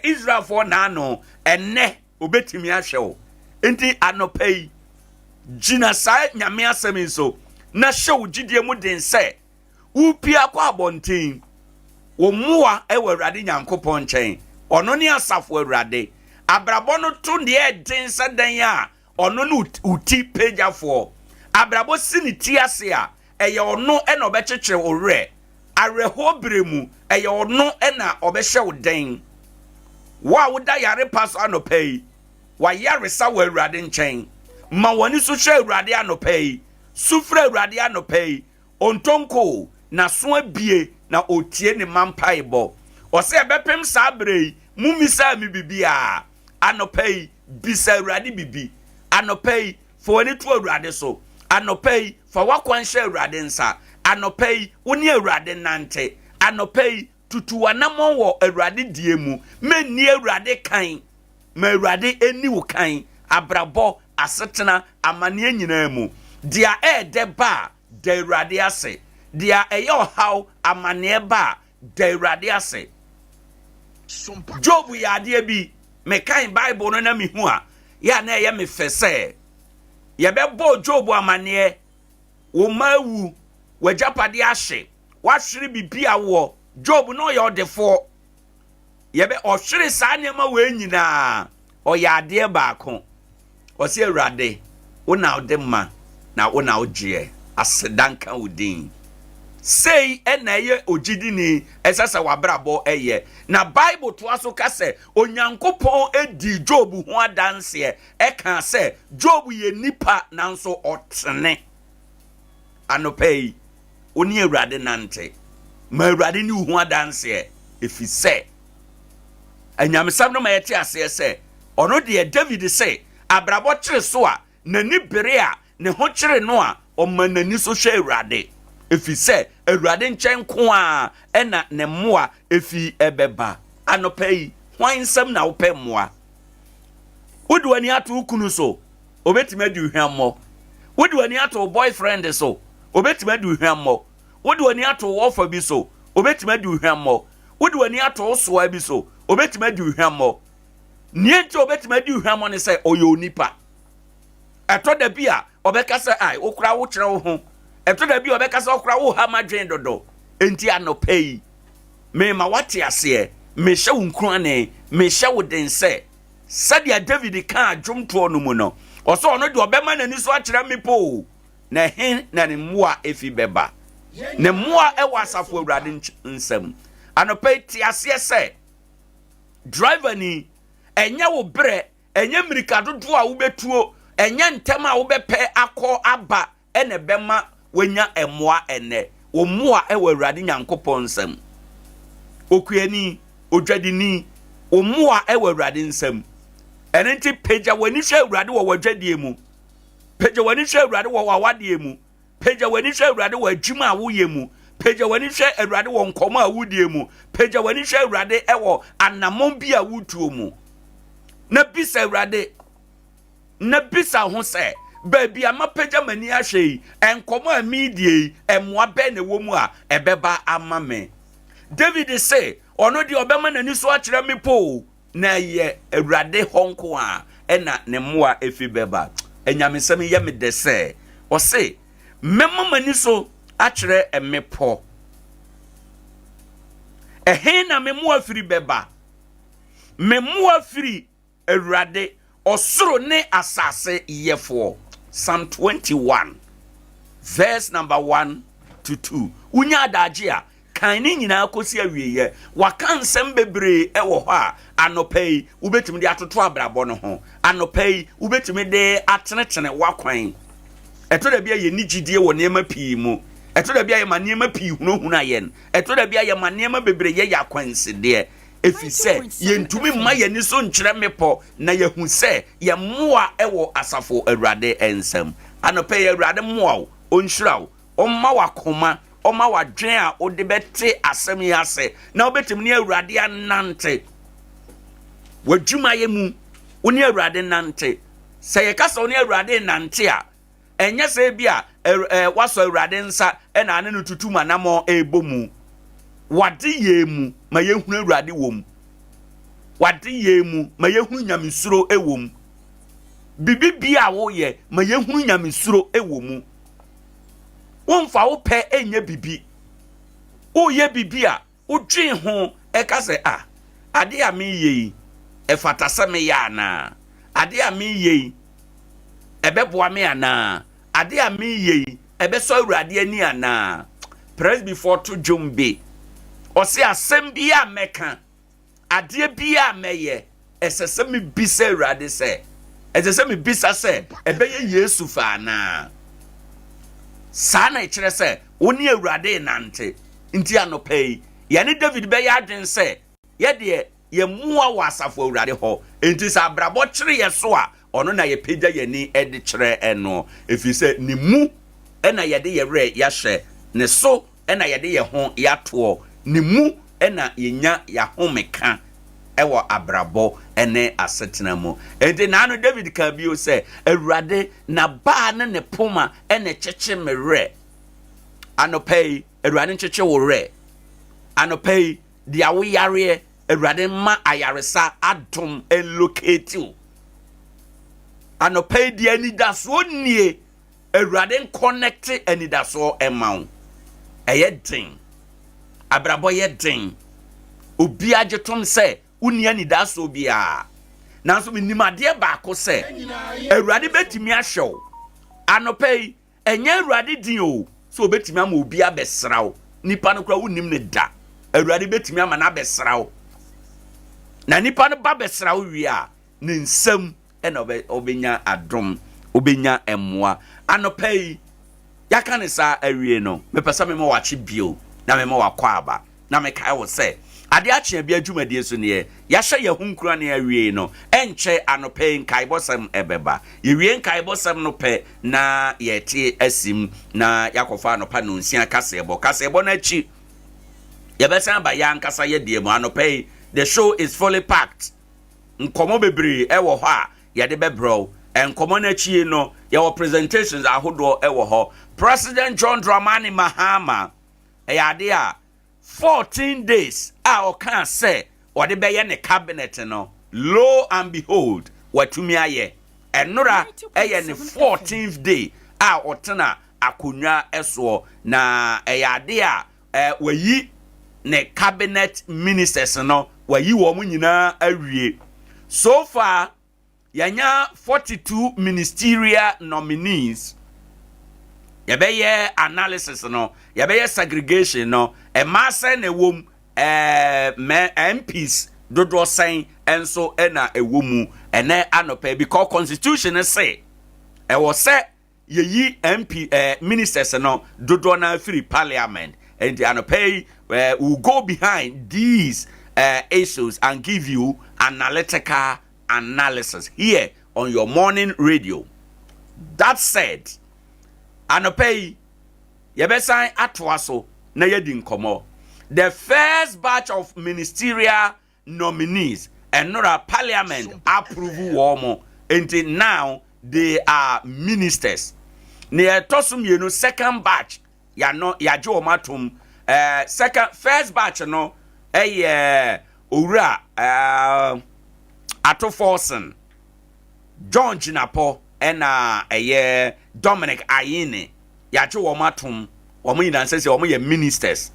Israel for nano ene obetimi ahwe enti anopei gina sai nyame asemi so na hwe gidie mu den se upia kwa abonten wo muwa ewe Awurade Nyankopɔn nkyɛn ɔno ne asafo Awurade abrabɔ no to ne den se dan a ɔno no uti pagafo abrabɔ sini ti ase a ɛyɛ ɔno ɛna ɔbɛkyekye ɔrɛ areho bremu ɛyɛ ɔno ɛna ɔbɛhyɛ wo den wa woda yare paso anopei wa yare sa wo Awurade nkyɛn ma woni so hwɛ Awurade anopei sufre Awurade anopei ontonko na so abie na otie ne mampaibɔ ɔsɛ ɛbɛpem saa brei mumisa mi bibia anopei bisa Awurade bibi anopei fo woni to Awurade so anopei fa wakwan hwɛ Awurade nsa anopei woni Awurade nante anopei tutu wanamon wo Awurade die mu menni Awurade kan ma Awurade eni wo kan abrabɔ asetena amane nyina mu dia ɛde ba da Awurade ase dia ɛyɛ ɔhaw amane ba da Awurade ase Job ya ade bi me kan Bible no na me hu a ya na ɛyɛ me fɛsɛ ye bɛbɔ Job amane wo mawu wajapade ahye wahwere bibia wo Job no yɛ ɔdefo ye be ɔhwere saa nneɛma we nyina ɔyɛ ade baako ɔsɛ Awurade wo na ɔde ma na wo na ɔgye asedanka udin sei ena ye ogidini esasa wabrabo eye na Bible to aso ka se Onyankopɔn edi Job ho adanse e kan se Job ye nipa nanso ɔtene anopei oni Awurade nante ma Awurade ni ho adanse efi se anyamsam no ma yete ase se ɔno de David se abrabo kyere so a nani bere a ne ho kyere no a ɔma nani so hwɛ Awurade efi se Awurade nkyɛn ko a ɛna ne mmoa efi ɛbɛba anopɛyi hwan nsɛm na wopɛ mmoa wodi wani ato kunu so obetime adi hwammɔ wodi wani ato boyfriend so obetime adi hwammɔ wodi wani ato wofa bi so obetime adi hwammɔ wodi wani ato soa bi so obetime adi hwammɔ niente obetime adi hwammɔ ne sɛ ɔyɛ onipa ɛtɔ da bi a ɔbɛka sɛ ai wokura wo kyerɛ wo ho ɛtɔ da bi ɔbɛka sɛ ɔkura wo ha madwen dodo enti anopɛyi me ma wate ase me hye wo nkrane me hye wo den sɛ sɛdeɛ David ka adwomtoɔ no mu no ɔsɛ ɔno de ɔbɛma n'ani so akyerɛ me po na he na ne mmoa efi bɛba ne mmoa ɛwɔ asafo Awurade nsɛm anopɛyi te ase sɛ driver ni ɛnyɛ wo brɛ ɛnyɛ mirika dodo a wobɛtuo ɛnyɛ ntem a wobɛpɛ akɔ aba ɛne bɛma wenya emmoa ene wo mmoa ɛwɔ Awurade Nyankopɔn nsɛm okuani odwadini wo mmoa ɛwɔ Awurade nsɛm ɛne nti pagya wani hwɛ Awurade wɔ wadwadie mu pagya wani hwɛ Awurade wɔ wawadie mu pagya wani hwɛ Awurade wɔ adwuma a woyɛ mu pagya wani hwɛ Awurade wɔ nkɔmɔ a wodie mu pagya wani hwɛ Awurade ɛwɔ anamon bi a wotuo mu na bisa Awurade na bisa ho sɛ baby amapagya mani ahwei enkomo amidie emmoa be ne wo mu a ebeba amame David say ono de obema nani so akyerɛ me po na ye Awurade honko a ɛna ne mmoa efi beba enyamesɛm ye me de sɛ o say memma mani so akyerɛ emepo ehe na me mmoa firi beba me mmoa firi Awurade osoro ne asase yefo Psalm 21 verse number 1 to 2 unya adagye a kan ni nyina kosi awieye waka nsɛm bebre ɛwɔ hɔ a anopɛyi ubetimi de atoto abrabɔ no ho anopɛyi ubetimi de atenetene wakwan ɛto da bia ye nigidie wɔ nneɛma pii mu ɛto da bia ye ma nneɛma pii hunohuna yɛn ɛto da bia ye ma nneɛma bebre ye yakwansede efise yentumi mma yeni so nkyerɛ mepo na yehu sɛ ye mmoa ɛwɔ asafo Awurade ensɛm anopɛ ye Awurade mmoa onhyiraw ɔmma wakoma ɔmma wadwen a ode bɛte asɛm yi ase na obetim ne Awurade anante wadwuma ye mu woni Awurade nante sɛ ye kasa woni Awurade nante a ɛnyɛ sɛ bia waso Awurade nsa ɛna ane no tutu manamo ebomu wade ye mu ma ye hunu Awurade wom wade ye mu ma yehunu nyamesuro ewom bibi bia wo ye ma yehunu nyamesuro ewomu wonfa wo pe enye bibi o ye bibi a o dwen ho e ka se ade a me ye efata se me ya na ade a me ye ebeboa me ana ade a me ye ebeso awurade ani ana praise before to jumbe o se asem bia meka ade bia meye esese me bisa awurade se esese me bisa se ebeye Yesu fa na sana ikire se woni awurade nante nti anopei ye ne David be ya den se ye de ye muwa wasafo awurade ho enti sa brabo kire ye so a ono na ye pagya ye ni ede kire eno efi se ni mu ena ye de ye re ya hye ne so ena ye de ye ho ya to ni mu ena ye nya ya homeka ewo abrabo ene asetena mu enti na no David ka bio se awurade na ba ne ne poma ene cheche me re anopei awurade cheche wo re anopei dia wo yare awurade ma ayaresa adom elocate you anopei dia ni daso nie awurade connect ani daso emaw eye den abrabo ye den obi agetom se uni ani daso bia nanso minimade ba ko se awurade betimi ahyew anopei enye awurade din o so betimi ama obi abesraw nipa no kra unim ne da awurade betimi ama na abesraw na nipa no ba besraw wi a ne nsam ena obenya adom obenya emmoa anopei yaka ne sa awie no mepesa me ma wache bio na me ma wakwa aba na me kai wo se Adea Akye Abia dwumade so ne ya hye ye hunkura ne awie no enche anopei nkaibosem ebeba ye wie nkaibosem no pe na ye tie asim na yakofa anopa no nsia kasebo na chi ye besa ba ya nkasa ye die mu anopei the show is fully packed nkomo bebre ewo ho a ye de bebro enkomo na chi no ye wo presentations ahodo ewo ho President John Dramani Mahama Adea 14 days o can say or the beye ne cabinet no lo and behold watumi aye enora eye ne 14th day otena akonwa eso na Adea wayi ne cabinet ministers no wayi wo mu nyina awie so far yanya 42 ministerial nominees yebeye analysis no yebeye segregation no e massa na ewom MPs dodo sen enso ena ewomu ene anope because constitution say e wo say yeyi MP ministers no dodo na free parliament and anope will go behind these issues and give you analytical analysis here on your morning radio. That said, anopei yebesan atwaso na yedi nkomo the first batch of ministerial nominees and not a parliament approve womo until now they are ministers ne tosum yenu second batch ya no ya je omatum first batch no owura Atoforson John Jinapo ena Dominic Ayine yaje wo matum wo mo yidan sese wo mo ye ministers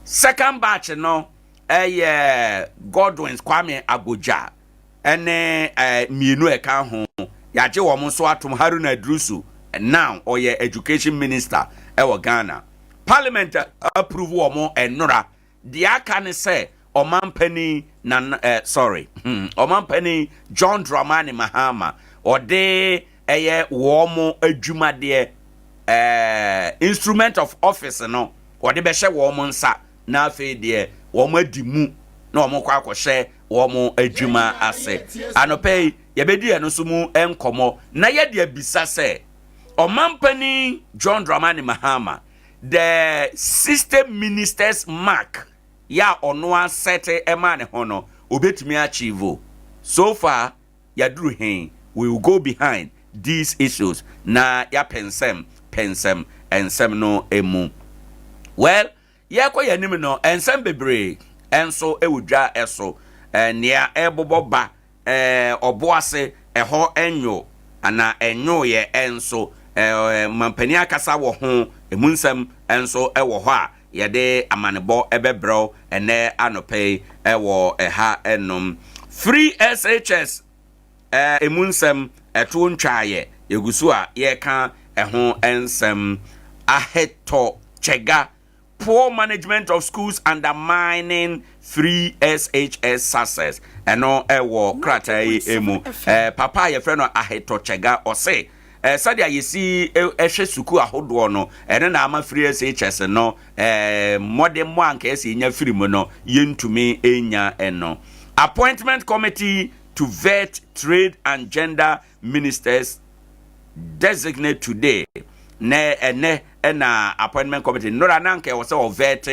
second batch no Godwin's Kwame Agoja ene mienu eka ho yaje wo mo so atum Haruna Drusu now oye education minister ewo Ghana parliament approve wo mo enora the aka ne say Omampani Omampani John Dramani Mahama or de womo adwumade instrument of office no or de behye womo nsa na afi de womo adimu na womo kwa akwohye womo adwuma ase anopei yebedi eno so mu enkomo na ye de abisa se Omampani John Dramani Mahama the system ministers mark ya onwa sete emane hono obetumi achieve so far yaduru hen we will go behind these issues na ya pensem ensem no emu well ya kwa yanim no ensem bebre enso ewudwa eso nea eboboba oboase eho enyo ana enyo ye enso mampani akasa wo ho emunsem enso ewo ho a yede amanebo ebebro ene anope ewo eha enom free SHS emunsem eto ntwaye yegusu a yeka eho ensem aheto chega poor management of schools undermining free SHS success eno ewo kratai emu papa ye friend no aheto chega ose sadia yesi ehwe suku ahodo no ene na ama free SHS no modern mo anka esi nya free mu no yentumi enya eno appointment committee to vet trade and gender ministers designate today ene appointment committee nora nanke wo se o vet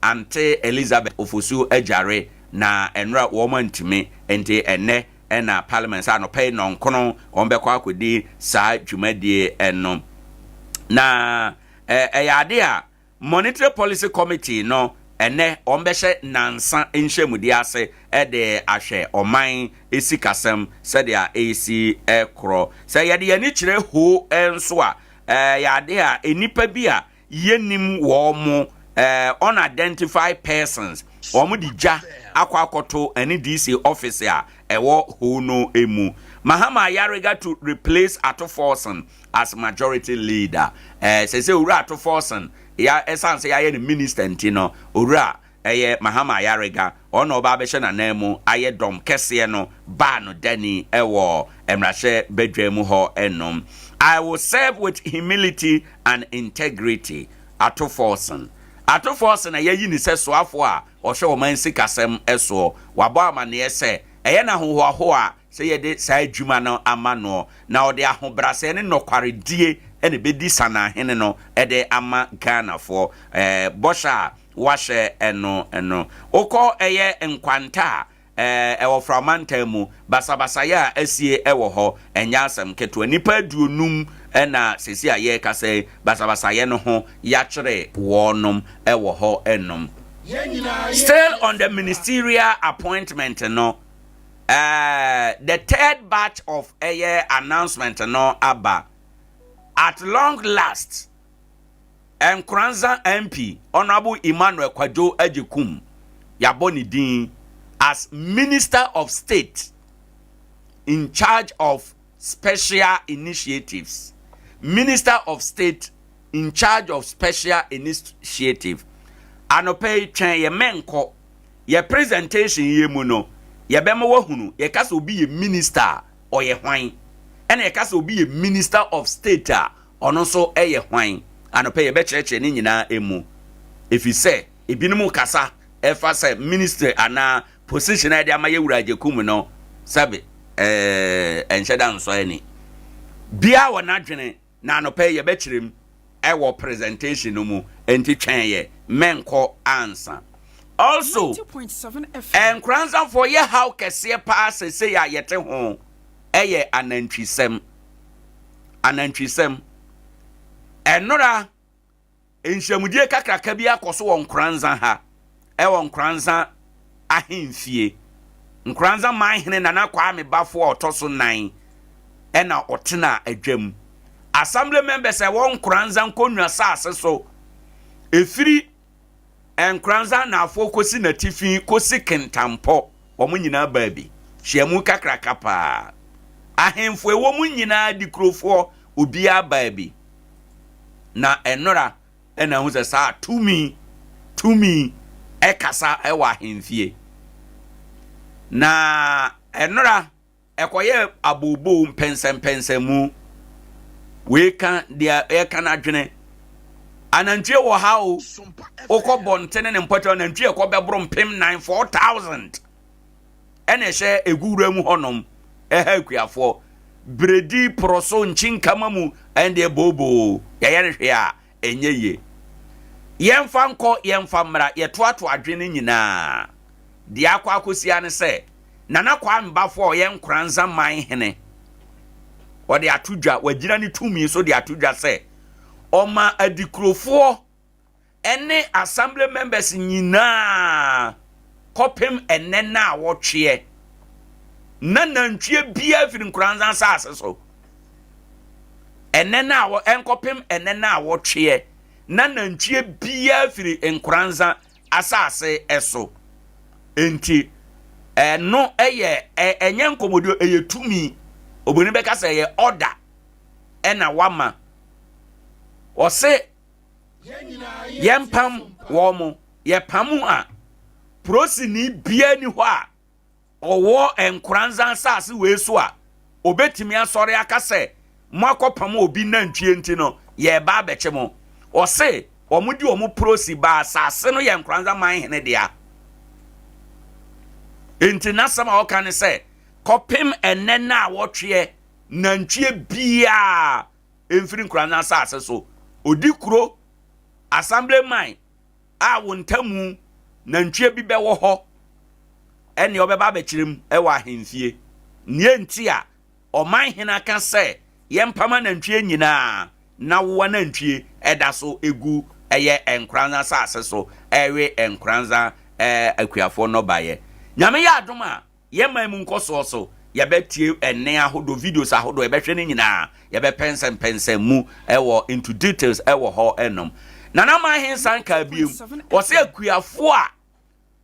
ante Elizabeth Ofosu Ejare na enra wo mantime ente ene na parliament sa no pay non kono on be kwa akodi sa dwumadie eno na Adea monetary policy committee no ene on be hye nansa enhwemudi ase de ahwe oman esikasem se de AC ekro se yade yani kire ho enso a Adea enipa bi a yenim wo mo unidentified persons omo di ja akwakoto any DC officer ewo ho no emu Mahama Yarega to replace Atoforson as majority leader say ura Atoforson ya esanse ya ye minister ntino ura Mahama Yarega ono ba be hye na nemu aye dom kese no ba no dani ewo emrahye bedwam ho enom I will serve with humility and integrity Atoforson na yayi ni se soafo a ohwe o man sikasem eso wabo amane se eye na hoho a se yede sa adwuma no amano na ode ahobrase ne nokwaredie ene bedi sana hene no ede ama Ghana for bosha wahye eno okọ eye nkwanta ewo framantamu basabasa ya asie ewo ho enya asem keto nipa aduonum na sesi aye kase basabasa ye no ho ya kire wonom ewo ho enom still on the ministerial appointment no the third batch of announcement no aba at long last Nkoranza MP Honorable Emmanuel Kwadwo Ajekum yaboni din as Minister of State in charge of special initiatives. Minister of State in charge of special initiative. Anope twen ye menko ye presentation ye mu no ye bema wahunu ye kasa obi ye minister or ye hwan ene ye kasa obi ye minister of state ono so ye hwan anope ye be cheche ni nyina emu if you say ebinumu kasa efa say minister ana position ade ama ye wura Ajekum no sabe enhyeda nso ani bia wona dwene na anope ye be kirem ewo presentation no mu enti twen ye menko answer also 90.7 FM Nkoranza for ye how kese pa say ya yete ho eye anantwisem enora enhyamudie kakraka bia koso won Nkoranza ha ewo Nkoranza ahemfie Nkoranza man hene nana kwa me bafo otoso 9 ena otena adwam assembly members won Nkoranza nkonwa saase so efiri Nkoranza na afo kosi na tifi kosi kentampo omo nyina baabi hyiamu kakraka pa ahemfo ewo mu nyina dikrofo obia baabi na enora ena hu se sa tumi ekasa ewa ahemfie na enora ekoye abobo mpensem weka dia eka na dwene anantwie wo hawo okobon tene ne mpotwe anantwie ekobebro mpem 94,000 ene hye egura mu honom eha kuafo bredi proso nchinkama mu ende bobo yeye hwe a enyeye yemfa nko yemfa mra yetoato adwene nyina dia akwa akosia ne se nana kwa mbafo ye Nkoranza man hene wode atudwa wagira ne tumi so de atudwa se oma adikrofo ene assembly members nyina kopem enne na wotwe na nantwie bia firi Nkoranza asase so enne na wo enkopem enne na wotwe na nantwie bia firi Nkoranza asase eso enti no enye nkomodio tumi oboni beka se ye order ena wama ose yempam womo yepamu a prosini bia ni ho a owo Nkoranza asase we so a obetimi asore aka se mwakopam obi nantwie enti no ye ba beche mo ose omudi omu prosi ba asase no ye Nkoranza man hene dia enti nasama okane se kopim enne na wotwe nantwie bia emfiri Nkoranza asase so odi kuro assemblyman a wontamu nantwie bi bewo ho ene obeba bekyirem ewa ahemfie nie nti a oman hena ka se yempama nantwie nyina na wo nantwie eda so egu eye Nkoranza asase so ewe Nkoranza akuafo no baye nyame ya adom a yemman mu nkoso so yebetie enne ahodo videos ahodo yebehwe ne nyina yebepensem mu ewo into details ewo ho enom nana man hensan ka biem wose akuafo a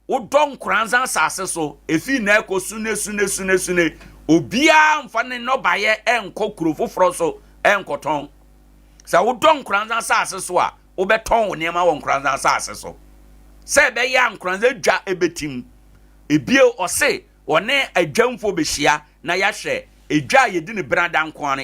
wodon Nkoranza asase so efi na ekosune obia mfane no baye enko kuro foforo so enkoton sa wodon Nkoranza asase so a wobeton wo niam wo Nkoranza asase so se be ya Nkoranza dwa ebetim ebie ose one adwamfo behia na yahwe edwa yedi ne brada nko an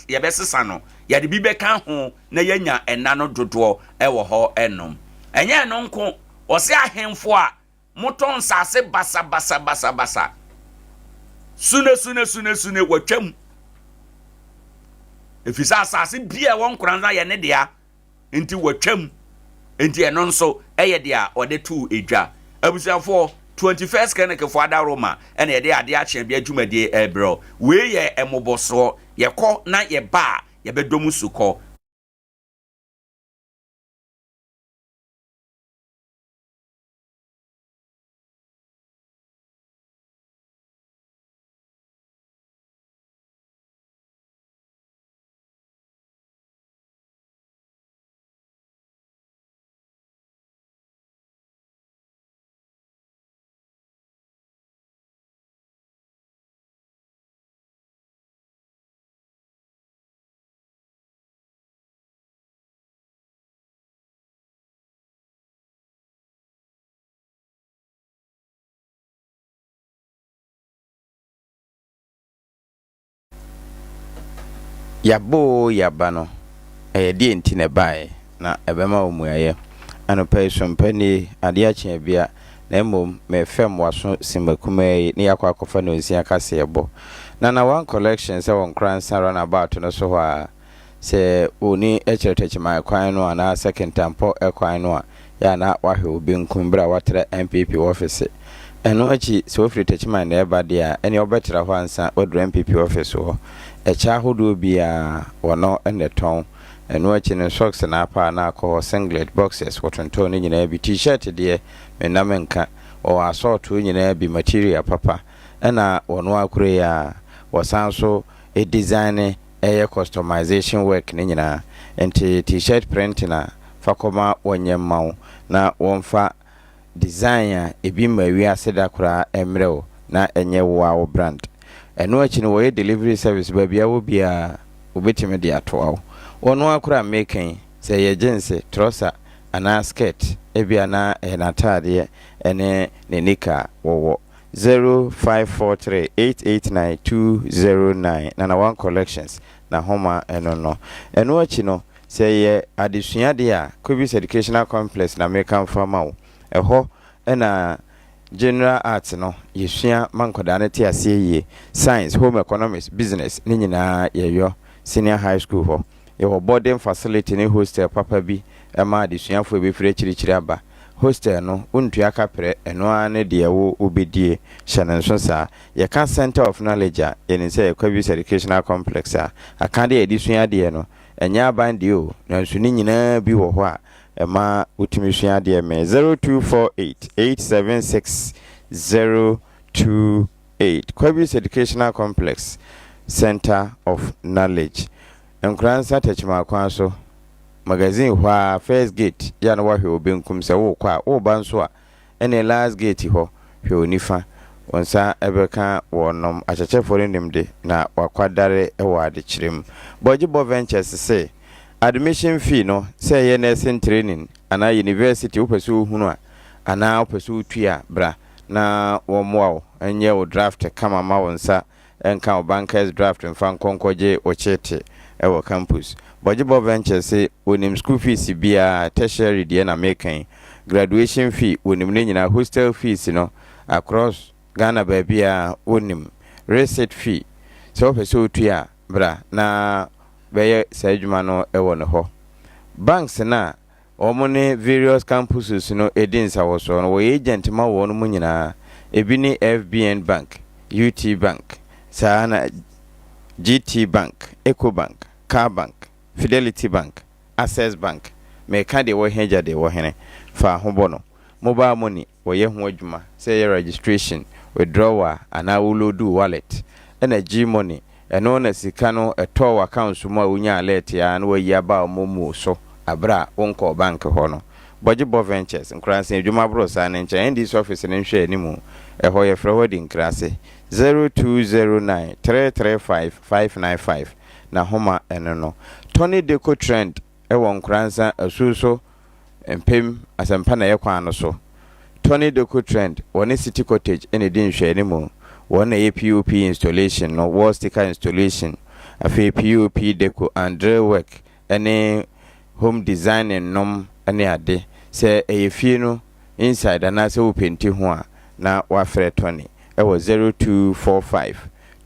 yebesesa no yade bi beka ho na yanya enna no dodo ewo ho enom enye no nko ose ahemfo a moton sase basa sune watwam efisa asase bia won Nkoranza ye ne dia enti watwam enti eno nso eye dia ode tu edwa abusiafo 21st Keneke for Ada Roma and Adea Akye Abia Jumadi ebro we ye emoboso ye ko na ye ba ye bedomu suko Yabo yabano di enti ne bae na ebema omuaye anopai Sompa ni Adea Akye Abia na emom me fem waso simakume ni yakwa akofa no nsia kase ebo na one collection se won Nkoranza run about no so ha se oni echeretechima kwan no ana second tempo ekwan no a ya na wahwe obi nkumbra watra MPP office eno achi se ofri techima na eba dia ene obetra ho ansa odro MPP office ho echa hodo bia wono eneton eno achi ne socks na apa na akọ singlet boxes wotonton ni nyina bi t-shirt de menamenka o assault nyina bi material papa ena wono akure ya wasanso e design e customization work ni nyina enti t-shirt print na fakoma wonyemma na wonfa design ebi mawi aseda kura emreo na enye wo brand eno achi no wo delivery service babia wo bia obetime de ato wono akura making say ye jeans trouser ana skirt ebia na enatade ene nenika wo 0543889209 na one collections na homa eno achi no say ye adesua de a Kobis Educational Complex na American Farmer eho ena general arts no yesua mankoda na ti ase science home economics business ni nyina yeyo senior high school ho ye boarding facility ni hostel papa bi ema adesuafo be fire chirichiri aba hostel no untua kapre eno ane de wo obedie hyanenso sa ye ka center of knowledge a ye ni say Kobis Educational Complex a akade adesua de no enya bandi o na nso ni nyina bi wo ho a ema utimisua de me 02488760 Kwabi's Educational Complex Center of Knowledge. Nkoranza techma kwanso magazine hwa first gate ya na wahwe obenkum se wo kwa wo banso a ene last gate ho hwe onifa wonsa ebeka wonom achechefo nimde na wakwadare ewa adechirem Bojibo Ventures say admission fee no say ye nursing training ana university upesu hunu a ana upesu tua bra na womoa enye wo draft kama ma wonsa enka bankers draft mfa konkoje ochete ewo campus Bojibo Ventures say onim school fees bia tertiary de na mekan graduation fee onim ne nyina hostel fees no across Ghana babia onim receipt fee so peso tua bra na beye sayjuma no ewo ne ho banks na omone various campuses no edinsa wo so no we agent ma wo no munyina ebi ni FBN Bank, UT Bank, Sana GT Bank, Eco Bank, Car Bank, Fidelity Bank, Access Bank. Me ka de wo henja de wo hene fa ho bono mobile money wo ye ho adwuma say registration withdrawal ana ulodu wallet ena G money eno na sika no eto account mo a unya alert ya na wayi aba omomu so abra wonko bank ho no Bojibo Ventures Nkoranza adwuma bro sa ne nche ndis office ne hwe animu eho ye frɛ hodi nkrase 0209 335 595 na homa eno no Tony Deco Trend ewo Nkoranza asuso empem asempa na yekwa no so Tony Deco Trend one city cottage ene din hwe animu one POP installation no wall sticker installation afi POP deco and drill work any home design and nom any ade say fie no inside and say openti ho a na wafre Tony ewo 0245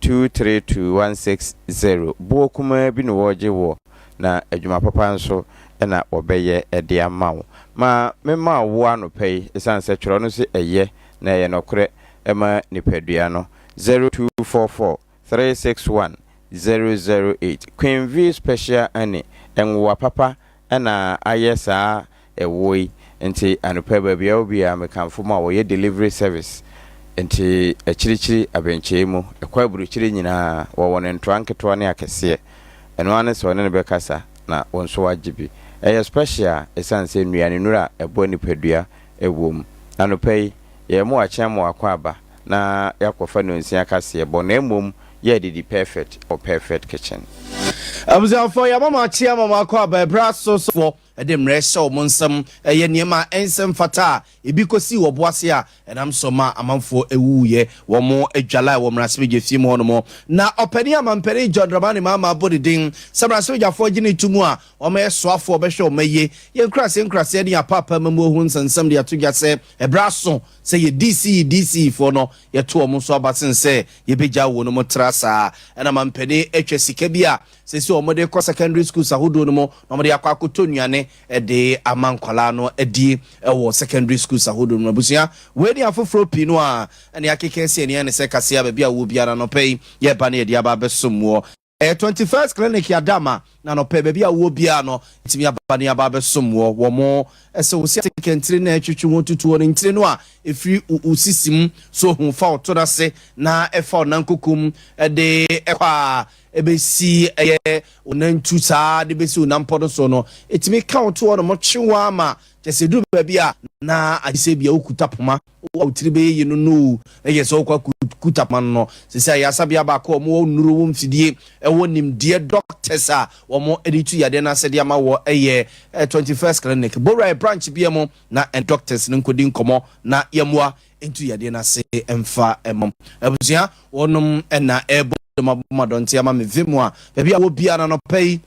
232160 bo kuma bi no woje wo na adwuma papa nso na obeye ede amawo ma mema wo anopei esanse tworo no se eye na ye nokre ema nipadua no 0244 361 008 Queen V special ane enwa papa na ayesa ewoi nti anopa bia obi a mekamfo ma wo ye delivery service nti achirichiri abenchemu ekwaburu chiri nyina wo won ntwanketo ne akese eno ane so ne bekasa na wonso wajibi special esanse nnuane nura ebo nipadua ewom anopai ye mo achamo akwaba na yakofa no nsia kase ebo na emom ye didi perfect or perfect kitchen Abuzafo ya mama achia mama akwaba braso so edem resha omonsam ye niema ensem fata ebikosi wo boase a enam soma amanfo ewuye wo mo adwala wo mrasebe fie mo no na opani amampere jodramani mama bodidin samrasebe jafo gine tumu a wo me soafo obehwe o maye ye nkrase ne apapa mamu ohun sansam de atugase ebraso se ye DC fo no ye to omo so abasen se ye beja wo no mo trasa ena mampene etwa sika bia se si omo de ko secondary school sahodo no mo no mo de akwa kotonuane de amankola no edi ewo secondary school sahodo no busia we di afoforo pino a ene akekese ne se kase ba bia wo bia no pay ye ba ne de aba besomwo 21st clinic ya dama na no pe bia wo bia no timi aba ne aba besomwo wo mo ese wo se kentire na atwetwe wo tutuo ne ntire no a efiri usisim so hu fa otoda se na efa onankokum de ekwa ebesi onantu saa de besi onampodo so no etimi count wo no mo twewa ama jese du ba bia na adise bia okutapoma wo tiribe yi no yeso kwa kutapoma no sese ya sabia ba ko mo nuru wo mfidie ewo nimdie doctors a wo mo editu yade na sede ama wo 21st clinic bora branch bia mo na doctors nkodi nkomo na yamwa entu yade na se emfa emom abusia wonum na ebo madonti ama me vemu a bia wo bia na no pay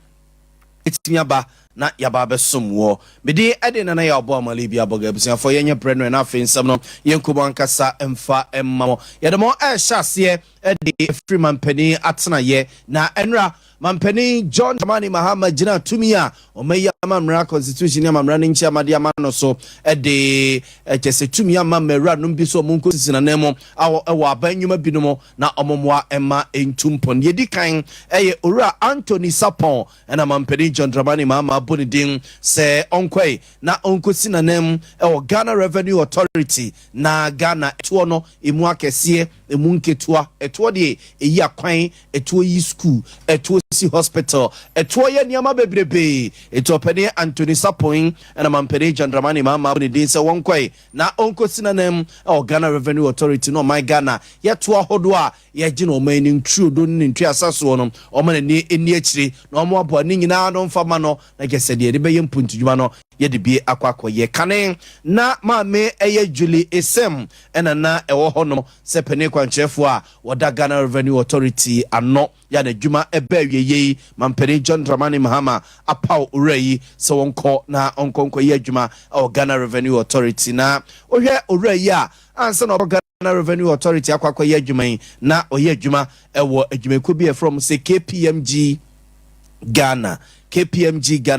etinyaba na yaba besomwo mede ade na ya obo amali bia boga abusia fo yenye breno na afensam no yenkubo ankasa emfa emmamo yedemo shase de free mampani atena ye na enra mampani John Dramani Mahama jina tumia omeya mamra constitution ya mamra nchi amade amano so de chese tumia mamra no bi so monko sisi na nemo awo abanyuma binumo na omomwa emma entumpon yedi kan eye ora Anthony Sapon na mampani John Dramani Mahama bonidin se onkwe na onkosi nanem Ghana Revenue Authority na Ghana etuo no emu akese emu nketua etuo de eyi akwan etuo yi school etuo si hospital etuo ye niama bebrebe etuo pene Anthony Sapon na mampere Jandramani mama bonidin se wonkwe na onkosi nanem Ghana Revenue Authority no my Ghana yetuo hodo a ye gina omani ntruo do ne ntwe asaso no omane ni eni akire na omo abo ni nyina no mfama no na gese de be yem puntudwuma no ye de bi akwakọ ye kane na maame eye Julie Esem ena na ewo ho no se pene kwanchefo a woda Ghana Revenue Authority ano ya na dwuma ebe awieye mampere John Dramani Mahama apaw urayi se wonko na onkonko ye dwuma o Ghana Revenue Authority na ohwe urayi a ansa na Ghana Revenue Authority akwakọ ye dwuma na oye dwuma ewo adwumako bi from say KPMG Ghana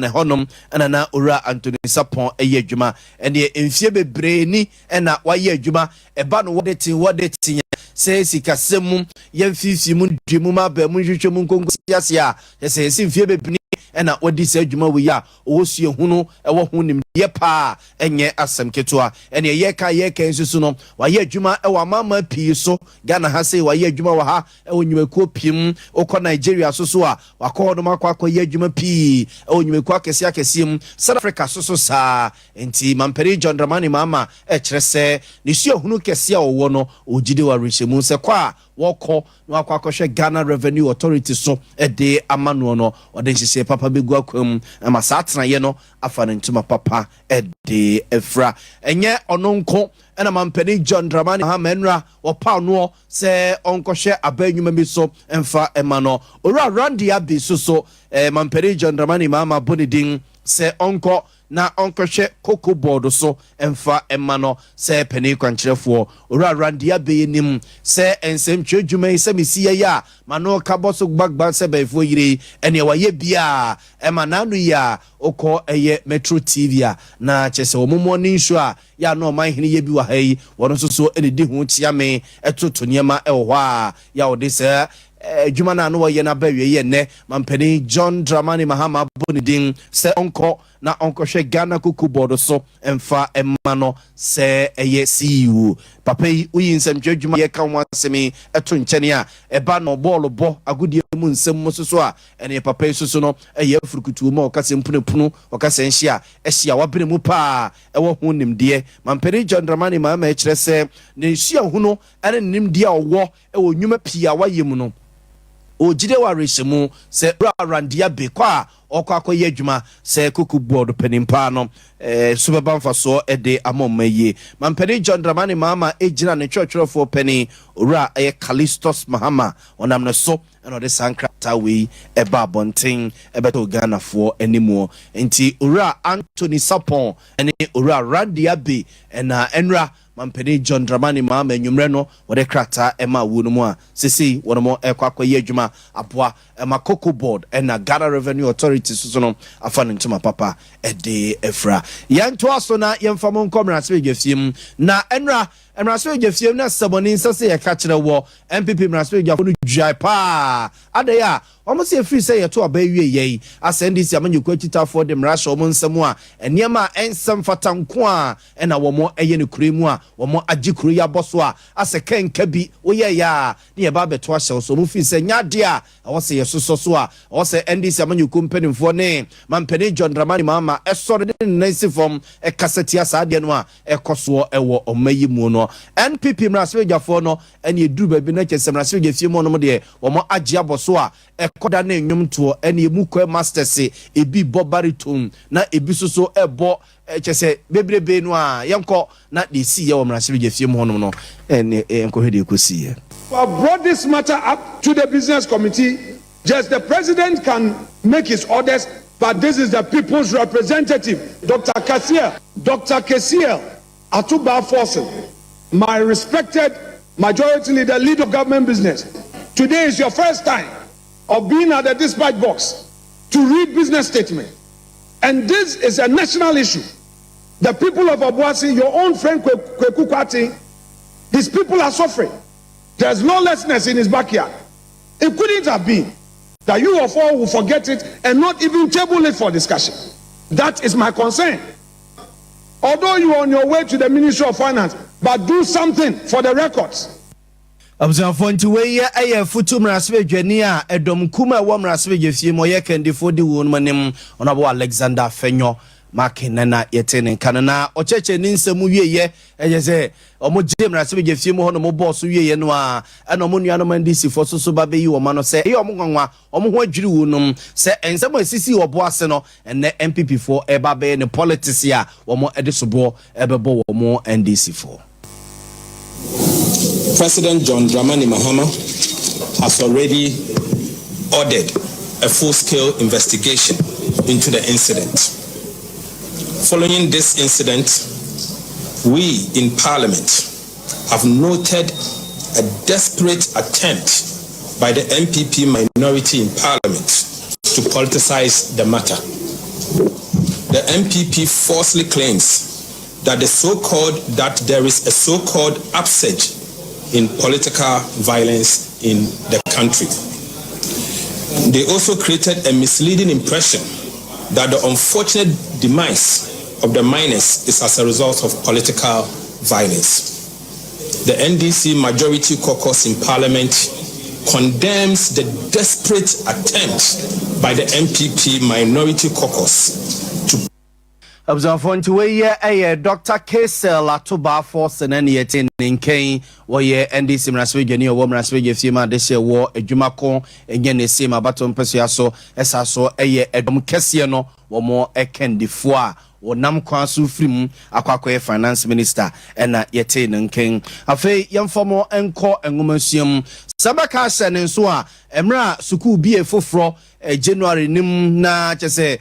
honum na ora Anthony Sapon eye adwuma ene emfie bebre ni na waye adwuma eba no wodeti se sikasem yemfifi mu dwemu ma ba mu hwehwemu nkonko siase a se emfie bebre ena wodi se adwuma we ya owosue hunu ewo hu nim ye pa enye asem ketoa ene ye ka nsusu no waye adwuma ewo amama pii so Ghana ha se waye adwuma wa ha ewo nyumakuo pim okọ Nigeria so a wakọ no makọ ye adwuma pii ewo nyumakuo akese South Africa so sa enti mampere John Dramani mama kire se ne sue hunu kese a owo no ogide wa rehemu se kwa woko no akwakọhwe Ghana Revenue Authority so de amano no ode nhise papa begu akwam ama satena ye no afa ne ntuma papa de efra enye ononko ena mampeni John Dramani ha menra opa no se onkọhwe abanyuma bi so emfa emano ora Randy abi so mampeni John Dramani mama bonidin se onko na onkọhwe cocoa board so emfa emano se peni kwankyerefo ora Randy abi nim se ensem twedwuma se mesiye ya mano kaboso gbagba se befo yire ene waye bia ema nanu ya okọ eye Metro TV na chese omomo ni nso a ya no man hene ye bi wa hai wono so ene di hu chiame etoto niema ewo a ya ode se dwuma na no wo ye na bawie ye ne mampani John Dramani Mahama bonidin se onko na onkọhwe Ghana kuku board so emfa emano se eye CEO papa yi uyi nsem dwuma ye kan wasemi eto nkyene a eba no ball bo agudie mu nsem musoso a ene papa yi soso no eye afurukutu mu okase mpunepunu okase nhia ehia wabere mu pa ewo hu nimde mampani John Dramani Mahama ekire se ne hia hu no ene nimde a owo ewo nwuma pia wayem no ojide wa reshemu se Randia be kwa okwa ye adwuma se kuku board penimpa no subaba mfaso de amommaye mampani John Dramani mama ejina ne twetwerefo peni ora Callistus Mahama onam ne so eno de sankrata we eba bonten ebeto Ghana fo animo enti ora Anthony Sapon ene ora Randia be na enra mampani John Dramani mama enwumre no wode krata ema wu no mu a sisi wono mo ekwakwa ye adwuma aboa ema cocoa board na Ghana Revenue Authority so no afa ntuma papa de efra yanto aso na yemfamo nkomra se gefiem na enra emraso gefiem na saboni nsase ye ka kire wo MPP mraso gefo no dwai pa adaya omo se free say ye to abawie ye asendis amanyuko atitafo de mraso omo nsam a eniema ensam fatanko a na wo mo eye ne kuremu a wo mo agikuru ya boso a asekenka bi woye ya ne ye ba beto ahye so mo free say nyade a wo se ye soso so a wo se ndis amanyuko mpanimfo ne mampani John Dramani mama esore ne nasi form kasetia saade no a ekoso ewo omayi mu no NPP mraso gefo no ene eduru ba bi na kese mraso gefie mu no mo de wo mo agye aboso a ekoda na enwum to ene emukwe masters ebi bobariton na ebi soso ebo chese bebrebe no a yenko na de si ye wo mraso gefie mu no ene enko hede ekosi ye. I brought this matter up to the business committee. Just the president can make his orders, but this is the people's representative, Dr. Kesiel Atuba Forsen, my respected majority leader, leader of government business. Today is your first time of being at the dispatch box to read business statement. And this is a national issue. The people of Obuasi, your own friend Kweku Kwati, his people are suffering. There's lawlessness in his backyard. It couldn't have been that you of all will forget it and not even table it for discussion. That is my concern. Although you are on your way to the Ministry of Finance, but do something for the records. Abusanfo nti we ye aye futu mrasbe dwani a edom kuma wo mrasbe gefie mo ye kandifo di won manim onabo Alexander Fenyo makinana yetene kanana ocheche ni nsemu wieye ejese omo je mrasbe gefie mo hono mo boss wieye no a eno mo nuano mandisi fo so ba be yi wo ma no se e omo nwanwa omo ho adwiri wonum se ensemo asisi obo ase no ene MPP for eba be ne politics ya omo edisobo ebebo wo mo NDC for. President John Dramani Mahama has already ordered a full-scale investigation into the incident. Following this incident, we in Parliament have noted a desperate attempt by the MPP minority in Parliament to politicize the matter. The MPP falsely claims that there is a so-called upsurge in political violence in the country. They also created a misleading impression that the unfortunate demise of the miners is as a result of political violence. The NDC Majority Caucus in Parliament condemns the desperate attempt by the MPP Minority Caucus to Abzanfo nti we ye Dr. Kesel atoba force na ne yete nken wo ye NDC mraswe dwani wo mraswe gefie ma de hye wo adwumako enye ne sema batom peso so esa so edom kese no wo mo ekendifo a wonam kwaso firim akwakoye finance minister ena yete nken afi yemfomo enko enwomasuam sabaka sene nso a emra suku bie foforo January nim na chese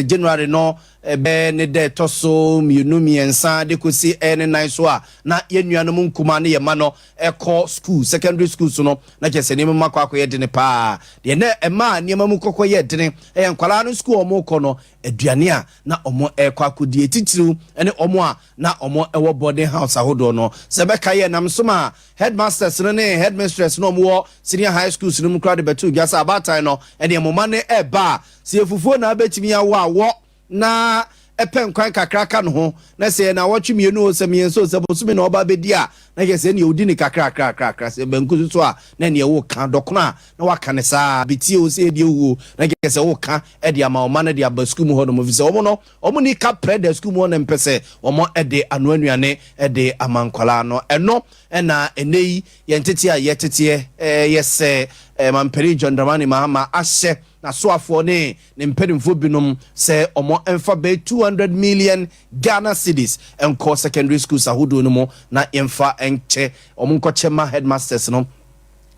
January no be ne de toso miensa de kosi ene nine so a na yenuanom nkuma ne yema no eko school secondary school so no na chese ne makwa akoye de ne pa de na ema ne mamu kokoye de ne enkwala no school omo ko no aduane a na omo ekwa akodi titiru ene omo a na omo ewo boarding house ahodo no sebeka ye nam so ma headmasters ne headmistress no mo senior high school so no crowd betu gasa abatan no ene mo mane eba se fufuo na betimi ya wo na epen kwan kakraka no ho na se na wotwemienu o semien so se bosumi na oba bedi a na je se ne odi ni kakra se banku so a na ne wo ka dokona na waka ne sa beti o se edi wo na je se wo ka e dia ma o ma na dia ba school mu ho no mo vise omo no omo ni ka pre da school mu na mpese omo e de anu anuane e de amankwala no eno na enei ye ntete a ye tete yese Mamperi John Dramani Mahama ashe na soafo ne mpedimfo binom se omo enfa be 200 million Ghana cedis enko secondary schools ahodo no mo na emfa enche omo nkoche ma headmasters no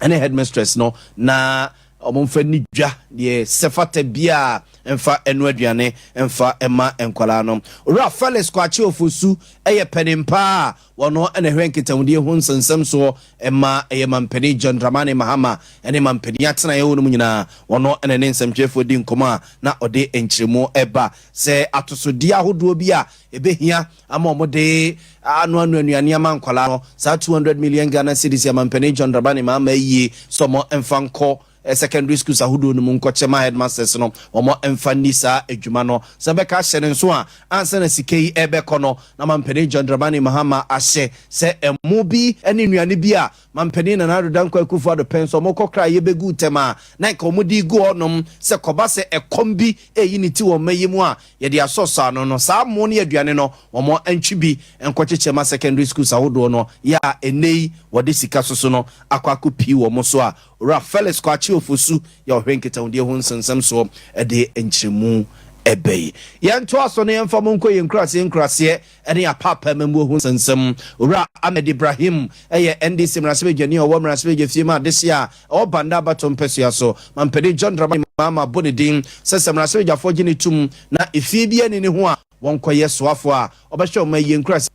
ene headmistress no na omo mfa ni dwa de sefata bia emfa enu aduane emfa ema enkwala no ora Felix kwache ofosu eye penimpa wono ene hwenkitamudie ho nsensem so ema eye Mampeni John Dramani Mahama ene Mampeni atena ye wonu nyina wono ene ne nsemtwefo di nkoma na ode enchiremo eba se atosodi ahodo bi a ebehia ama omode anu anuane amankwala no sa 200 million Ghana cedis ya Mampeni John Dramani Mahama yi somo emfanko secondary schools ahodo no munkoche ma headmasters no omo emfanisa adwuma no sebeka hye nso a ansa na sikei ebeko no na Mampeni John Dramani Mahama ahye se emu bi ene nuane bi a Mampeni na nadodan kwa kufu ado penso mo kokra ye begu tema na nka omudi gu onom se koba se ekombi eyiniti wo mayimu a ye de asosa no sa mo ne aduane no omo antwi enkocheche ma secondary schools ahodo no ya enei wode sika soso no akwako pi wo mo so a ora Felix kwachi ofosu ya ohwenketa wode ho nsensem so de enchiremu ebei yanto aso ne yemfa monko yenkrase ene ya papa membu ho nsensem ora Ahmed Ibrahim eye NDC mrasebe gani owo mrasebe gefie ma desia o banda batom pesia so Mampeni John Dramani Mahama bonedin sese mrasebe jafo gini tum na efie bia ne ho a wonkoye soafo a obehwe o ma yenkrase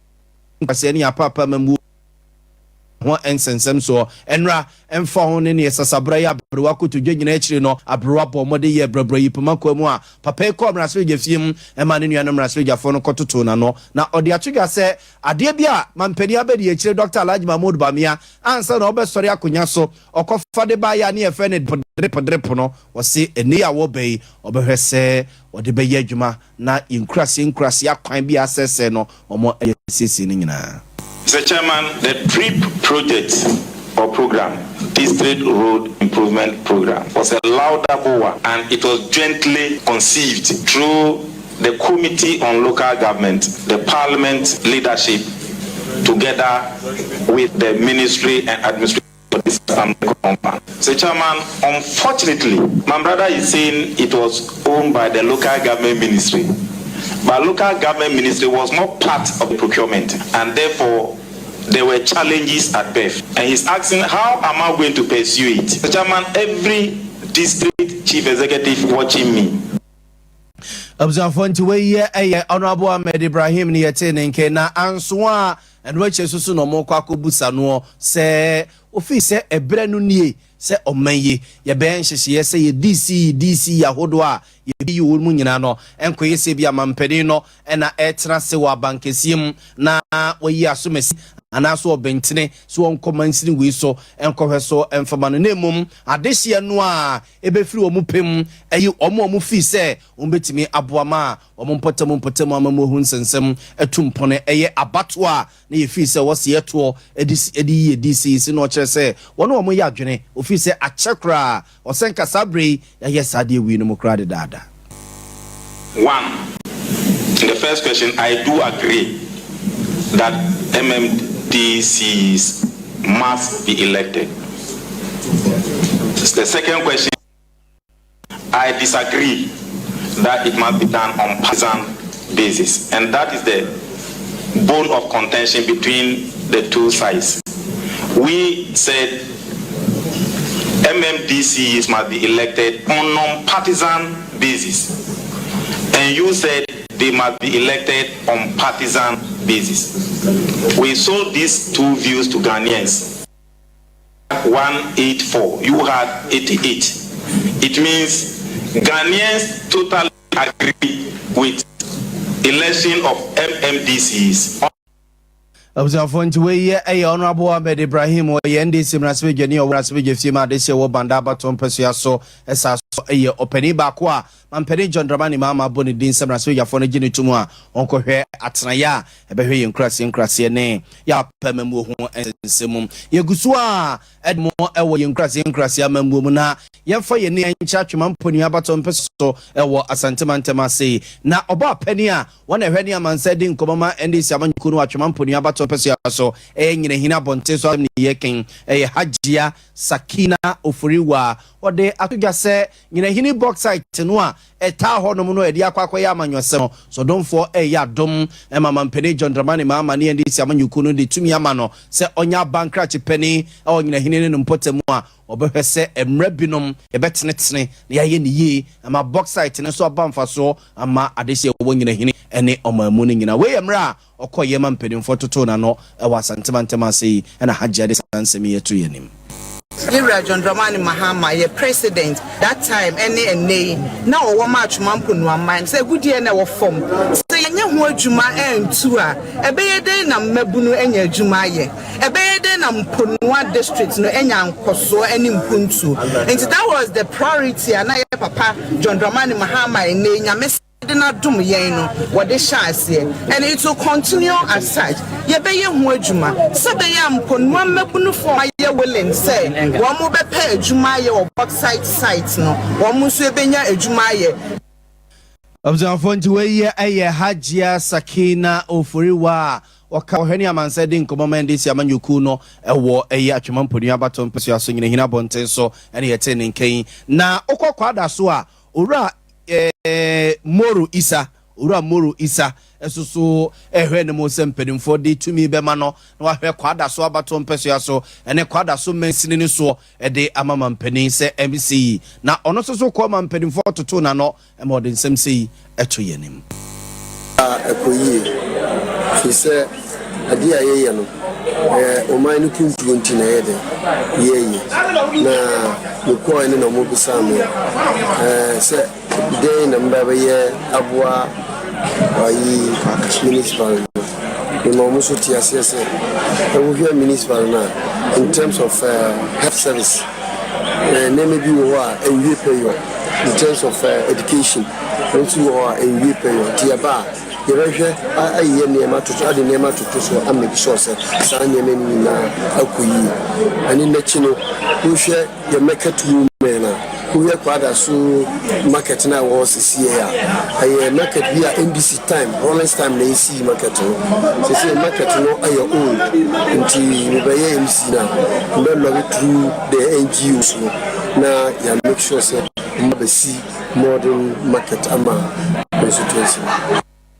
ene ya papa membu ho ensensem so enra emfa ho ne sasabra ya abrewa kotodwe nyina akiri no abrewa bo mode ye brabra yi pema kwamu a papa ko mrasoja fiem ema ne nuanom mrasoja fo no kototo na no na ode atwega se ade bia mampani abedi akiri Dr. Alhaji Mahmoud Bamia ansa na obesori akonya so okofa de ba ya ne efe ne drip no wose eni ya wo bei obehwese ode be ye adwuma na inkrasi akwan bi asese no omo sisi ni nyina. Mr. Chairman, the TRIP project or program, District Road Improvement Program, was a laudable one, and it was jointly conceived through the Committee on Local Government, the Parliament leadership, together with the Ministry and Administration. Mr. Chairman, unfortunately, my brother is saying it was owned by the Local Government Ministry. But Local Government Ministry was not part of the procurement, and therefore there were challenges at birth. And he's asking, how am I going to pursue it? Mr. Chairman, every district chief executive watching me. Observant way Honorable Ahmed Ibrahim ni yete na answa and which susu no mo kwako busa no se office ebre no nie se omanyi ye ben hyehye se ye DC yahodo a ye bi wo mu nyina no enkoye se bia mampeni no na etra se wa bankesiem na wayi asomasi anaso obentene so onkomansini wi so enkohwe so emfama no nemum adehye no a ebefiri wo mu pem ayi omo fi se ombetimi aboama omo mpotem amamu hu nsensem etumpone eye abato a na ye fi se wose yeto edi ye DC si no kire se wono omo ya adwene ofi se achekra osenka sabre ya yesade wi no mokrade dada. One, in the first question, I do agree that MMDCs must be elected. The second question, I disagree that it must be done on partisan basis, and that is the bone of contention between the two sides. We said MMDCs must be elected on non-partisan basis, and you said they must be elected on partisan basis. We sold these two views to Ghanaians. 184. You had 88. It means Ghanaians totally agree with election of MMDCs. Observant way Honorable Ahmed Ibrahim or NDC Mraswejani or Raswejima this year Banda Baton Persuaso Esa Openi Bakwa Mampeni John Dramani Mama Bonidin Samrasweja for Gini Tumwa Uncle He Atnaya Ebehi in Crassi ne Ya Pememu and Simum Yagusua Edmo Ewa in Crassia Memumuna Yafa Yeni and Chachman Punya Baton Peso Ewa Asantamantema say na Oba Penia one of any man said in Komama and this Yaman Kunu Achman Punya Baton so nyine hina bonte so ni yeken Hajia Sakina Ofuriwa ode atugya se nyine hini box site no a eta ho no no edi akwakwa ya amanyosem so domfo ya dom mama mpeni John Dramani mama ne ndi si amanyuku no de tumi ama no se onya bankrate pani nyine hini no mpotemu a obehwese emra binom ebetenetene na yaye ni yi ama box site ne so abamfa so ama adehye wo nyine hini ene omamu ne nyina we emra okoye ma mpedimfo toto na no ewa santema sei na Hajia de sansemi yetu yenim. John Dramani Mahama, ye president that time, any now or match mampu no man say good year now form. Say yenye juma tua a bede na mebunu enye juma ye a bede na mpunwa district no enya nkoso any mpuntu. And that was the priority and I papa John Dramani Mahama ene nyame and it will continue as such. Ye be ye ho adwuma se be ya mponwa mabunu for ye willing say wo mo be pa adwuma ye o backside site no wo mo so ebenya adwuma ye. Observant way Hajia Sakina Ofuriwa waka Owoahene Amansa Nkomo ndisi amanyuku no ewo atwema mponi abaton peso aso nyine hina bonten so ene yete ne nkan na okokwada so a owura Moru Isa esusu ehwe ne mo sempedimfo de tumi bema no na wahwe kwada so abato mpeso ya so ene kwada so mensini ni so ede amama mpeni se MC na ono so ko ma mpedimfo toto na no e mo de nsem sei eto yenim ekoyi fi se Adea ye no ɔman no kuntuo nti na ɛyɛ dɛ yɛyɛ na mekɔɔ ne na ɔmɔbisa me sɛ dɛn na mba bɛyɛ aboa ayi municipal no ma ɔmo so te aseɛ sɛ ɛwohwɛ municipal no a in terms of health service nneɛma bi wɔ hɔ a ɛnwie pɛyɔ in terms of education nso wɔ hɔ a ɛnwie pɛyɔ nti yɛba a yɛbɛhwɛ ayɛ nneɛma toto ade nneɛma toto so ama bi sɔɔ sɛ saa nneɛma no nyinaa akɔ yie ɛne n'akyi no wohwɛ yɛ market women a wohwɛ kwada so market no a wɔwɔ sesie a ɛyɛ market bi a ndc time rollins time na ɛsii market no sesie market no ɛyɛ old nti mebɛyɛ mc no a mbɛlɔre through the ngos no na yɛ make sure sɛ mbɛsi modern market ama constituency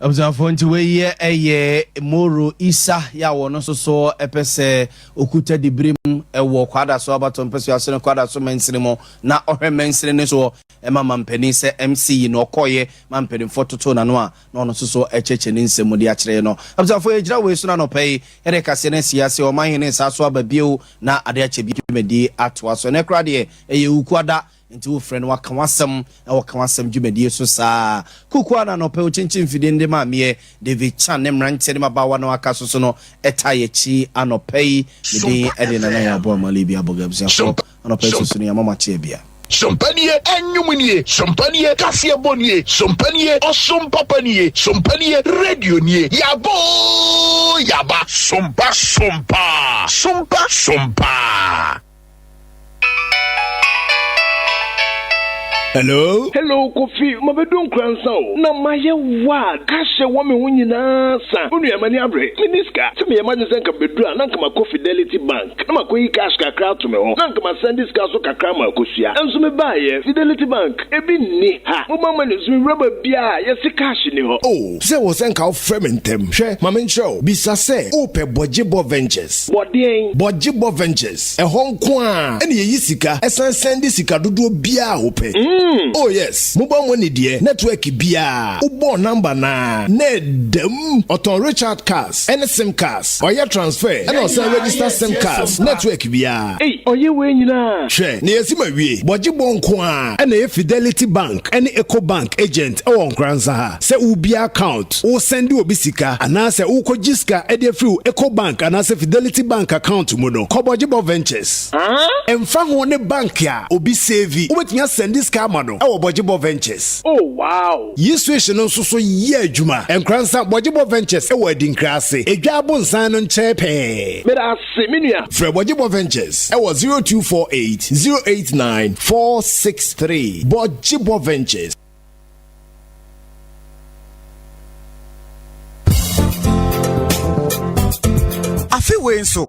abusuafo nti wɔyɛ ɛyɛ moro isa ya wɔ no soso ɛpɛ sɛ okuta dibrim ɛwɔ kwada so abato mpɛ so ase no kwada so mansini mo na ɔhwɛ mansini ne so ɛma mampani sɛ mc no ɔkɔyɛ mampani fototo na no a na ɔno soso ɛkyɛkyɛ ne nsɛm de akyerɛ no abusuafo yɛgyina wɔ so na no pɛyi ɛde kase ne siase ɔman hene sa so ababio na ade akyɛ bi dwumadi atoa so ne kra deɛ ɛyɛ ukwada nti wo frɛ no waka wasɛm na waka wasɛm dwumadie so saa kukua na no pɛ wo kyenkyen fidie ndi ma meɛ David Chan ne mmeranteɛ ne mabawa na waka so no ɛta yɛkyi anɔpɛ yi mede ɛde nana yɛ aboa male bi abɔga abusuafoɔ anɔpɛ so no yɛma makye bia Sompanie enyumunie, sompanie kasia bonie, sompanie osompapanie, sompanie radio nie. Yaba, sompa, sompa. Hello, Kofi. Mabedu Nkoranza o. Na maye wa kashe wa me ho nyina sa. Onu ya mani abre. Miniska. Se me imagine senka bedu a nanka ma Fidelity Bank. Na makoyi cash kakra to me ho. Nanka ma send this cash so kakra ma kosua. Enso me ba ye Fidelity Bank. Ebi ni ha. Mo mama ne zumi rubber bia ye se cash ni ho. Oh, se wo senka o frementem. Hwe, ma men show. Bisa se o pe Bojibo Ventures. Bodien. Bojibo Ventures. E honko a. Ene ye sika. Esan send sika dodo bia o pe. Oh yes, mobile money dear network bia. Ubo number na nedem Oton Richard Cars, sim cars, or your transfer, and also register sim cars, network bia. Hey, oye we nyina. Share, ne yesima wie, Bojibo nko and a Fidelity Bank, any Eco Bank agent or Nkoranza. Se ubia account, o send you obisika, and answer uko jiska ede free Eco Bank and answer Fidelity Bank account mono. Bojibo Ventures. And fan one bank ya, obi save, wait me send this car mano. Our Bojibo Ventures. Oh wow. Yeswation no so ye juma. Nkoranza Bojibo Ventures e wedding krase. E dwabo nsan no nchepe. Me da se menua. Fre Bojibo Ventures. E was 0248 089 463. Bojibo Ventures. Afi we nso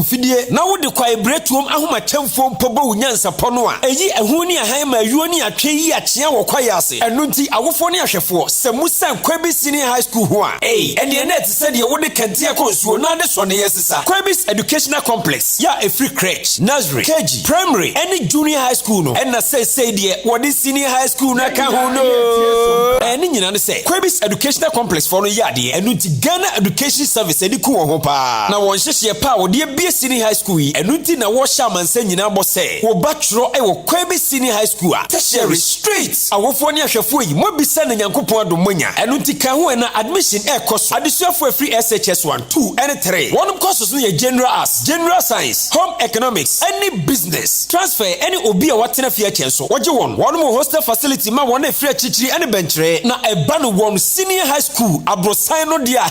school fidie na wo de kwae bretuom ahoma chamfo mpobo unyansa pono a eyi ehu ni ahan ma yuo ni atwe yi akyea wo kwae ase enu nti awofo ni ahwefo se musan Kwebis Senior High School ho a ene net se de wo de kantia konsuo na de so ne yesisa Kwebis Educational Complex ya a free crèche nursery KG primary any junior high school no and na say de wo de senior high school na ka ho no ene nyina ne se Kwebis Educational Complex for no ya de enu nti Ghana Education Service edi ku ho pa na won hyehye pa wo de bie senior high school yi enu nti na wo hya mansa nyina bo se wo batro wo Kwebis Senior High School a tertiary street awofo ne ahwefo yi mo bisa na Nyankopon adomonya enu nti ka ho na admission course adesuafo free SHS 1 2 and 3 one courses no general arts general science home economics any business transfer any obi a watena fie chenso woje one mo hostel facility ma one free chichiri any benchre na eba no one senior high school abrosan no dia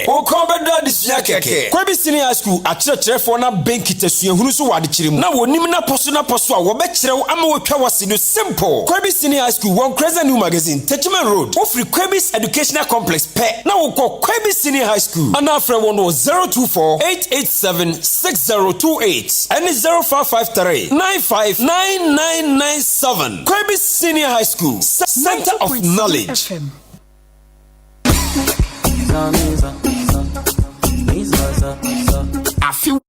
o ko beda adesua keke Kwebis Senior High School akyerɛkyerɛfo na benkitesua hunu so wade kyerem na wonim na poso a wobɛkyerɛw ama wotwa wase no simple Kwebis Senior High School one Nkoranza New Magazine Techiman Road ofri Kwebis Educational Complex pe na wo ko Kwebis Senior High School ana afre wo no 024-887-6028 and 0553-959997 Kwebis Senior High School Center of Knowledge. I feel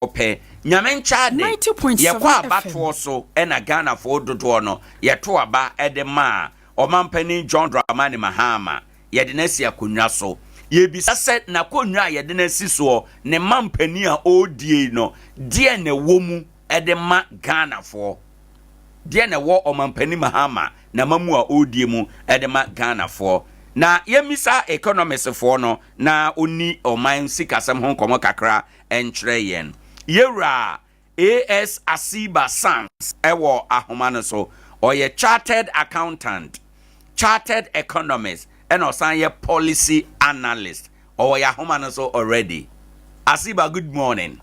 ope nyamencha de 90.7 yekwa abatoɔ so na Ghana for dodoɔ no yeto aba edema Omampani John Dramani Mahama yɛde na si akonwa so yebisa sɛ na konwa yɛde na si so ne mampani a odie no de na womu edema Ghana for de na wo Omampani Mahama na mamu a odie mu edema Ghana for na yemisa economists for no na oni oman sikasem ho komo kakra enkyerɛ yen yewra AS Asiba Sans ewo ahoma no so oye chartered accountant, chartered economist, and also a policy analyst. Or ya ahoma no so already. Asiba, good morning.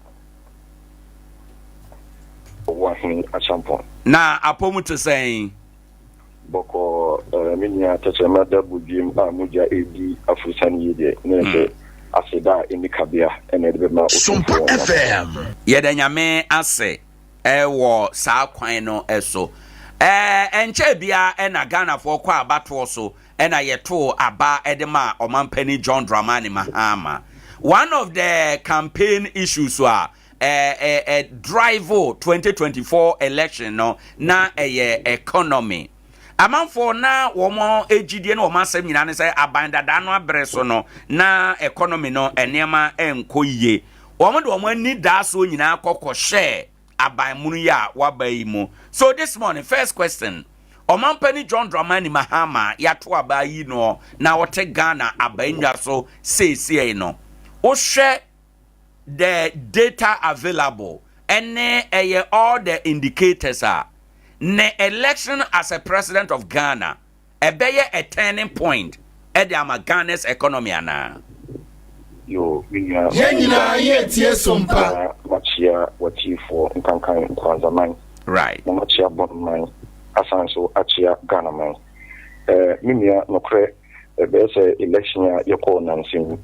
Owoahene Acheampong. Na apomu to saying Boko minya tachema dabu jim muja edi afusani yede nese aseda inikabia enedbe ma Sompa FM. Yede nyame ase ewo saa kwan no eso. Enche bia na Ghana for kwa abato so na yeto aba edema Omampani John Dramani Mahama. One of the campaign issues were drive 2024 election no na economy. Amanfo na womo ejidie na womasem nyina ne say abandada no abreso no na economy no enema enkoyie. Womo de womo ani da so nyina kokko share abanmunu ya wabayi mu. So this morning, first question. Omampani John Dramani Mahama yato abayi no na wote Ghana abayinwa so say no. O share the data available and all the indicators are ne election as a president of Ghana a turning point at the Ghana's economy ana. Yo, tie Sompa. Machia wati for Nkankan Nkoranza man. Right. Machia bon man. Asanso Achia Ghana man. Mimia nokre be election ya yeko nansim.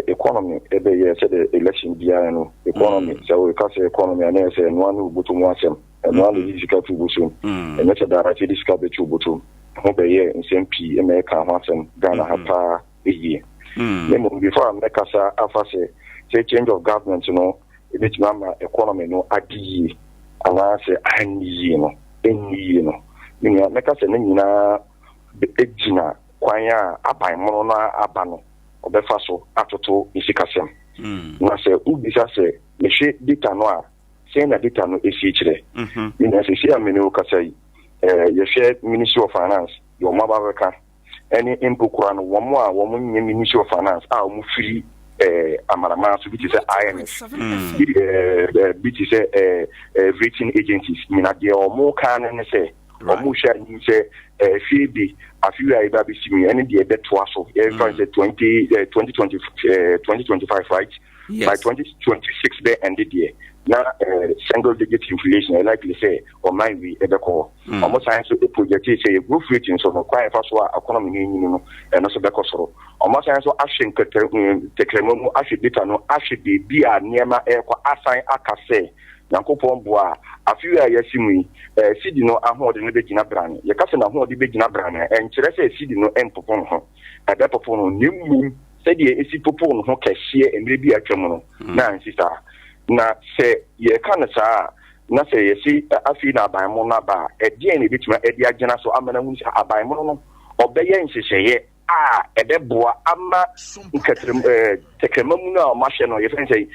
Economy ebe ye say the election bia no economy so we can say economy and say no one butu mu asem no one is ka tu butu and let the direct discuss the tu butu ho be ye nsmp e me ka ho asem Ghana hapa eyi before I make us afa say change of government no e bit mama economy no adi ala say anyi no enyi no ni make us na nyina ejina kwan ya aban mo no aba no obefa so atoto isikasem na se ubisa se mehwe data no a se na data no esi kire na se sia mene o kasai ye share Ministry of Finance yo mababeka any impokura no wo mo a wo mo nye Ministry of Finance a wo free amarama so bi ti se INS bi ti se rating agencies mina de o mo kan ne se o mo share ni se FEB afiu ya iba bisimi any the beto aso every 2025 right. Yes. By 2026 there ended the year now single digit inflation likely say or might be ebeko almost science to project say growth rate in so quite fast economy no and also beko so almost science so action tekremo action data no action be a niema e kwa assign akase Yankopon boa afiu ya yasimu sidi no ahode no begina brane ye kase na ahode begina brane enkyere se sidi no empopon ho ebe popon no nimu se de esi popon ho kehye emre bi atwam no na nsisa na se ye kan saa na se yesi afi na abanmo na ba ede ne bituma ede agena so amana hu sa abanmo no obeye nhyehyeye a ebe boa ama nkatrem tekremamu na ma hye no ye fense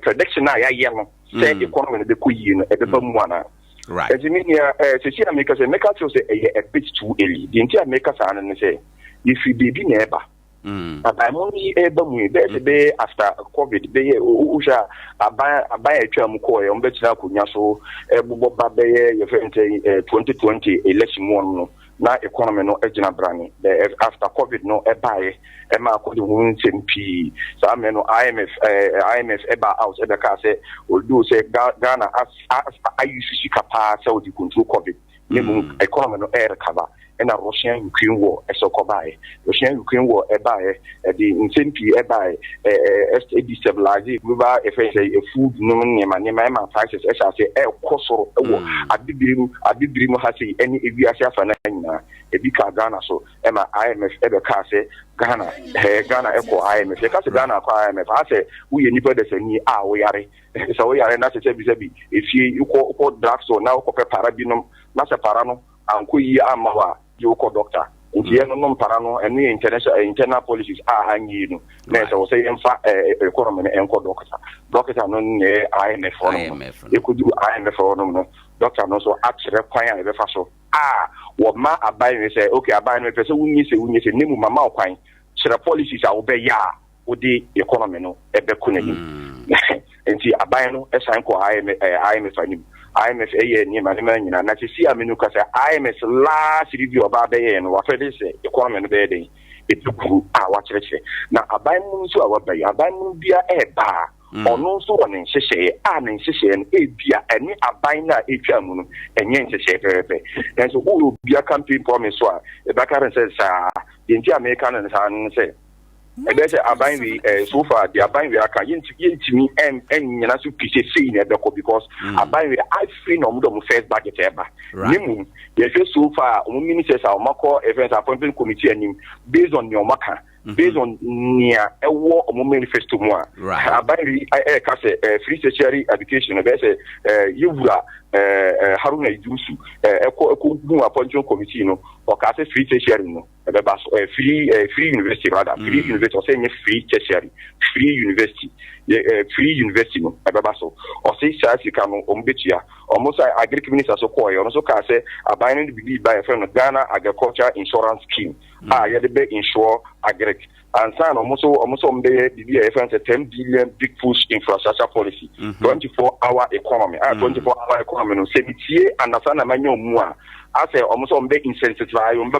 prediction na ya ye no say economy no be kuyi no ebe ba mu ana right as mean ya se America say make us say a bit too early the entire America say na say if you be na eba abamoni eba mu be after COVID be usha abaya atwam ko ye ombetira akunya so ebubo ba be ye fense 2020 election one no na economy no ejina brani after COVID no ebaye ema akodi hu ntmp so ameno IMF eba out ebe ka say although say Ghana as ayusu kapa say we control COVID nemu economy no recover and a Russian Ukraine war as a cobai. Russian Ukraine war by the incentive by destabilizing global effects a food no prices as I say a coso a big dream has any if a big Ghana so Emma IMF ever case Ghana echo IMF because Ghana IMF I say we anybody say ni we are so we are not if you call drugs or now copper parabinum Nasa Parano and Kui Amawa you call doctor in the non parano and internal policies are hanging I will say economy and doctor non IMF you could do IMF or doctor also actually require the faso what ma abide say okay abide me person we say name mama kwai share policies are obey ya with the economy no ebe kunani enti abide no esan ko IMF anim IMF ni manima nyina na see amenu ka say IMF last review about be no wa fe say economy no be dey etuku wa kire na abide mu nso a wa be abide mu bia eba ono nso won nhyehyɛ a ne nhyehyɛ no ebia ɛne aban na etwa mu no enye nhyehyɛ pɛpɛ nanso wo bia campaign promise so a ebaka say sa yenti America na say ebe say aban we so far the aban we aka yentimi nyina so pise sei na ebeko because aban we I free no mo first budget eba nimu ye so far ministers are mako event appointment committee anim based on your maka based on near ewo manifesto mu a abari ka say free tertiary education be say yewura Haruna Idrusu eko mu appointment committee no o ka say free tertiary no be ba free university rather free university or say free tertiary free university no be ba so o say Africa no ombetia almost agric minister so call you so ka say aban no be by friend Ghana agriculture insurance scheme you dey be insure agric and sign almost be the reference 10 billion big push infrastructure policy 24-hour economy 24-hour economy no say tie understand na manyo mu a I say almost be incentivize be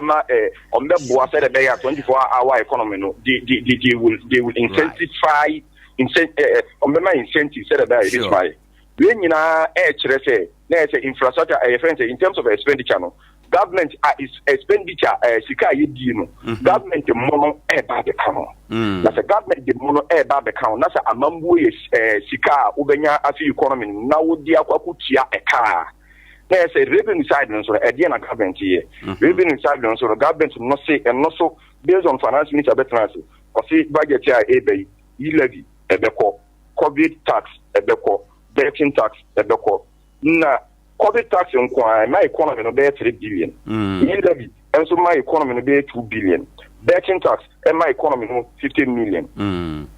boa say the 24-hour economy no they will incentivize incentive say the this why we nyina kire say na say infrastructure reference in terms of expenditure no government is expenditure sika yedi no government mono eba be kan na say government the mono eba be kan na say amambu sika ubenya afi economy na wodi akwakutia eka na say revenue side no so e na government here revenue side no so government no say and no so based on finance minister betranse o see budget here ebe levy ebeko covid tax ebeko betting tax ebeko na COVID tax in my economy no be 3 billion. Levy and so my economy no be 2 billion. Betting tax and my economy no 15 million.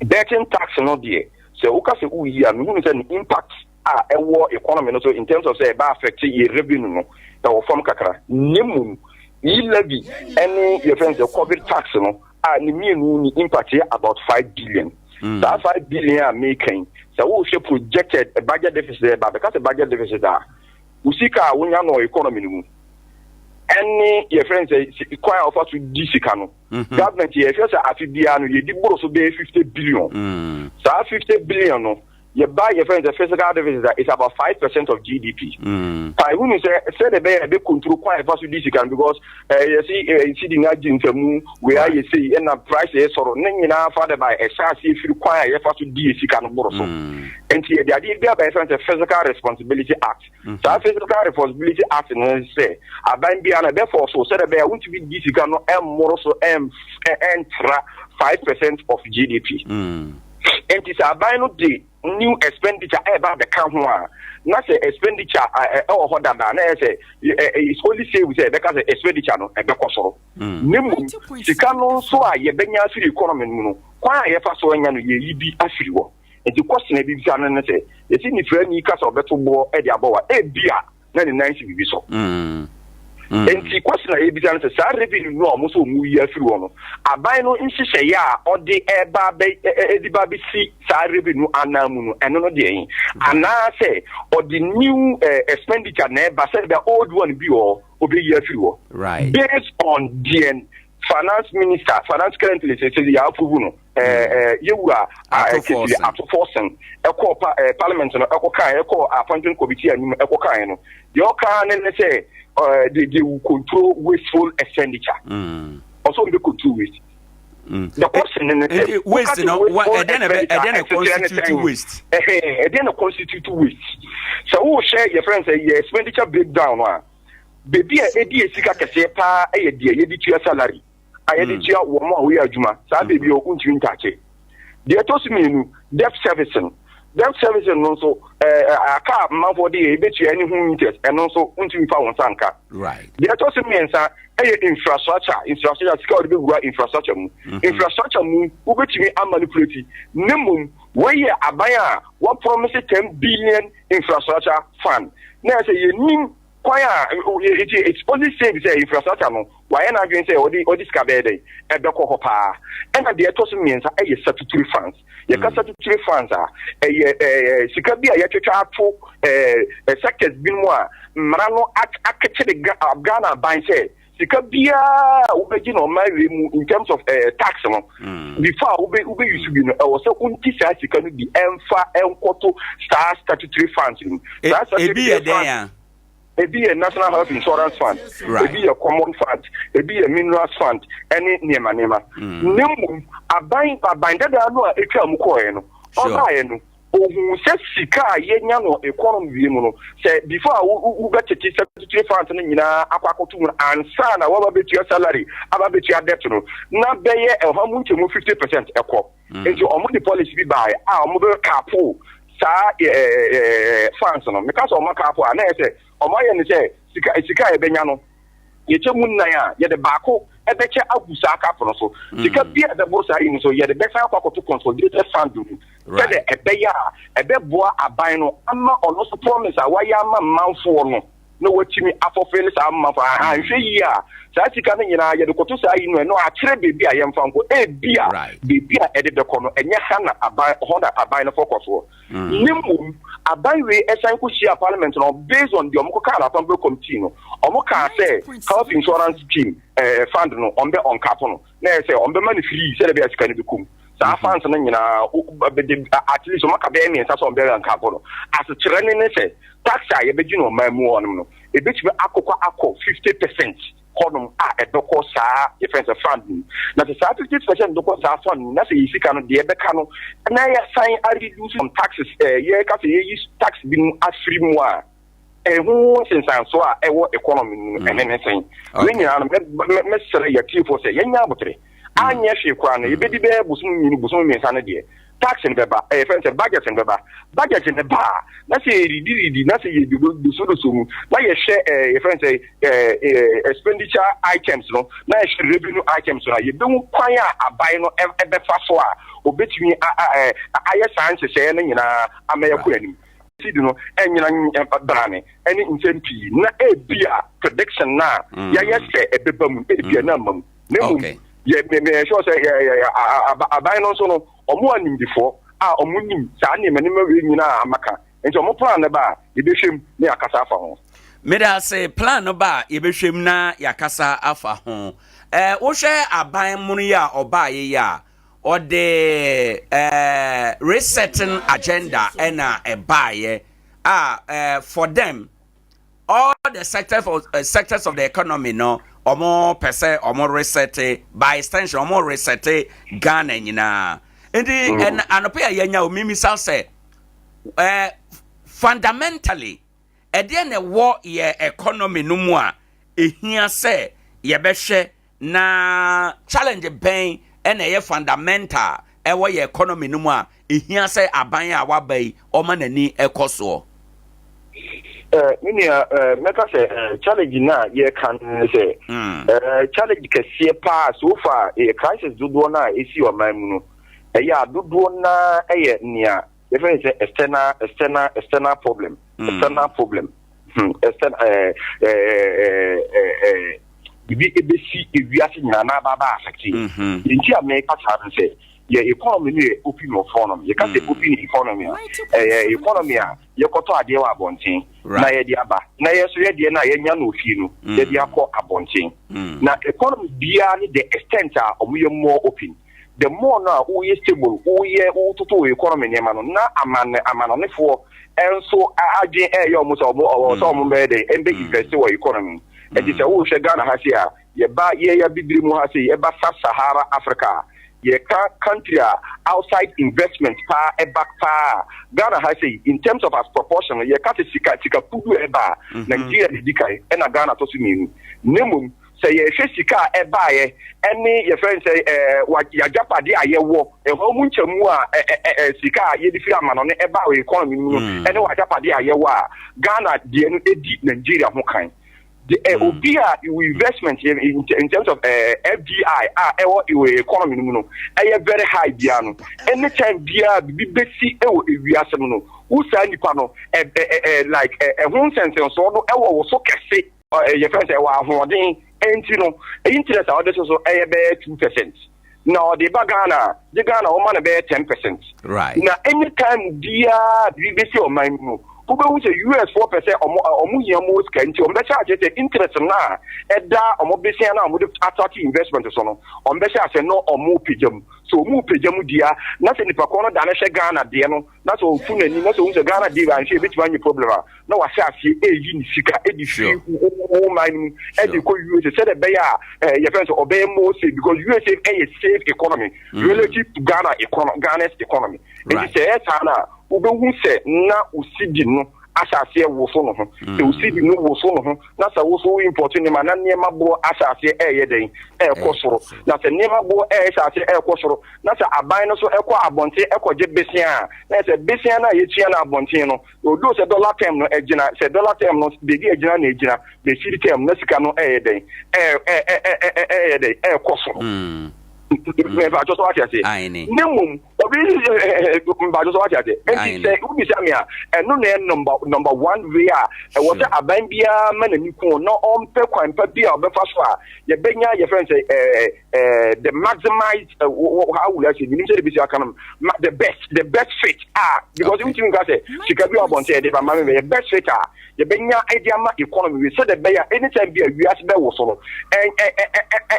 Betting tax no there. So uka se u here no say impact a war economy no so in terms of say ba affect your revenue no that will form kakra. Nemu levy any your friends the COVID tax no ni me impact here about 5 billion. That 5 billion are making so we should projected a budget deficit because the budget deficit usika wonya no economy mu any your friends say quite offer to disika no government here say afibia no ye di boro so be 50 billion so 50 billion no you buy your friends the physical deficit is about 5% of GDP I wouldn't say the be control quite offer to disika because you see the ngajin femu where you see and the price is so nyina father by a chance if you require you to disika no boro so and here the idea by the Physical Responsibility Act. So Physical Responsibility Act say aban bia na therefore so say the want to be this can no more so enter 5% of GDP. And it's aban no the new expenditure about the count one. Not say expenditure or hoda na say it's only say we say because expenditure no e be kosoro. Nemu sika no so a ye benya fi economy no kwa ye fa so anya no ye bi afiri wo. And the question is, you see, if any case of better war, Eddie Aboa, bia, 99 be so. And the question is, revenue no almost movie everyone. I buy no insist ya or the air the baby see revenue anamuno and no day. And I say, or the new expenditure never said the old one be all obey everyone. Right. Based on the finance minister, finance currently says you are approval. You are to forcing a parliament and a appointing committee and a kind. Your can say they will control wasteful expenditure. Also, they could do it. The question in waste, constitute waste. Then constitute waste. So, who share your friends a expenditure breakdown? Baby, a dear Sika Casepa, a dear, you did your salary. I had it your woman, we are Juma, Sabi, you won't you touch it. They are tossing me debt servicing. Debt servicing also a car, month for the bet you anything interest, and also until you found Sanka. Right. They are tossing me and infrastructure, infrastructure, infrastructure move, who bet me and manipulating. Nimum, where you are buyer, what promises 10 billion infrastructure fund. Now, say you mean. It's only saying the infrastructure. Why not going to say, or this cabin, and the Cohopa, and the Etosin means a statutory funds. Your statutory funds are a Sikabia, a second Binois, Marano Akye Ghana by say, Sikabia, in terms of tax. Before Ube used to be also Untisa, you can be M4 star statutory funds. That's a it be a national health insurance fund, it be a common fund, it be a minerals fund, any nema. Nemu, a bind that no a Mukoeno, or who says Sika, Yeno, economy, say before Uber statutory funds in Aquacotum and San, I will bet your salary, I will bet your debt. Not be a how much you move 50% a crop. And your money policy be by our mobile carpool. Funds on because of my capo and I say, or my end say, Sika Benyano, Yechamunaya, yet the Bako, a better Abusaka for so. Sika be at the Bosa in so yet the best alcohol to consolidate fund. A beya, a beboa, a bino, Amma or also promise a Wayama mount for no what you mean after failures. I'm sure ya. That's the kind of the Kotusa, no, I trade baby. I am from a beer, beer edit the corner, and Yahana a bino focus. Nimum, a byway, as I could see a parliament based on the Omokala Pambo Contino. Omoka say, health insurance scheme, fund on the on Capono. Nay, say, on the money free, celebrate can be cum. So I found something at least Macabemi and Sasson Bell and Capono. As a training, say, tax I bet you know my more. A bit of Ako 50%. Column at the course, defense of funding. Now, the 50% because our fund, nothing easy can the Ebecano, and I assign I reduce some taxes, use tax being as free more. And who since I saw a war economy and anything. When you are necessarily a key for say, Yanabotry. I never crown a baby bear was me sanity. Tax in the bar, a friend of budget in the bar, budget in the bar. That's it, nothing you do so soon. Why you share a friend say expenditure items, no, nice revenue items. You don't require a buy no ever fast or bet me I science saying, I may have see, you know, and Brani, any incentive, not a beer prediction now. Yes, a bit number. Okay. Yeah, me sure say a buy no so or more before or munim sani minimum amaka and so more plan about ibishim near Casafa home. Meda say plan about ibishim na yakasa afa home. Share a buy munia or buy ya or the resetting agenda and a buy for them all the sectors of the economy no or more per se or more reset by extension or more reset Ghana nyina and anopia yenya mimi say fundamentally e dey na war ye economy no mu a ehia say ye behwe na challenge ben and ye fundamental e wo ye economy no mu a ehia say aban a wabai o manani ekoso Meka say challenge na ye can say challenge kese pa so far a crisis dodo na esi o man mu no ya dodo na eye nia e fe say external problem bibi ebesi ewiase nyina na baba affect nti America say ye economy ni open economy ye ka say open economy economy a ye koto ade wa abonten na ye di aba na ye so ye de na ye nya no fi no ye di akọ abonten na economy bia ni the extent a omuye more open the more na wo ye stable wo ye wo toto economy ni ma no na amanonefo enso agye ye omo so omo be de embe invest wo economy e di say wo hwe Ghana ha se a ye ba ye ya bibiri mu ha se ye ba Sahara Africa ye country outside investment pa e back pa Ghana has say in terms of as proportion ye ka sika pudu e ba Nigeria di kai e na Ghana to sumi nemum say ye sika e ba ye any your friend say ya japade aye wo e ho mu nchamu a sika ye di fi amano ne e ba we economy mu any wa japade aye wo a Ghana de no edi Nigeria ho kan the obia investment in terms of FDI economy no very high biano anytime bia bibesi ewiase no usa nipa no like home sense so no so kese your friends wa hoden enti no interest our so be 2%. Now the Ghana o man be 10%. Right. Now anytime bia bibesi o man no Uber say US 4% or most can't you charge interest na eda or besia na would attract investment so on besha say no or more pijam so mu pijam dia na se nipa kono da na hwe Ghana de no na so funani na so unse Ghana de ban hwe bit ban problem na wa sha afi eyi ni sika e di fi o man e di ko US say the be ya your friends obey more say because USA a safe economy relative to Ghana's economy it say na ubehu se na usidi no asase wo so no ho e usidi no wo so no ho na sa wo so import ni ma na niema bo asase eye den ekosoro na se niema bo asase ekosoro na sa aban no so ekọ abonte ekọje besia na se besia na ye tua na abonte no odo se dollar term no ejina se dollar term no de gi ejina na ejina be city term na sika no eye den ekosoro me ba just what you say nemum obi ba just what you say and say ubi say no number 1 way e was aban bia manani ko no on pe kwan pa bia obefa so a ye benya your friend say the maximize how will I say you need to be the best fit because you think say she can be about say the best fit ye benya idea ma economy we say the beya anytime be we as be wo so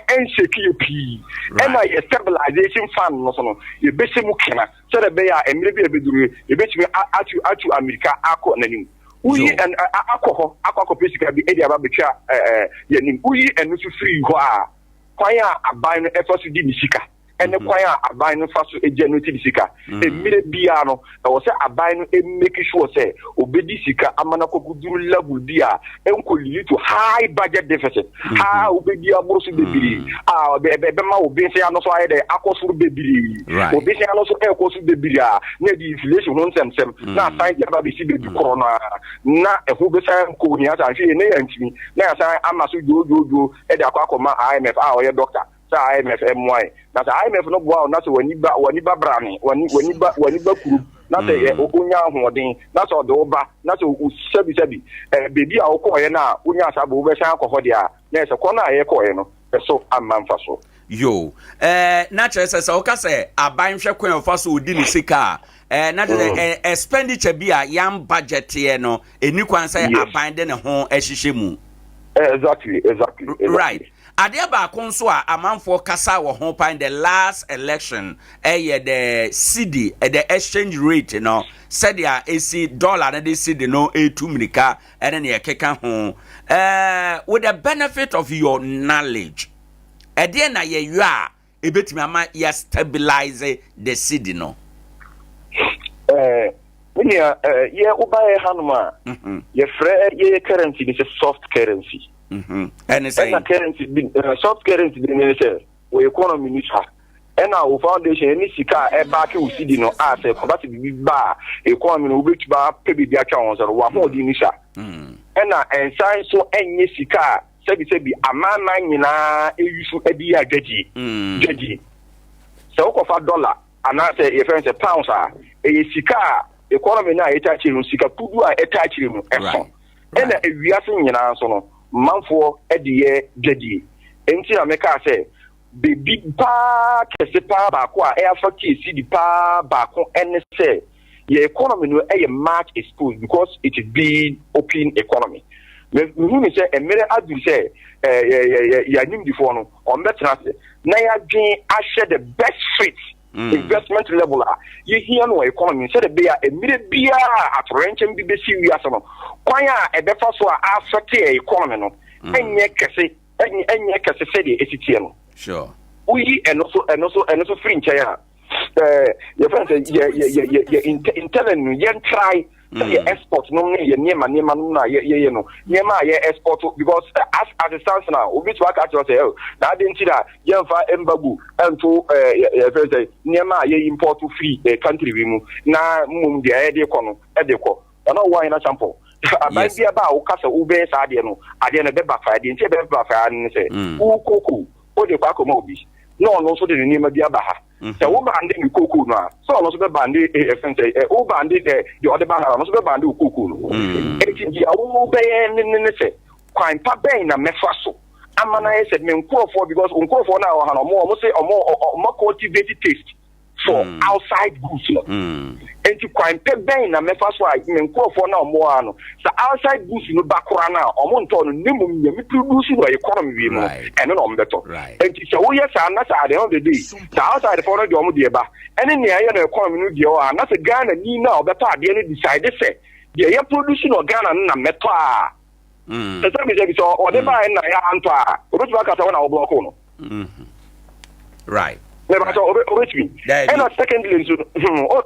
and security and a stabilization fund no so no ye be se mu kena say the beya emire bi ebeduru ye betimi atu America akọ nanim uyi and akọ pesika bi edi aba betwa ye nim uyi enu so free ho a kwan a aban no efo so di nisika ene kwan a aban no fa so egenuity disika emire bia no e wo se aban no make sure say obedi sika amana kokuduru level bia enko lead to high budget deficit obedi aburo so bebiri be ma obi se ano so aye de akosuru bebiri obi se ano so ekosu bebiri na di inflation no nsem na sai ja be si bebi corona na eho be sai ko ni asa hwe ne yantimi na sai amaso jojojo e de akoma IMF oye doctor sa IMF MY na sa IMF no boa na so wani ba brani wani ba kuru na se onya ahoden na so de oba na so usabi bebi a okoye na onya asa bo be san akọ de a na se ko na ye koye no so amamfa so yo na chese o ka se aban hwe kwan fa so odi ni sika na de expenditure bi a yam budget ye no eni kwan se aban de ne ho ehihye mu exactly right. Adea Akye a amanfo kasa wo ho pan the last election the CD the exchange rate no said ya AC dollar na the CD no e2 mirika and ne keka ho with the benefit of your knowledge Adea na ye you a ebetimi ama ya stabilize the CD no when ye ubaye hanuma ye free ye currency is a soft currency. And it's a currency, soft currency, the economy neutral. And our foundation, any sika, a back you see, no, as a combative bar, economy which bar, maybe the accounts or one more dinisha. And science so any sika, said a man, a useful idea, Jeji. So, of $1, and I say, if it's a pound, a sika, economy now attaching sika, Pudua attaching, and we are saying, manfo edie jadi enti na meka say baby pa kese pa baako a affect the pa baako and say your economy no much exposed because it is being open economy. Me say a mere adu say ya nim before no on better say na ya dwen ahye the best fit investment level you hear no economy say the be a mere bia atrenchen bi be si wi aso kwan a ebefa so a affect economy no enye kese say the etitie no sure we and also free in China. Your friends intelligent yen try export no near export because as it stands now we to work at yourself now didn't see that yen fa embagu and to near import to free country we na mum de kono edeko no why na champo about be about kasa ube sa de no ade na be bafa de nti be bafa ne say u koku o de kwa komo obi no so de ni ma bia ba ha so wo bande ni koku no so no so be bande say wo bande the other ba no so be bande koku no enti di awu be ne say kwan pa ben na mefa so amana e said me nkofo because nkofo na ha no mo say mo cultivated taste for outside goods enti kwan pe ben na mefa so a me nkofo na mo ano so outside goods no bakora na omo nto no nemu me produce no economy we no eno no mbeto enti so wo yes na sa de on the day so outside for no de omo de ba ene ne aye no economy no de o na se Ghana ni na obeto ade no decide say de ye produce no Ghana na meto a so be say so o de ba na ya anto a obeto aka sa na wo block no right never so obetimi and secondly so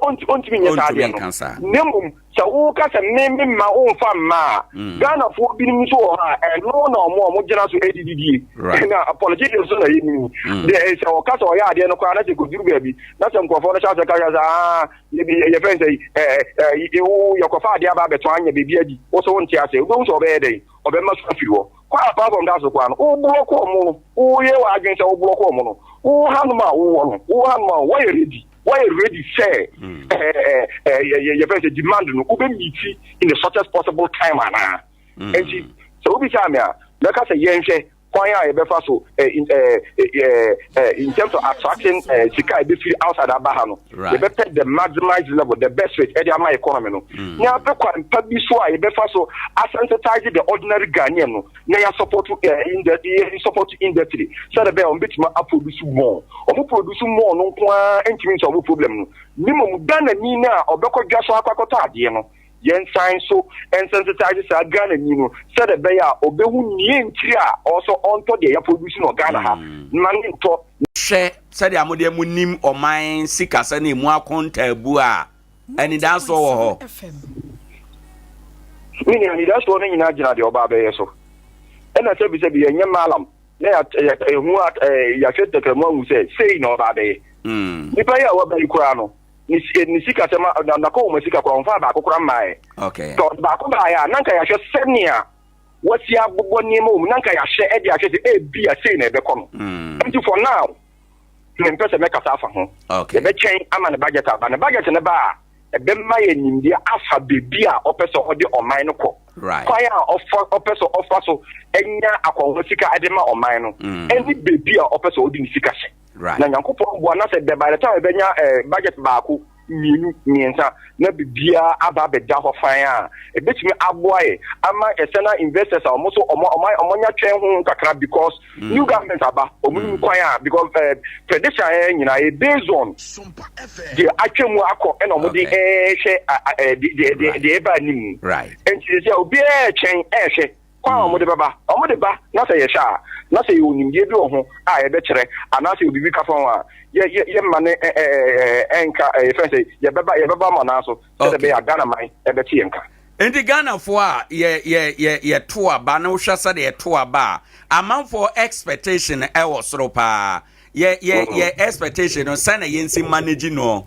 on me nyasa nemu so wo ka se me ma o fa ma Ghana fo bi ni so ha and no mo gina so ADD na apology so na yimi de so ka so ya ade no kwa na se ko duru baabi na se nkofo na cha ka ya ye friend say you yokofa ade aba beto anya bebi adi wo so won ti ase wo so be dey obe ma so afi wo kwa apart from that so kwa no o block mo o ye wa adwen se o block mo no o hanuma o hanuma why ready say your friend demand no ube meet in the shortest possible time and so we be say me like I say yenhwe kwan a be fa so in terms of attracting sika be free outside abaha no you be pay the maximized level the best rate e dey my economy no nya be kwan pa bi so a be fa so sensitize the ordinary Ghanaian no na ya support in the industry so the be on bit ma produce more no kwa entimi so problem no minimum Ghana ni na obekọ dwa so akwakoto ade no yen sign so and sensitize sa Ghana ni no said the bear obehu nie ntiri a also onto de ya produce no Ghana ha man nto hwe said amode mu nim oman sikasa na mu akonta bu a ani da so wo ho mini ani da so na nyina gina de oba be so ena se bi enye malam na ya hu ya hwe de kremo say no oba be nipa ya wa ba ikura no ni sika sema na ko mo sika kwa mfa ba kokora mai okay to ba ko ba ya nanka ya hwe senia wasi agbogbo ni mo nanka ya hwe e dia hwe bi a sei na ebe ko no until for now me mpese me kasa afa ho okay be chen ama na budget aba na budget ne ba ebe ma ye nimdia afa bebi a opeso odi oman no ko right kwa ya opeso offer so enya akwa sika ade ma oman no eni bebi a opeso odi ni sika hwe right na nyankopon bo na se de by the time benya budget baako mienu miensa na bibia aba beda ho fan a ebetimi aboae ama external investors are also omonya twen ho kakra because new government aba omun kwan a because prediction nyina e based on the atwemu akọ na omudi hwe de eba nim right and you say obi chen hwe kwa omudi ba na say yesha na say onimdie bi ho a ebe kire ana say obibi ka fon a ye mane enka friend ye beba ma na so say be Ghana man ebe tie nka enti Ghana fo a ye to aba na wo hwa sa de to aba amanfo expectation e wo soro pa ye expectation no say na yensi manage no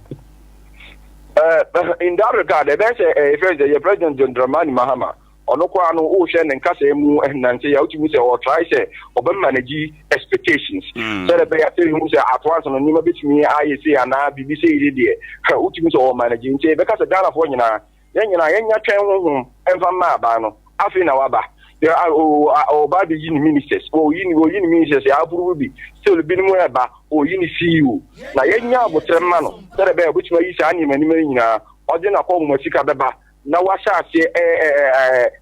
in that regard the best friend the President John Dramani Mahama onokwa no o hwe ne nkasa emu nante ya utimi se o try se obe manage expectations so the be ya tell him say at once no nima betimi aye say ana bibi say ide de utimi se o manage nte be kasa Ghana fo nyina yenya twen ho enfa ma ba no afi na waba there are bad yin ministers or yin ministers approve be still be no eba or yin CEO na yenya abotrema no there be which way is ani mani nyina ode na ko mo sika beba na washase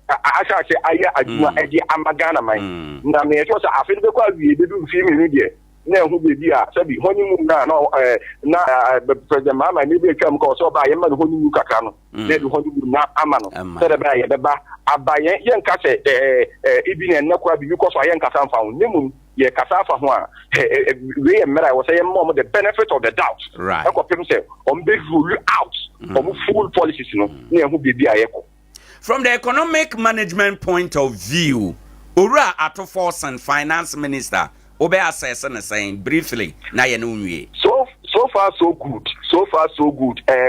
ashase aya aduma edi amagana man na me so afin be kwa wie be du fi mi de na hu bebi a sabi honeymoon na president mama ni be twam ko so ba ye ma honeymoon kakra no na du honeymoon na ama no se ba ye beba abaye ye nka se ibi na na kwa bi ko so ye nka san fa ne mum ye kasa fa ho a we ye mera wo say ye mom the benefit of the doubt right e ko pem say on be rule out on full policies no na hu bebi a ye ko. From the economic management point of view, Ura Ato Force and Finance Minister Obe assess and saying briefly na ye no nwie. So far so good.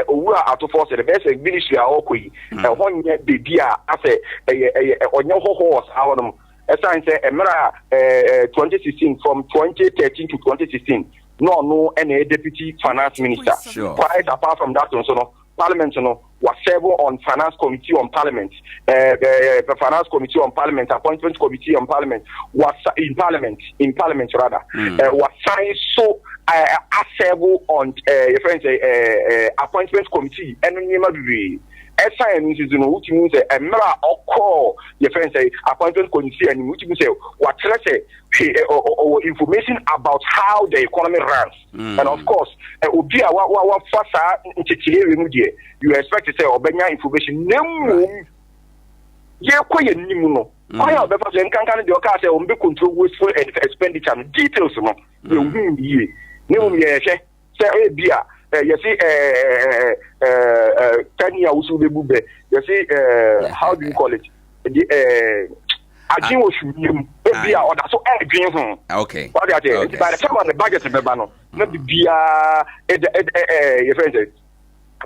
Owura Ato Force the best Ministerial okoi. Hon ye bebi a ase onye horse awon. Esan say emra 2016 from 2013 to 2016. No any deputy finance minister. Sure. Quite apart from that also no Parliament was served on Finance Committee on Parliament. The Finance Committee on Parliament, Appointment Committee on Parliament was in Parliament rather. Was signed so served on Appointment Committee and SIM is which means a mirror or call your friends say appointment committee and which means what information about how the economy runs. And of course, you expect to say Obenya information no I have the person can do a say on be control wasteful expenditure details no say beer. You see, 10 years also be bube. You see, how do you call it? I think we should be or that's so everything. Okay. What are they? By the time on the budget, maybe be your friend.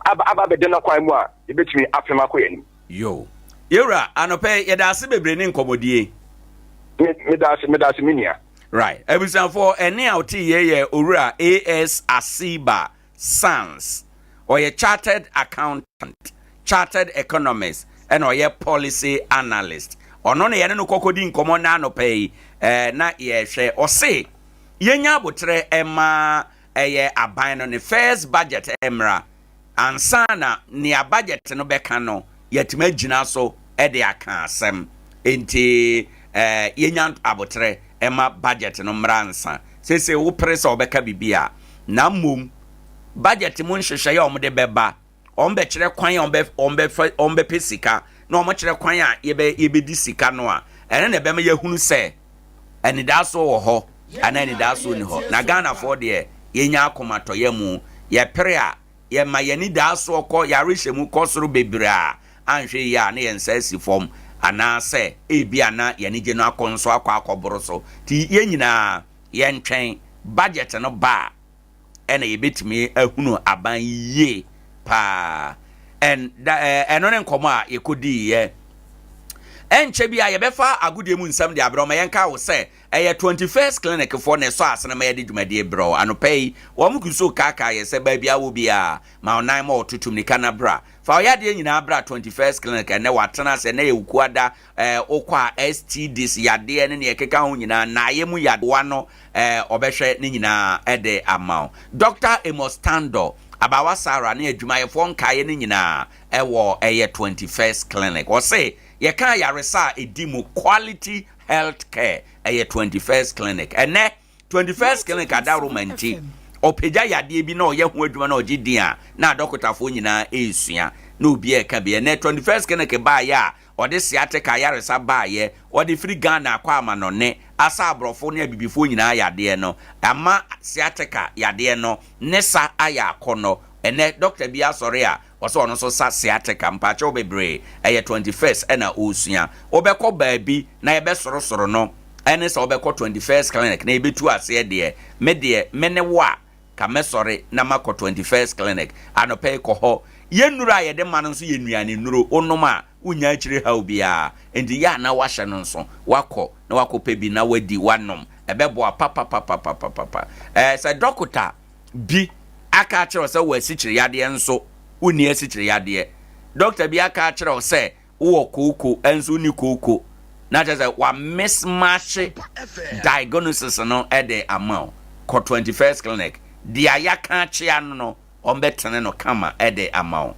Aba bedena kwa mwa. You bet me after my queen. Yo. Yura, anope yedasi bebre ni nkomodie. Medasi minia. Right. Ebisan for ene outi ye Owura AS Asiba Sans or a chartered accountant, chartered economist, and or a policy analyst. Or no no kokodin komo na no pay na ye share or say yenya botre emma aban on the first budget emra ansana ni a budget no beka no yetime gina so Adea Akye asem enti yenya abotre emma budget no mransa se wo presa obeka bibia na mum budget mun hwehwe ya omde beba ombe kire kwan ombe pesika na omo kire kwan a yebe di sika no a ene na bema yahunu se eni da so wo ho ana eni da so ni ho na Ghana for de yenya akomato yamu ye pere a ye ma ye ni da so ko ya rehemu kosoro bebira anhwe ya na ye nsasi fom ana se ebia na ye ni genu akonso akoboro so ti ye nyina ye ntwen budget no ba ena yebetimi ahunu aban ye pa and eno nkomo a yekodi ye enche bia yebefa agudie mu nsam de abroma yenka wo se 21st clinic for ne so asene ma yede dwumade bro anopei wo mkuso kaka ye se ba bia wo bia ma onan ma otutum ni kanabra fa oyade nyina bra 21st clinic ene watena se na yekuada okwa STDs yade ne yekeka ho nyina na yemu yadwa no obehwe ne nyina ede amount Dr. Emostando abawa Sarah ne adwumayefo nkaye ne nyina ewo 21st clinic wo se ye kan yaresa edimu quality health care 21st clinic ene 21st clinic adaromanti opeja yade bi na oye ho adwuma na ogidia na dokotafo nyina esua na obi e ka bi ene 21st clinic ba ya ode siateka yaresa ba ye ode free Ghana akwa amanone asa abrofo ne abibifo nyina yade no ama siateka yade no nesa aya akono ene doctor bi asore a oso ono so sa siateka mpache obebre 21st ena osua obekọ baabi na ebe soro no ene se obekọ 21st clinic na ebetu ase de mene wa ka mesore na makọ 21st clinic anope ko ho yenuru ayede man nso yenuane nuru onoma unya akire ha obia endi ya na wahye no nso wakọ na wakọ bi na wadi wanom ebebo papa se dokota bi aka akire se wasichire yade nso uni asichire yade doctor bi aka akire se wo koko enso ni koko na just wa mismatch diagnosis no e de amount ko 21st clinic dia yaka chia no ombetene no kama e de amount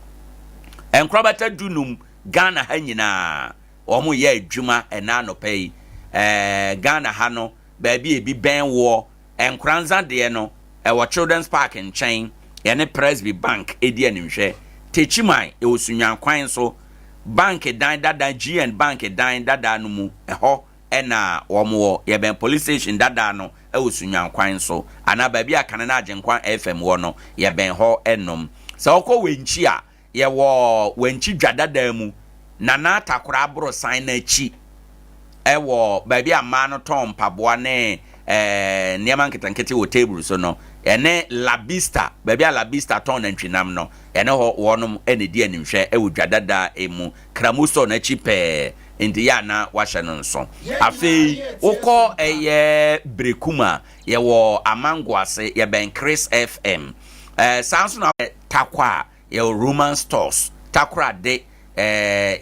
enkrobata dunum Ghana ha nyina omo ye adwuma ena no pay Ghana ha no baabi e bi ben wo Nkoranza de no e wo children's park in chain ene Presby bank edi animhwe techiman e osunyan kwan so bank dan dada GN bank dan dada no mu eho ena womo ye ben police station dada no e osunyan kwan so ana baabi akane na agenkwan FM wo no ye ben ho enom se okọ wenchi a ye wo wenchi dwadada mu nana takora abro sign na chi e wo baabi ama no tom paboa ne niema nketankete wo table so no ene labista baabi a labista ton ntwinam no ene ho wonom ene di animhwe e wo dwadada emu kramuso na chi pe ndi ya na wahye no nso afei wokọ eye brekuma ye wo amangwase ye ben Chris FM sanso na takwa ye Roman stores takra de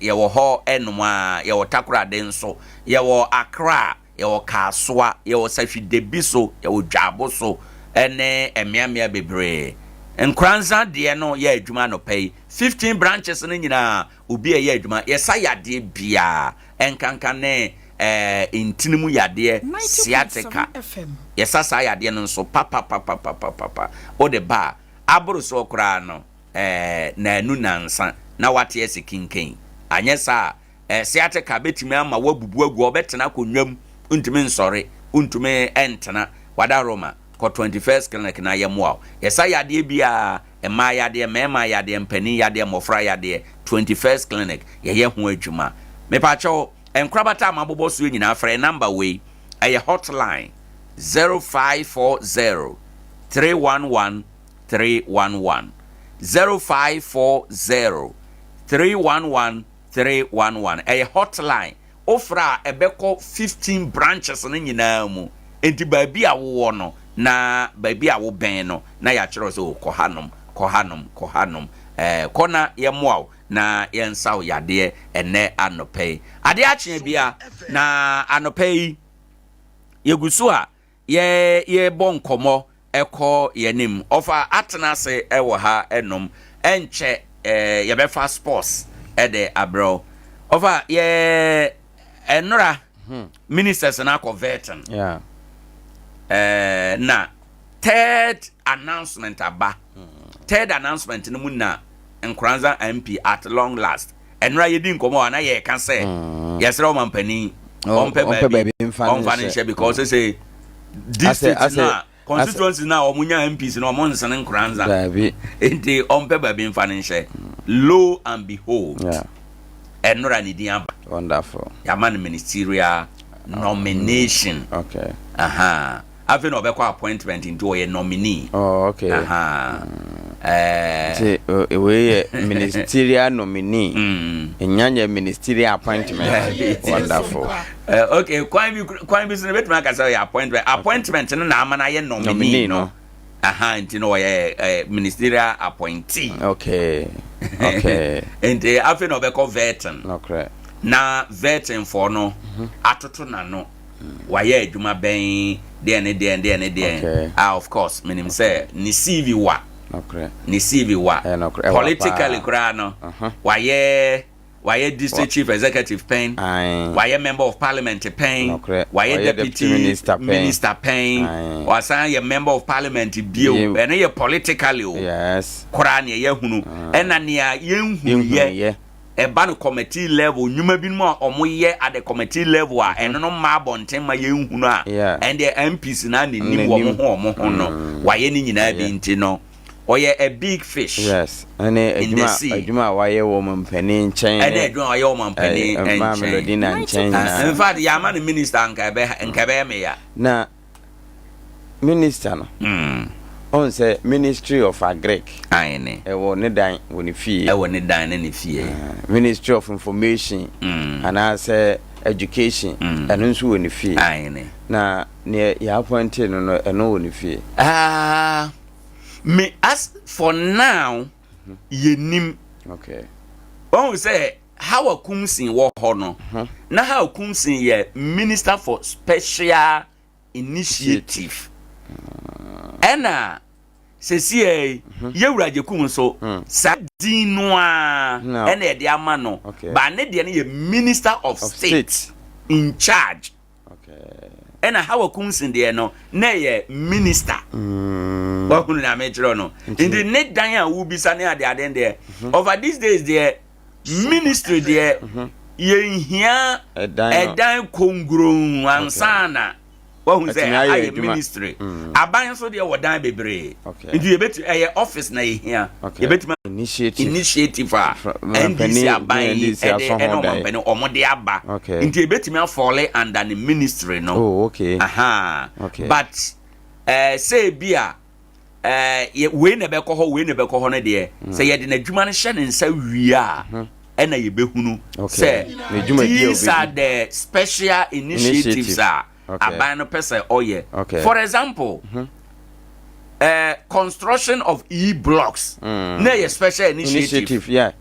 ye wo ho enuma ye wo takra de nso ye wo Accra ye wo Kaswa ye wo Safidebiso ye wo Dwaboso ene emiamia bebre Nkoranza de no ye adwuma no pay 15 branches no nyina obi ye adwuma ye sayade bia enkanka ne intinimu yade siateka ye sasa yade no nso papa o de ba aburu so kra no na anu nansa na wate ese kinken anyesa siateka betimi ama wabubu agu obetena konwam untumi nsore untumi entena wada Roma ko 21st clinic na yemwa yesa yade bia ema yade mema yade mpani yade mofra yade 21st clinic ye ho adwuma me pa cho enkrabata mabobo so nyina frɛ number we eye hotline 0540 311 311 0540 311 311 eye hotline ofra ebeko 15 branches no nyina mu enti baabi a wo no na baabi a wo ben no na ya kyerɛ so kohanom kona ye moaw na yensaw yade ene anope Adea Akye Abia na anope yegusu a ye bonkomo eko yenim ofa atena se ewo ha enom enche ye befa sports ede abro ofa ye enora ministers na converting na third announcement aba third announcement no mu na Nkoranza MP at long last enra yedi nkomo na ye kan say yesra omampani ompe baby onfanishe because say district na constituency na omunya MPs na omonsan Nkoranza baby enti ompe baby onfanishe lo and behold enra ni diamba wonderful yaman ministerial nomination okay I've no beko appointment into a nominee. Oh, okay. We ministerial nominee. Nyanya ministerial appointment. Wonderful. Okay, quite be so bit make say appointment. Appointment no na amana ye nominee no. Nti no ye ministerial appointee. Okay. And I've no beko veteran. Okay. Na veteran for no atoto na no. Waye adwuma ben de of course menim say ni CV wa ni CV wa politically kra no waye district chief executive pen waye member of parliament pen waye deputy minister pen wasan ye member of parliament bio ene ye politically yes kra ne ye hunu ena ne ye hunu ye ban committee level nyuma bi mo omoye at the committee level a eno no ma bonten ma ye nhunu a and the MPs na ni wo mo ho no waye ni nyina bi nti no oye a big fish yes ene adwuma waye wo mpani nchen ene adwuma waye wo mpani nchen in fact ya man minister nka be me ya na minister no on say Ministry of Agric aine ewo ne dan woni fie ne fie Ministry of Information and say Education and nso woni fie aine na ne ya appointed no eno woni fie me as for now yenim okay on say how Kumsin wo ho no na how Kumsin ye minister for special initiative ena sesie yewura jekum so sadinwa ena e de ama no ba ne de ye minister of state in charge ena how Kumsin de no na ye minister wa kunu na metro no in the net dan a wo bisa ne ade there over these days there ministry there ye hia edan kongron ansana who say I ministry aban so there wadan bebre nti ye betu office na ye hia ye betu initiative NDC aban eno mampani omode aba nti ye betu me fall under the ministry no but say bia we ne be ko ho no de say ye de na dwuma no hye ne nsa wiea ena ye behunu say these are the special initiatives aban no person for example construction of blocks na ye special initiative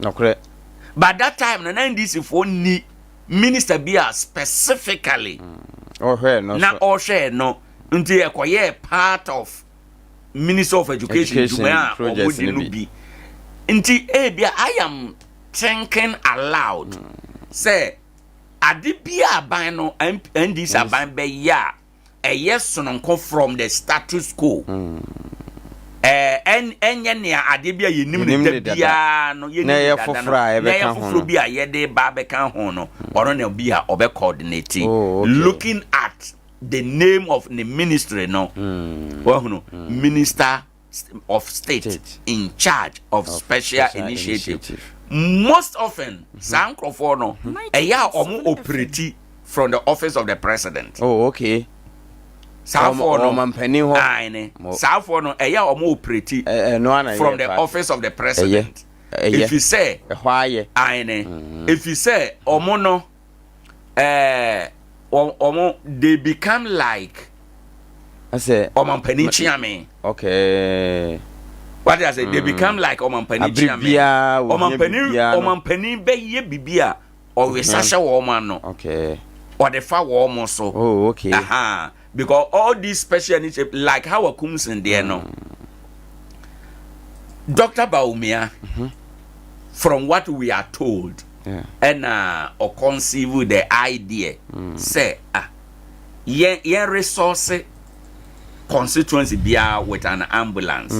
no correct but that time na NDC for ni minister bia specifically no until ye part of Minister of Education project no be nti bia I am thinking aloud say adibia aban no NDC aban be ya yes no from the status quo enye ne adibia yenim ne bia no yenim foforo bia ye de ba be kan ho no oro na bia obe coordinate looking at the name of the ministry no minister of state in charge of special initiative. Most often sankrofo no eya omo operate from the office of the president. Sankrofo no mampani ho sankrofo no eya omo operate from the office of the president. If you say if you say omo no they become like I say omampani chiame. What I say they become like omampani chiame. Omampani be ye bibia or we sasha woman no. Or the fa woman so. Because all these special initiatives like how comes in there no. Dr. Baumia from what we are told and or conceive the idea say ye resource constituency bia with an ambulance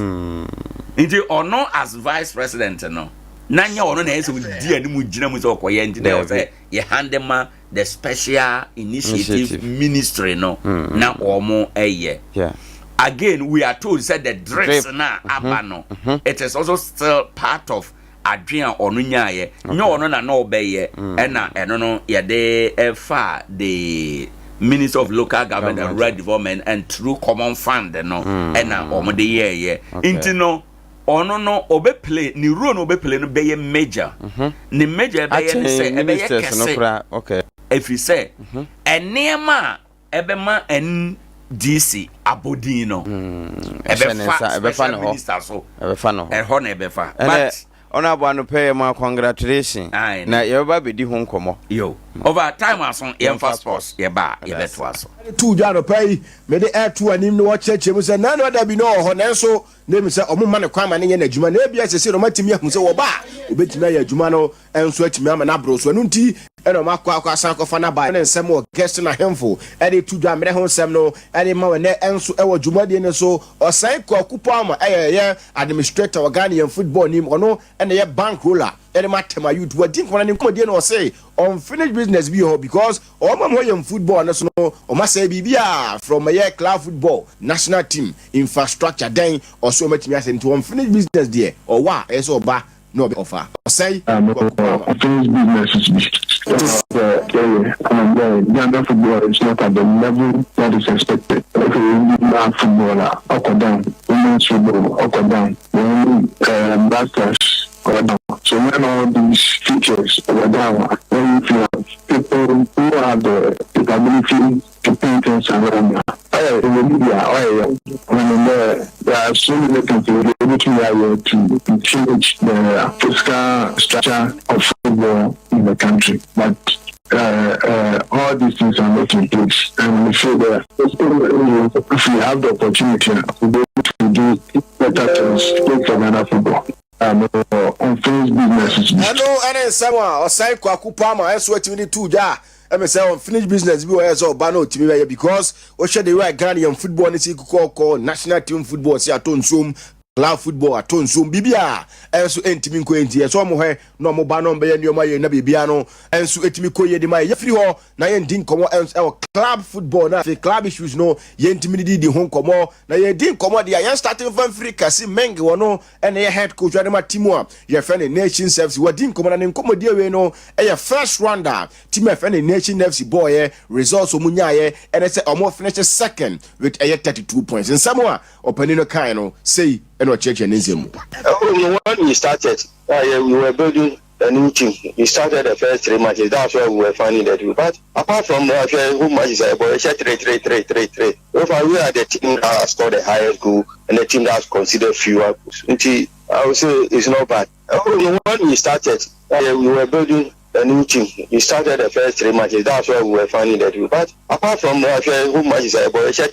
nti ono as vice president no nanya ono na ese di animu gina mu so koye nti dey say ye handema the special initiative ministry no na omo again we are told said the dress na abano it is also still part of adrian onu nyaaye nyo onu na no obeye ena eno no ye de efa the Minister of Local Government and Rural Development and through common fund no ena omode ye inti no ono no obe play ni role no obe play no be major ni major be ye say e be kese if you say enema ebe ma NDC abodin no ebe fa no minister so ebe fa no e ho na ebe fa but honorable no pay ma congratulations na ye ba be di ho nkomo yo over time ason ye fast sports ye ba ye beto aso tu dwa no pay me de air to anim no wacheche mu se na no da bi no ho nenso na mi se omuma ne kwama ne ye na adwuma na bia sese no matimi ahu se wo ba obetimi ya adwuma no enso atimi ama na bro so anu nti eno makwa asan kofa na ba ne nsem o guest na hemfo e de tu dwa mere ho nsem no e de ma we ne enso e wo adwuma de ne so osan ko akupo ama ye administrator Owoahene football nim ono ene ye bankroller ene matema youth wadin kwana nim komodie no say unfinished business bi ho because o ma mo ye football no so no o ma say bibia from a club football national team infrastructure then also matimi ase into unfinished business there or wa eso ba no be offer say unfinished business is the football is not at the level that is expected. Okay, we need footballer up or down, women's football up or down, backers or down. So when all these features are down, when you feel people who have the capability to paint things around in the media, there are so many things to be able working here to change the fiscal structure of football in the country. But all these things are not in place, and we feel that if we have the opportunity, we'll be able to do better things for Ghana football. Unfinished business. Hello, and someone or say Kwakupama, I swear to me too, ja. I mean, say unfinished business be as or Bano to me because we share the right Ghanaian football and see call national team football, see at Zoom. Club football at Tonsum Bibia, and so entimi Quenty, so mo he no mo ba no be no ma ye na bibiano, and so etimi ko ye de ma ye free ho na ye din komo our club football na the club issues no ye entimi di hon komo na ye din komo dia ye starting from free kasi menge wono and ye head coach adema timu a ye friend nation service we din komo na nkomo dia we no e first rounder team e friend nation FC boy ye results omunya ye and say omo finish second with 32 points in Samoa openino kind no say and what church and Nizim. When we started, we were building a new team. We started the first 3 matches. That's why we were finding that. But apart from that, who matches are about 3. If we are the team that has scored the highest goal and the team that has considered fewer goals, I would say it's not bad. When we started, we were building a new team. We started the first 3 matches. That's why we were finding that. But apart from that, who matches are about 3.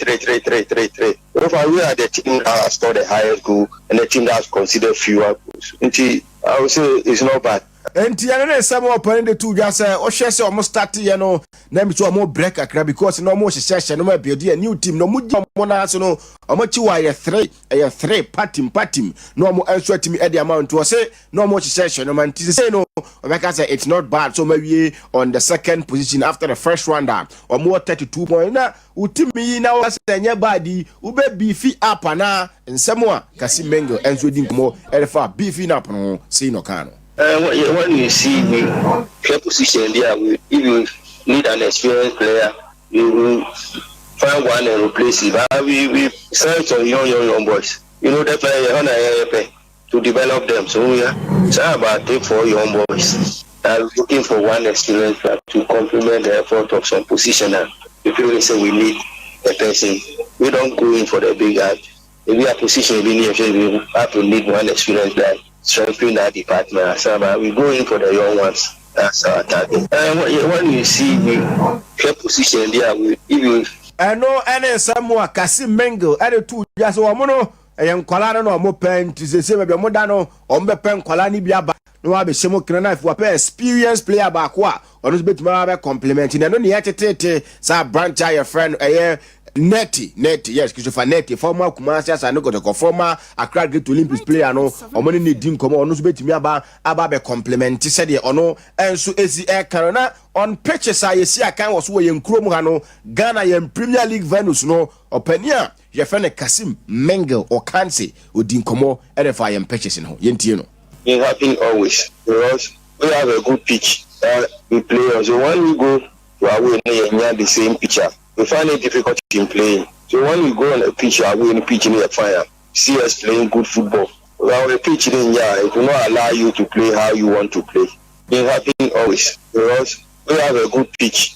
If we are the team that has scored the highest goal and the team that has considered fewer goals, I would say it's not bad. And Tiana some open the two just or share almost start name to a more break a because no more session no be a new team no monas no or much you are 3 patim no more answer to me at the amount to say no more session no man say no because it's not bad so maybe on the second position after the first rounder or more 32 points now utimi now as a body ube beefy up and somewhere kasi mengo and so didn't more elfa beefing up no see no cano. When you see the position there, if you need an experienced player, you will find one and replace it. But we search on young boys. You know, the player to develop them. So we are about take for young boys. I'm looking for one experienced player to complement the effort of some positioner. If you say we need a person, we don't go in for the big guy. If we are positioned, we have to need one experienced guy. Strengthening that department, so we go in for the young ones. That's our target. When you see the position there, if you know any somewhere Kasi Mengo, added two just one mono, a young colano or more pen to the same of your modano, or me pen colani biaba, no abe shemo knife, who experienced player bakwa, or this bit more complimenting and only at sa branch your friend a year. Netty, yes, Christopher Netty, former Kumasi, I know got a former Accra Great Olympics player, no, or money didn't come on, no, bet me about a compliment, said the ono, and so is the air carona on pitches. I see a can was way in Kromano, Ghana and Premier League Venus, no, or Penia, your friend Kasim, Mengel, or Kansi, who didn't come on, and if I am pitches in home, Yentino. It happens always because we have a good pitch. We play, so when we go to our way near the same pitcher. We find it difficult in playing. So when we go on a pitch, we are pitch in the fire. See us playing good football. Without a pitch in it will not allow you to play how you want to play. It happens always because we have a good pitch.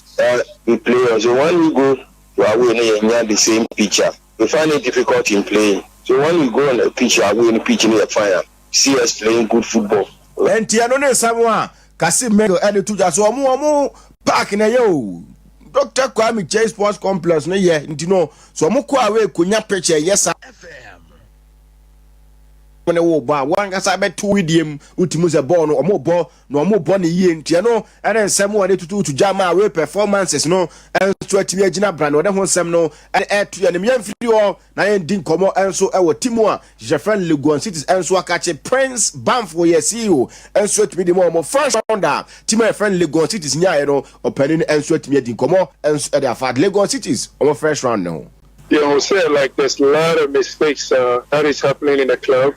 We play. So when we go to our way near the same pitcher, we find it difficult in playing. So when we go on a pitch, we are pitch in the fire. See us playing good football. And Tiano Samoa, Kasim Mego added to just one more park in a yo. Dr. Kwame Chase Sports Complex, no, yeah, no, so Mukwa away, Kunya Peche, yes, sir. When I walk by one, as I bet 2 with him, Utimusa born or more ball, no more bonny yin, Tiano, and then someone to do to jam away performances, no, and stretch me a Gina brand, or then some no, and add to an young video, Nine didn't come out, and so our Timor, Jeffrey Lugon cities, and so I catch a Prince Banff for your CEO, and sweat me the more first rounder, Timor friend Lugon cities, Nyano, or Penny, and sweat me didn't come out, and their fat Lugon cities, on first round now. Yeah, I would say like there's a lot of mistakes that is happening in the club.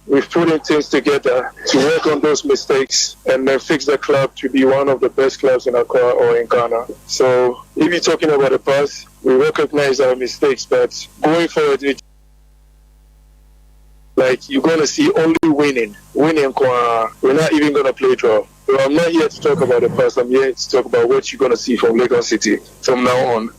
We've put in things together to work on those mistakes and then fix the club to be one of the best clubs in Accra or in Ghana. So if you're talking about the past, we recognize our mistakes, but going forward, like you're going to see only winning. We're not even going to play draw. So I'm not here to talk about the past. I'm here to talk about what you're going to see from Lagos City from now on.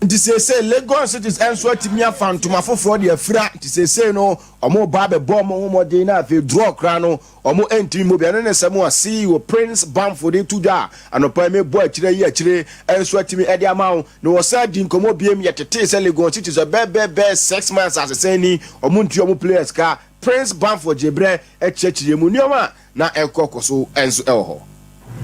nti say Lagos cities enso atimi afantoma foforo de afira nti say no omo ba be bom ho modin na afi draw kra no omo entimi mo bia no ne semo asi wo Prince Bamford de tuja anopa me boy akire yi akire enso atimi ede amawo no wo sa di nkomo biem yetete say Lagos cities be 6 months as say ni omo nti omo players ka Prince Bamford jebre echechire mu nioma na ekokoso enso eho.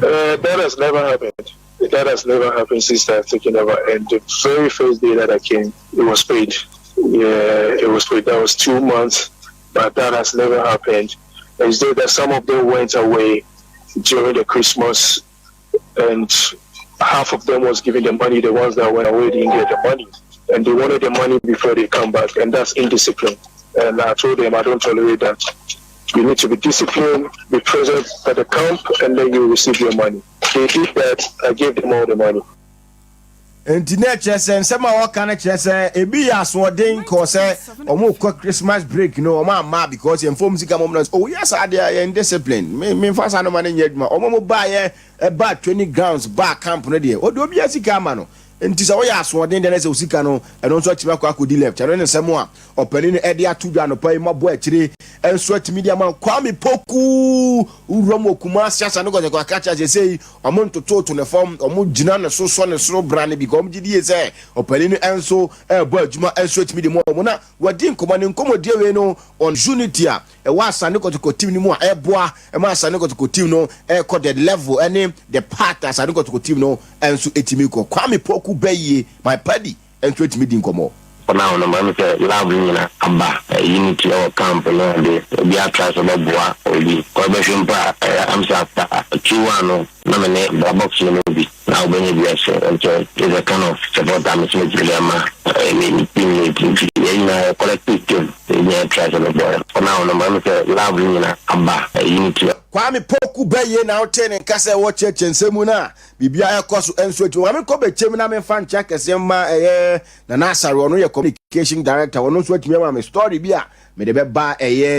That has never happened. That has never happened since I've taken over. And the very first day that I came, it was paid. Yeah, it was paid. That was 2 months, but that has never happened. It's though that some of them went away during the Christmas, and half of them was giving the money. The ones that went away didn't get the money, and they wanted the money before they come back, and that's indiscipline. And I told them I don't tolerate that. You need to be disciplined, be present at the camp, and then you receive your money. They did that. I gave them all the money. And nature says, some of what kind of chess, a be as what they cause or quick Christmas break, no, ma, because you inform the government. Oh, yes, I dare in discipline. Me fast no money yet, or more buy a bad 20 grounds back camp ready. Or do be a sicamano. And tis away as what then there's a sicano, and also Chimaka could left. I don't know someone or Penny Adea Akye pay my boy today and sweat media man Kwame Poku Uromo Kumasias and go catch as they say amount to total the form or Mujina so son and so brandy become GDS or Penny and so boy Juma and sweat media more. What didn't command in Commodino on Unitia a was I got to continue more air bois a mass I got to continue air coded level and name the part as I got to continue and so etimiko Kwame Poku Bay my paddy and 20 meeting come for now, no man say love aba unity or camp no dey be attract about boa obi convention pa am say after 2-1 no me na box no be now when you be say okay is a kind of support am so dilemma me in collective team they attract about boa for now no man say love aba unity Kwame Poku Beye na hotel en kasa wo church ensemu na bibia ekoso enso atu ame ko be chem na me fan cha kase ma na Nasari ono ye communication director ono so atumi ma me story bia me de be ba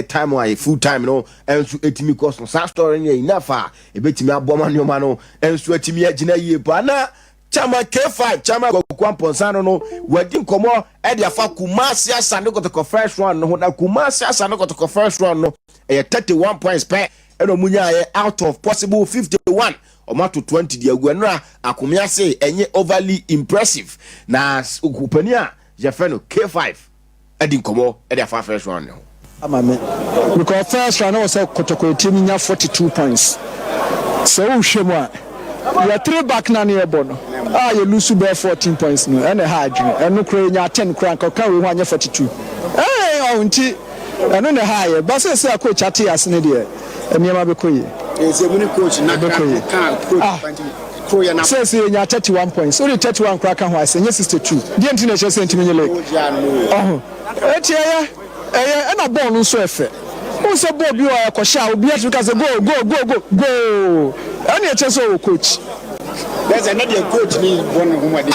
time wa full time no enso etimi cost no sa story ni enough e betimi aboma nyoma no enso atimi agina yie pa na chama K5 chama Kwamponsano no wadi nkomo e de afa Kumasi asane go to first round no na Kumasi asane go to first round no 31 points per eno munya out of possible 51 or to 20 the agwenra akomia say enye overly impressive na ukupania jefeno K5 edi nkomo e dey first round no amame because first round was kotoko team nya 42 points so uhwemu a ya 3 back na ne ebo no you lose by 14 points no and ha adwene eno kro nya 10 kro kan we ho anya 42 onti eno ne ha ye ba say coach atias ne de Eniema bekoye. Ezemuni coach na Kroya na. Says you nya 31 points. Only 31 kra kan ho ase nya 62. Die ntine che sentimi nyele. Etie na ball no so efe. Unse ball bi o yakosha obi atu ka say go. Ani eche so coach. There's another coach ni bono ho made.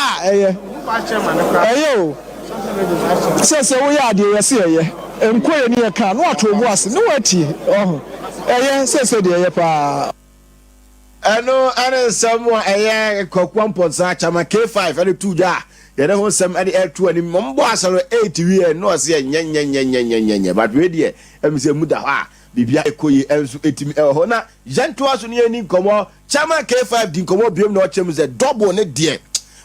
Says we ya de yese enkoye ni e kan no atobu ase no wati say de pa ano ana someone Kwamponsano chama K5 and 2 ja ye na ho sem ade air2 ani mombo asaro 8 wi no se nyenyenyenyenyenye but we dey am say muda ha bibia ekoyi enso etimi ho na janto aso ne ani komo chama K5 din komo biem na o chem ze double ne de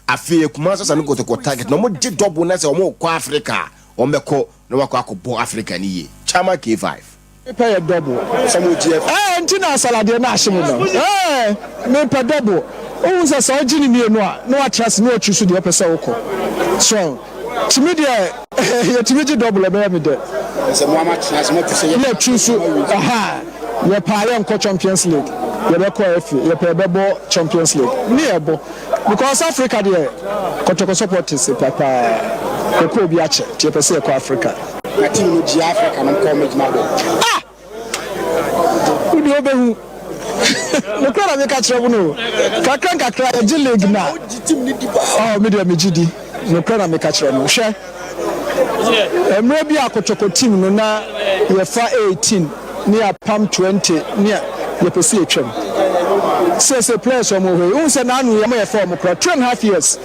afi Kumasi sanu go to target no mo di double na se o mo kwa Africa o meko no wakọ akọbọ Africa ni ye chama K5 pay a double some GF ntina salade na ahye no me pay double o say so gini mi enu a no atras no atrusu de opese woko so timi de ye timi di double be me de se mo amatras mo tuse ye atrusu ye pa ye nko Champions League ye be ko FA ye pay bebo Champions League ni ebo because Africa de kotoko support is papa ko bi ache tie pese ko Africa na team no G Africa no ko me jima do udi obehu no kra me ka kire no kakra G League na team ni di ba media me gidi no kra me ka kire no hwe emre bi akotoko team no na ye fa 18 ni apam 20 ni ye pese etwem say players o mo we un say na anu ye mo ye for mo kra 2.5 years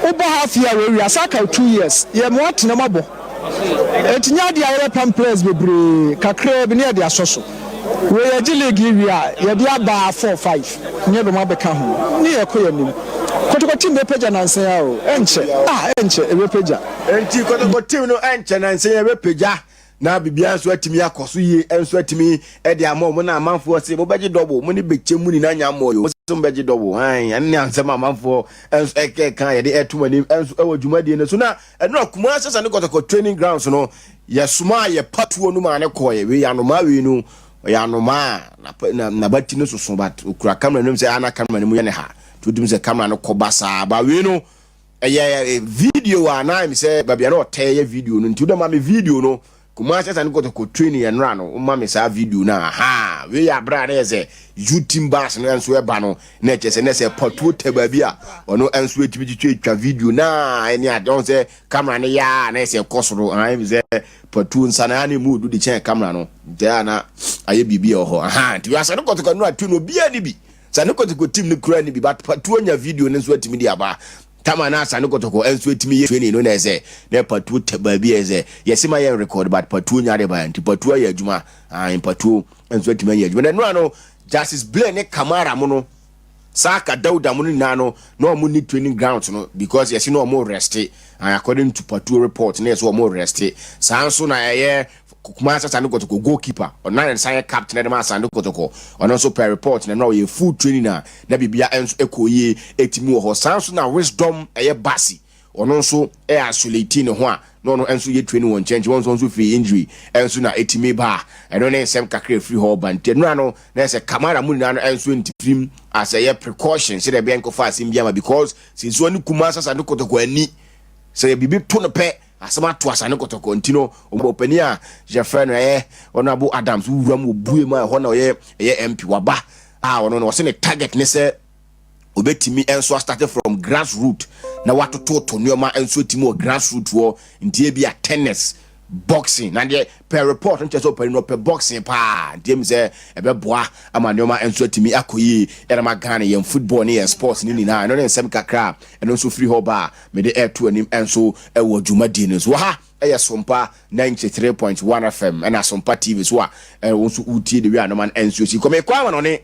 Uba half year we asaka 2 years. Ye mo atena mabo. Etinya dia ye pam players bebre kakra bi ne dia soso. We ye league wi a ye dia ba 4-5. Nye be ma be ka ho. Ne ye koye nim. Kotoko team be page na nsen ya o. Enche. Enche e be page. Enti kotoko team no enche na nsen ya be page. Na bibia nso atimi akoso yie enso atimi e de ama mo na amanfo se mo beje double mo ni beche mu ni na nya mo yo so beje double an ansem amanfo enso eke kan ye de etumani enso e wodwumadi ne so na eno akuma asesa ne kotoko training grounds no ye suma ye patuo no ma ne koye we ya no ma we no ya no ma na bati no so bat okura camera no se ana camera no ye ne ha to dim se camera no kobasa ba we no video ana mi se babia no teye video no nti do ma me video no kuma sasa ni ko training and run o ma me sa video na we ya bra na eze YouTube bass no enso e ba no na chese na se portrait teba bia ono enso etimi twa video na eni adon se camera ne ya na se kosoro an ze portrait nsa na ni mood di chen camera no dia na aye bibia ho ti ya sa no ko no atu no bia ni bi sa no ko team ni kura ni bi but portrait nya video ne so etimi dia ba tama na asa no kotoko enso etimi ye training no na eze na patu teba bi eze yesima ye record but patu nya de ba nti patu ya adwuma patu enso etimi ye adwuma no ano Justice Blaine ne Kamara mo no saka Dauda mo na no mo ni training ground no because yesi no mo rest according to patu report na yeso mo rest sanso na ye kuma sasa no kotoko goalkeeper ona say captain na sasa no kotoko ona so per report na no ye full training na bibia enso ekoye etimi ho sanso na wisdom eye basi ono so isolate ne ho a no enso ye training won change won so free injury enso na etimi ba eno ne nsem kakra free ho ban te no na se Kamara mu na no enso ntifim as a precaution say the benko fa simbia because since one kuma sasa no kotoko ani say bibi to no pe asama to asane kotoko ntino opani a Jeffrey no Honorable Adams wuram obue ma ho na ye MP waba ono no se ne target ne se obetimi enso started from grassroots na watoto to nyoma enso timi grassroots wo ntie bia tennis boxing na de per report nche so per no per boxing pa dem se ebeboa ama nyoma enso timi akoyi era magane yem football ne sports ni na no nsem kakra eno so free hoba me de air to anim enso ewo dwumadi ne so ha Sompa 93.1 FM and Sompa TV so also uti de wi anoman enso si come kwa no ne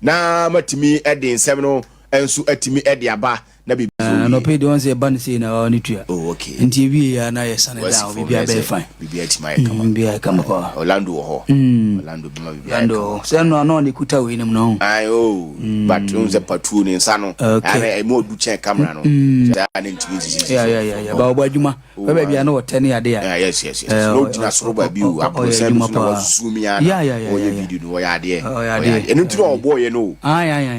na matimi edi nsem no enso atimi edi aba na bibi no pay the ones e ban say na oni tua okay nti wi ya na yes na down bibi be fine bibi atima e kama bibi kama kwa Orlando ho Orlando bima bibi Orlando say no ni kuta we nim no but unze patu ni nsano ana e mo du check camera no ya na ntimi ya ba obadwuma ba bia na wotene ade ya yes no tina soro ba bi o aposem na zoom ya na o ye video no ya ade enu ntino oboye no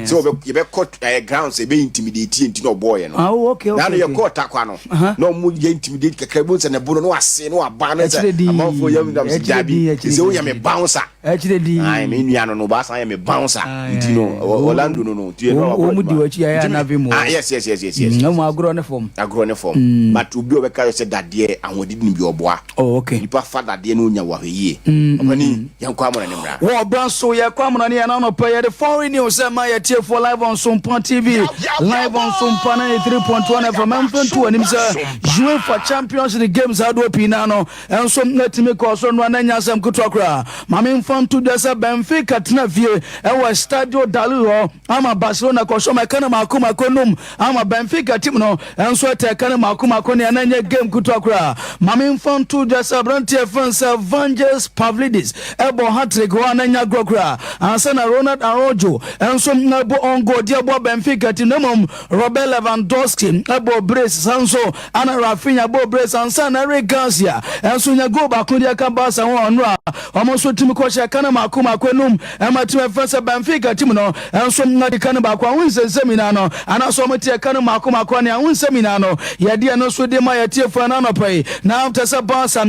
so ye be cut grounds e be intimidate ntino boy no okay na no ye court akwa no no mu ye intimidate kakra se ne bono no ase no aba na se amanfo yam ndam se jabi se o ya me bouncer actually me nua no ba san ya me bouncer ntino Orlando no tie no o mu di wachi ya na be mo yes no mu agro ne form but obi obeka se dade ahodi ni bi oboa okay nipa fa dade no nya wa hweye opani yankwa mo na ne mra wo branso ye kwa mo na ne na no pay the foreign news ma ye tie for live on Sompa TV live on Sompa 93.1 FM mfentu anim se UEFA Champions League games ado pina no enso natime ko so no na nya sam kutokra mame mfantu de se Benfica tena vie e Stadio Dalio ama Barcelona ko so mekana makoma konum ama Benfica team no enso te kana makoma koni na nya game kutokra mame mfantu de se Brantie France Evangelos Pavlidis ebo hat-trick wa na nya grokra ansa na Ronald Araujo enso na bo ongo dia bo Benfica team no Robert Lewandowski abo brace sanso ana Rafinha bo brace ansa na Regancia enso nya go ba kundi aka ba sa won no omo so timi ko she kana makoma kwenum ematima fesa Benfica team no enso na di kana ba kwa hunsensemi na no ana so mo tie kana makoma kwa ne hunsemi na no ye de no so de ma ye tie fo na no pai na after sa ba sa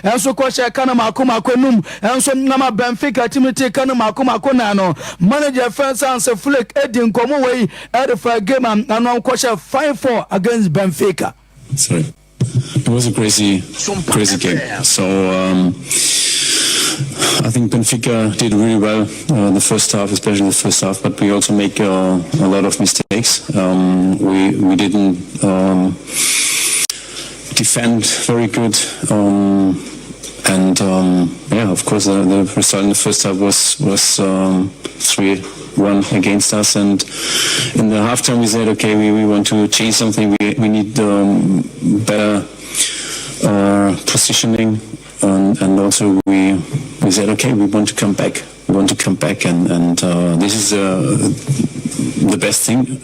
enso ko she kana makoma kwenum enso na ma Benfica team tie kana makoma kona no manager fence answer flick edin komo we at the game and on ko she 5-4 against Benfica. Sorry, it was a crazy game. So I think Benfica did really well the first half, especially the first half, but we also make a lot of mistakes. We didn't defend very good, and of course the result in the first half was 3-1 against us, and in the halftime we said, okay, we want to change something. We need better positioning, and also we said, okay, we want to come back. And this is the best thing,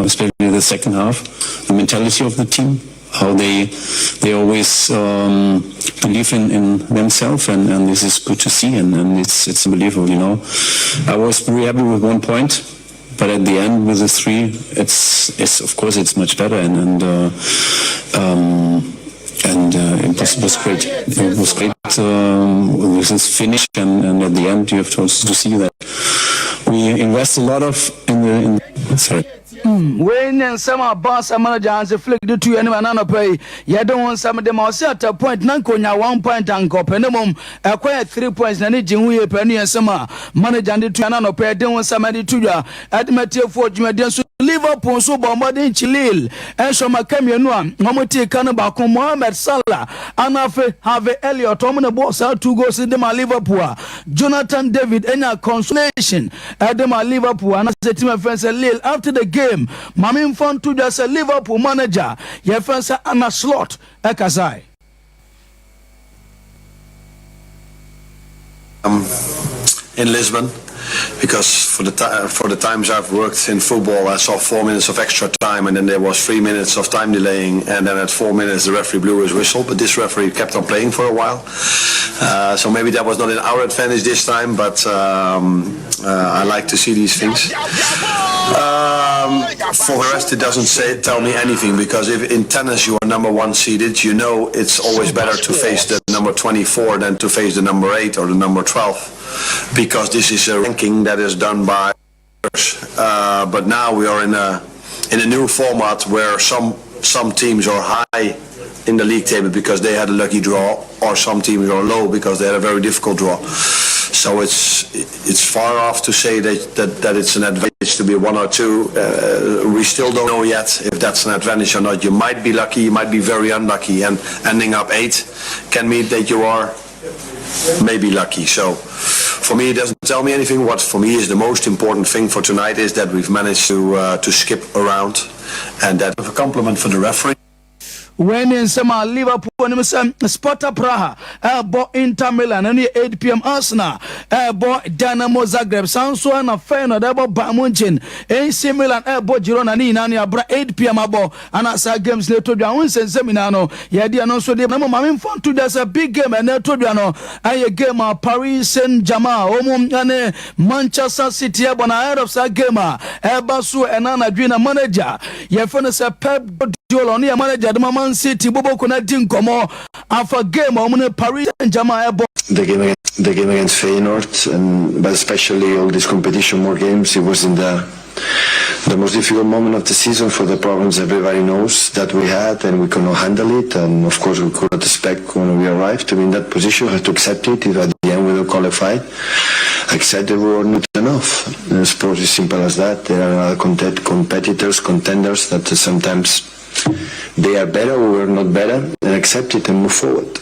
especially in the second half. The mentality of the team, how they always believe in themselves, and this is good to see, and it's unbelievable, you know. I was very happy with 1 point, but at the end with the 3, it's of course it's much better, and it was great. It was great with this finish, and at the end you have to also see that we invest a lot in sorry. When and some are boss and manager and the flick the 2 and another pay. You don't want some of them are set a point, Nankonya 1 point and go penum, acquire 3 points, and we penny and summer. Manager and the 2 another pay, don't want somebody to ya. At Matthew Ford, Jimadian Liverpool, so bombarding Chilil, and so Macamia Noam, Momoti Kanabako, Mohamed Salah, Anafe, have Elliot, Tomina Boss out 2 goals in them Liverpool, Jonathan David, and a consolation at them Liverpool, and as the team of friends Lille after the game. Mamin fun to just a Liverpool manager. Your friends are on a slot. Ekazai. In Lisbon, because for the times I've worked in football, I saw 4 minutes of extra time, and then there was 3 minutes of time delaying, and then at 4 minutes the referee blew his whistle. But this referee kept on playing for a while, so maybe that was not in our advantage this time. But I like to see these things. For the rest, it doesn't tell me anything, because if in tennis you are number 1 seeded, you know it's always better to face the number 24 than to face the number 8 or the number 12, because this is a ranking that is done by others. But now we are in a new format where some teams are high in the league table because they had a lucky draw, or some teams are low because they had a very difficult draw. So it's far off to say that it's an advantage to be 1 or 2. We still don't know yet if that's an advantage or not. You might be lucky, you might be very unlucky, and ending up 8 can mean that you are maybe lucky. So for me, it doesn't tell me anything. What for me is the most important thing for tonight is that we've managed to skip around, and that with a compliment for the referee. When in some Liverpool and Sparta Praha, bought Inter Milan, and 8 p.m. Arsenal, bought Dynamo Zagreb, Sanso and a fan of Bayern Munich, AC Milan, bought Girona, Nani, 8 p.m. Abo, and as our games later, Winston Seminano, Yadia no so the Mamma fun to there's a big game, and Tobiano, a game of Paris Saint-Germain, and Manchester City, Abona, ahead of Sagema, Basu, and Anna Green manager. Your friend is a Pep Guardiola, manager, the Man City, Bobo Konatin Komo, after game on Paris Saint-Germain. The game against Feyenoord, but especially all this competition, more games, it was in the most difficult moment of the season for the problems everybody knows that we had, and we could not handle it. And of course we could not expect when we arrived to be in that position. We had to accept it. If at the end we don't qualify, accept that we were not enough. Sports is simple as that. There are other competitors, contenders that sometimes they are better, we are not better, and accept it and move forward.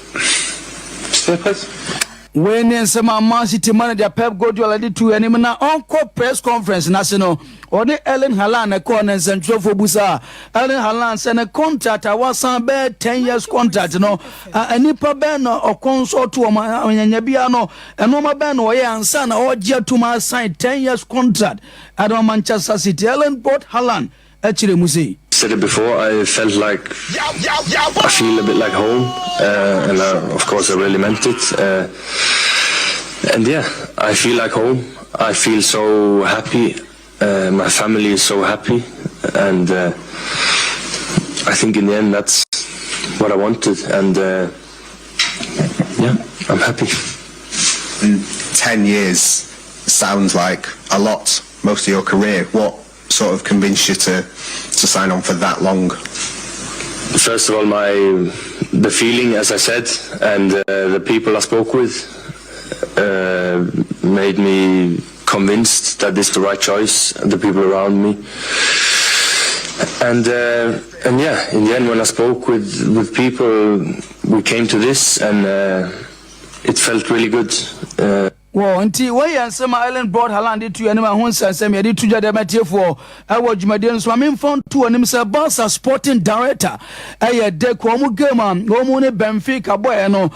When in some Man City manager Pep Guardiola did to any man encore press conference national or the Ellen Haaland a corner and central for Busa. Ellen Haaland sent a contract. I was some bad 10 years contract, you know. A nipper ban or consort to Yabiano, and no ban or and son or Gia to my side 10 years contract at Manchester City. Ellen bought Haaland actually Musi. Said it before, I felt like I feel a bit like home, and of course I really meant it, and yeah, I feel like home. I feel so happy, my family is so happy, and I think in the end that's what I wanted, and yeah, I'm happy. 10 years sounds like a lot, most of your career. What sort of convinced you to sign on for that long? First of all, the feeling, as I said, and the people I spoke with, made me convinced that this is the right choice, the people around me. And yeah, in the end, when I spoke with people, we came to this, and it felt really good. Well, until we and some island brought Halandi to anima Hunsa, some yadi to Jadamatia for our Jumadian Swamin found two and himself Barca sporting director. A Dequamu German, Gomone Benfica Bueno,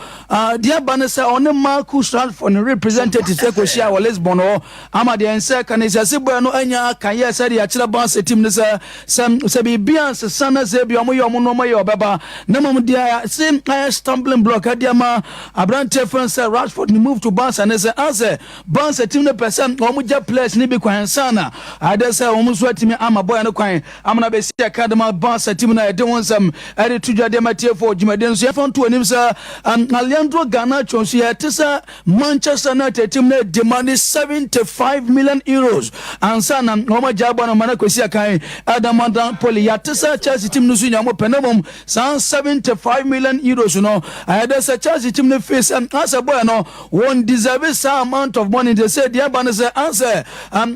dear Banessa on the Marcus Radford representative Sequoia or Lesbono, Amadian second is a Sibuano Anya, Kaya said the Achila Barca team, some Sabi Bians, Sana Zebiomo Baba, Namadia, same stumbling block, Adiama, Abrante France, Radford moved to Barca and as Bonds a team percent Omuja players ni be kwan sana adesa omuso atimi ama boy no kwan amna be see academy Bonds a team na e de wonsam e to dwade matie for Jumaden so yefon to anim sa Leandro Garnacho so ya tesa Manchester United team na demand 75 million euros ansa na omuja bono mana kwesi akan Adamanda Poli ya tesa Chelsea team no so nyamo penamum 75 million euros no adesa Chelsea team na face asa boy no won deserve amount of money. They said the Abana say answer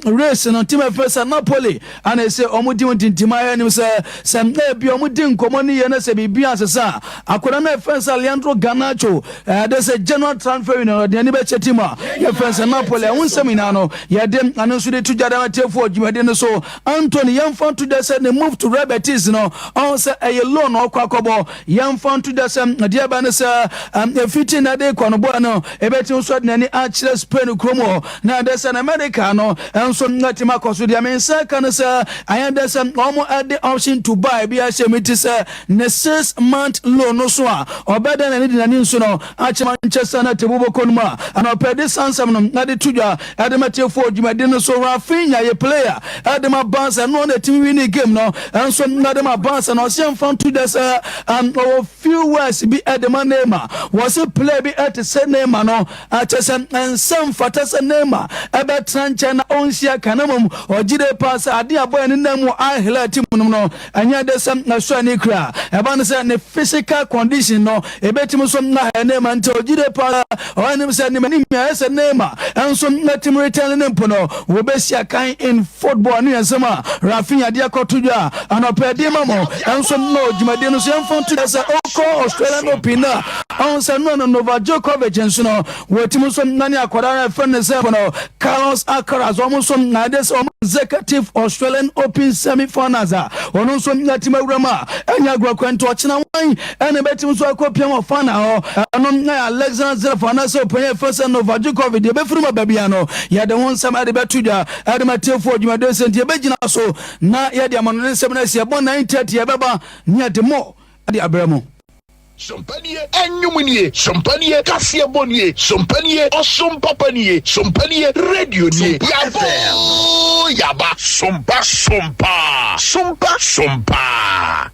race on team first Napoli and they say omudi ntimaya and say some be omudi nkomoni yana say bibi asesa akoda na first Leandro Garnacho they say general transfer in the any beche team ya first Napoli un seminano ya dem anonsu de tujada for Jumade so Anthony Yamfan to say they move to Real Betis no on say a loan or kwakobo Yamfan to say the Abana say 15 na dey kwanubo no e beti so na actually Spain Chromo. Now there's an Americano and some Natima Cosudia Mensa can say I understand almost at the option to buy BSM 6-month loan no so or better than anything in Suno at Manchester Natibubo Konma and I'll pay this answer Nadi Tuja at the Matthew Ford Jumadino so Rafinha a player at the Mabans and one team winning game no and some Nadama Bans and Ocean found to this few words be at the Manema was a play be at the same name no at and some fatasa nema ebe tranche na onsia kanamum ojide pass ade aboy ne namu ahela team no anya de sam na so ani kra eba ne say ne physical condition no ebe team so na nema nte ojide pass o ne say ne mani mia say nema enso na team return ne mpono wo be sia kan in football ne yasema Rafinha de akotudwa anopede mamo enso no jumade no so yemfon to say oko Australian Open na onsa no Novak Djokovic enso no wo team so nani akwara friend no Carlos Alcaraz almost na this executive Australian Open semi-finals ono so nyatima urama enya gwa kwento ochina wan ene betim so akopia mo final ono na Alexander Zverev so open first Novak Djokovic de be fruma babia no ya de won sama de betudwa ade matefo adwumade senti e begina so na ya de amano ne sem na se bon 9:30 e beba nya de mo ade abramo Sompanie enyumunie, sompanie kasia bonie, sompanie osompapanie, sompanie radio nie. Yaba, sompa, sompa.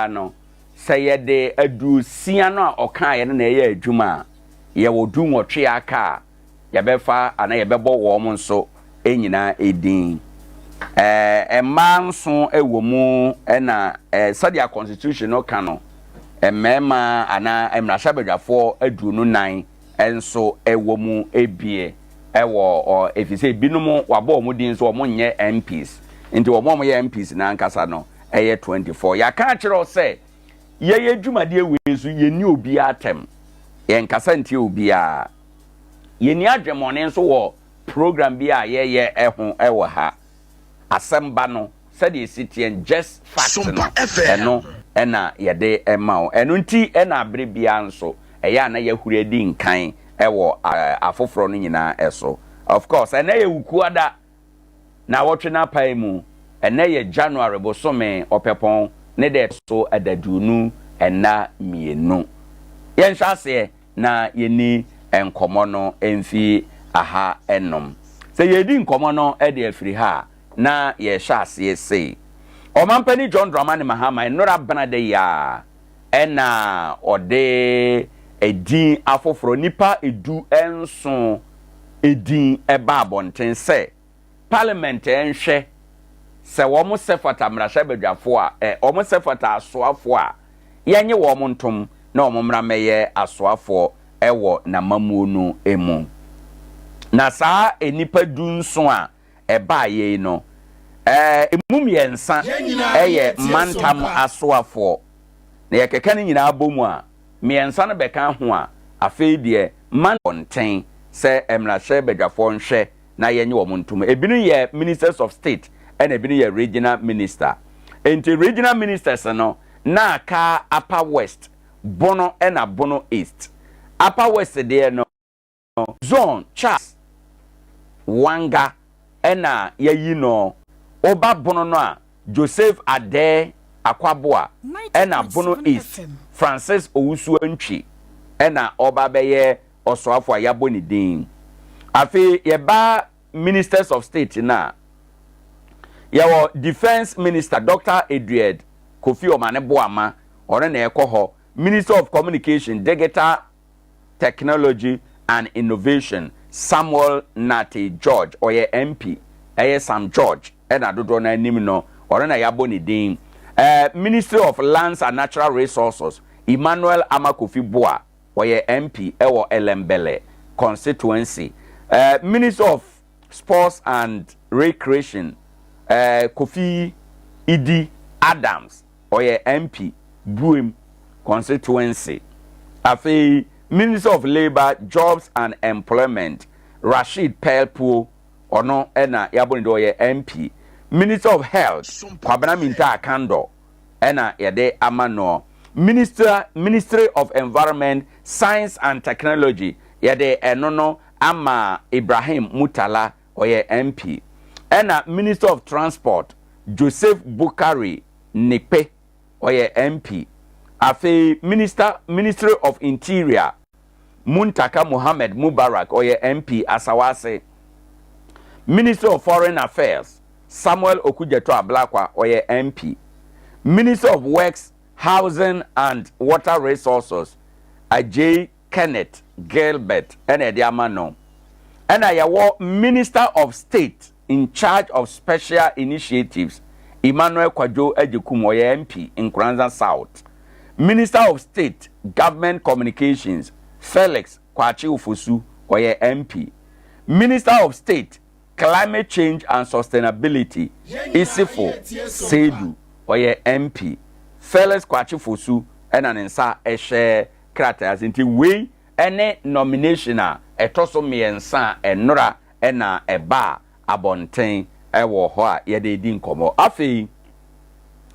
no say de adusia no a oka ye na ye adwuma ye wodu nwotwe aka ye befa ana ye bebo wo mo nso enyina edin emanso ewomu na sadia constitution no kano emema ana emrashabadwafo adunu nan enso ewomu ebie ewo efise binumu wabo mu din so mo nye MPs nti wo mo ye MPs na ankasa no eye 24 ya ka kire say ye dwumade ewezu ye ni obi atem ye nkasa nti obi a ye ni adwemone nso wo program bi a ye eho ewo ha asemba no said ye citizen just fact no eno ena ye de emao eno nti ena abre bia nso eya na ye huredi nkan ewo afoforo no nyina eso of course ena ye wukuada na wotwe na pai mu ena ye January bosome opepon ne de so adadunu ena mienu ye nhase na ye ni enkomo no emfi aha enom se ye di nkomo no e de afiri ha na ye hyase sei Omampani John Dramani Mahama enora banade ya ena ode edin afoforo nipa edu enso edin eba abonten se parliament enhwe se wo mo sefata mrahye badwafo a omo sefata asoafo a yenye wo mo ntom na omo mra meye asoafo ewo na mamuo no emu na saa enipa du nso a eba ye no emum yensa eye mantam asoafo na yekeka ni nyina abomu a miensa no beka ho a afei de man onten se emrahye badwafo nhwe na yenye wo ntom ebinu ye ministers of state and ebinu ye regional minister enti regional ministers no na ka upper west bono and bono east upper west there no zone Charles Wanga ena yayi no oba bono no a Joseph Adea Akye Abia ena bono east Francis Owusu Antwi ena oba beye osoafo ayabo ni din afi yeba ministers of state na yawo defense minister Dr. Edward Kofi Omane Boama ore na ekoho minister of communication digital technology and innovation Samuel Nati George oye MP Sam George ena dodo na anim no ore na yabo ni din ministry of lands and natural resources Emmanuel Amakofi Boa oye MP ewo Elembele constituency minister of sports and recreation Kofi Idi Adams oye MP Buim constituency afi minister of labor jobs and employment Rashid Pelpo ono ena yaboni do ye MP minister of health Kwabena Minta Kando ena yade amano ministry of environment science and technology yade enono ama Ibrahim Mutala oye MP ena minister of transport Joseph Bukari Nipe oye MP afi ministry of interior Muntaka Muhammad Mubarak oye MP Asawase minister of foreign affairs Samuel Okujeto Ablakwa oye MP minister of works housing and water resources Ajay Kenneth Gilbert ena diamano ena yawo minister of state in charge of special initiatives Emmanuel Kwajo Ejekum oye MP in Nkoranza South minister of state government communications Felix Kwachi Ufosu oye MP minister of state climate change and sustainability Isifo Sedu oye MP Felix Kwachi Ufosu ena nensa ehye kratas nti we ene nomination a etoso miensa enora ena eba abonten ewo ho a yede di nkomo afei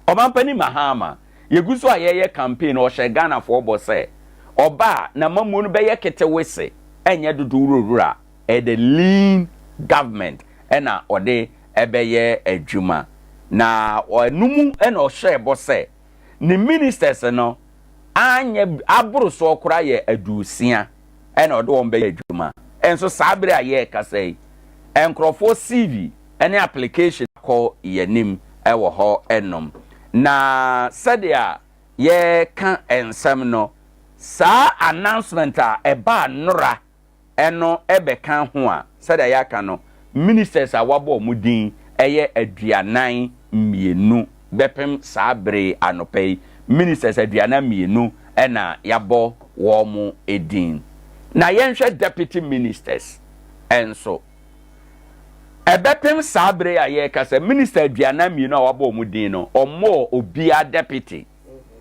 Omampani Mahama yeguso a yeye campaign o hye Ghana for bo se oba na mamu no beye kete wese enye dudu urura the lean government ena ode ebeye adwuma na onumu ena o hye bo se ni ministers no anye aburu so okura ye adusia ena ode won beye adwuma enso sabre a ye kasai enkrofo CV ene application ko yenim ewo ho enom na sadia ye kan ensem no sa announcement a eba nora eno ebe kan ho a sadia ya kan no ministers a wabo mudin eye aduanan mienu bepem sabre anopei ministers aduanan mienu ena yabo wo mu edin na yenhwe deputy ministers enso ebepem sabre aye kase minister aduanan mienu a wabo mudin no omo obia deputy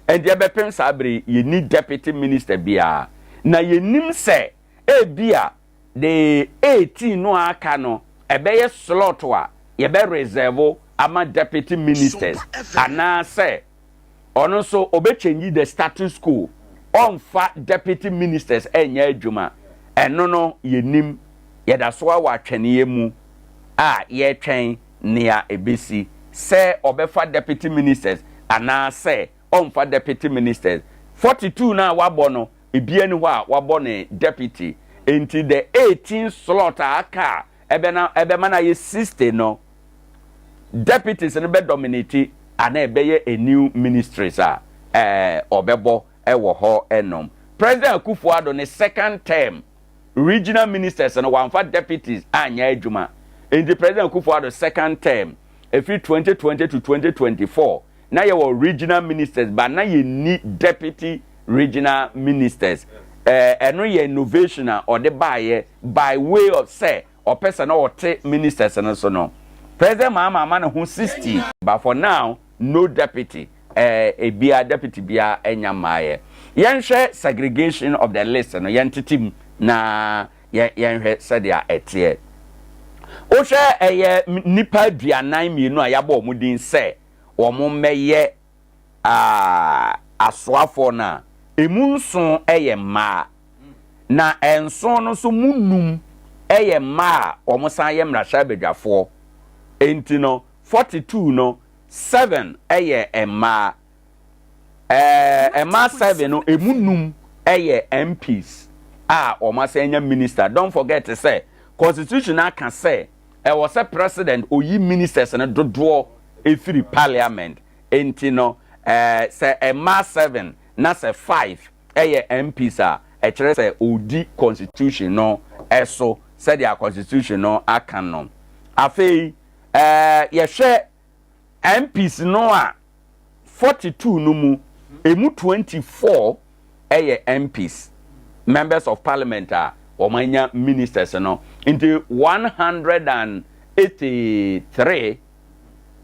and ebepem sabre ye need deputy minister bia na yenim se ebia the 18 no aka no ebeye slot wa yebe reserve ama deputy ministers ana say ono so obechange the status quo on fa deputy ministers enya adwuma eno no yenim yeda so wa twene mu a ye twen nea ebesi say obefa deputy ministers ana say on fa deputy ministers 42 na wabo no ebia ni ho a wabo ne deputy into the 18 slot aka ebe mana ye 60 no deputies no be dominate ana ebe a new ministries a obebo ewo ho enom President Akufo-Addo ne second term regional ministers no wanfa deputies anya adwuma in the President Akufo-Addo second term every 2020 to 2024 na ye regional ministers but na ye need deputy regional ministers eno ye innovation or the by way of say or person or take ministers and so no. President Mahama man who 60, but for now no deputy. A bia deputy bia enyamaye. Yen share segregation of the list no yen titim na yen said ya etie. O share nipa duanan mienu a yabo mudin se omo meye aswafo na emunson ma na enson no so munum ma omosan ye mrasha bedwafo enti no 42 no 7 ma 7 no emunum MPs omasanya minister. Don't forget to say constitution can say was a president oyi ministers and dodo efiri parliament enti no say ma 7 na say 5 MPs chere say odi constitution no eso said their constitution no akan no afei ye hwe MPs no a 42 no mu emu 24 MPs members of parliament omanya ministers no into 183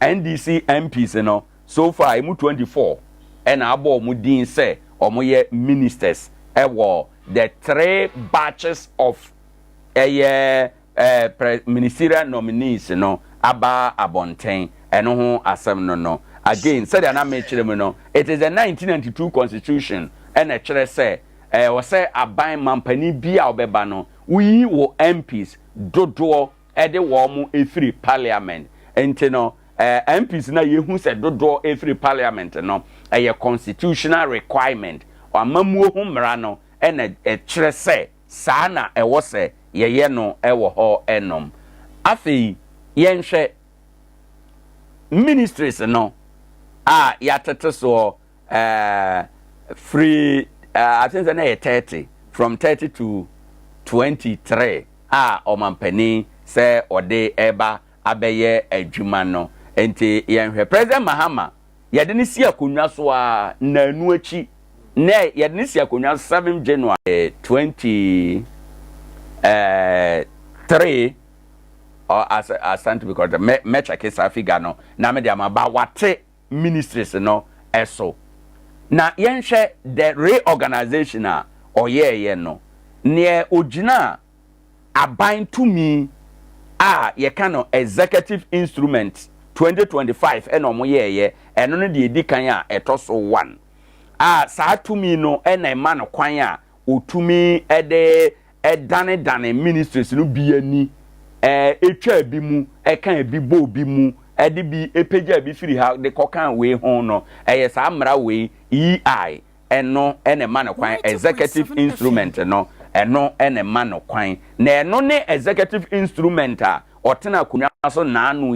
NDC MPs no so far emu 24 and abo mu din say omoye ministers ewo the 3 batches of ministerial nominees no aba abonten eno ho asem no again said na me kire mu no it is a 1992 constitution and a kire say was say aban mampani bia obeba no we wo MPs dodo ede wo mu efiri parliament enti no MPs na yehu say dodo efiri parliament no a constitutional requirement amamuo hu mra no ena kire say saa na ewo say yeye no ewo ho enom afei yenhwe ministries no yatete so free I think na 30 from 30 to 23 omampani say ode eba abeye adwuma no enti yenhwe President Mahama yede ni si akonwa so nanu achi na yede ni si akonwa 7 January 23 or as to be called mecha kesa figure no na me dia ba wate ministries no eso na yenhwe the reorganization oyeye no ne ogina aban to me ye kind executive instrument 2025 eno mo yeye eno no de edikan etoso 1 saa to me no ena ma no kwan otumi ede dane ministries no biani etwa bi mu kan bi bo bi mu ede bi epeja bi firi ha de kokan we ho no saa mra we eno ene ma no kwan executive instrument no eno ene ma no kwan na eno ne executive instrument otena kunwa so naanu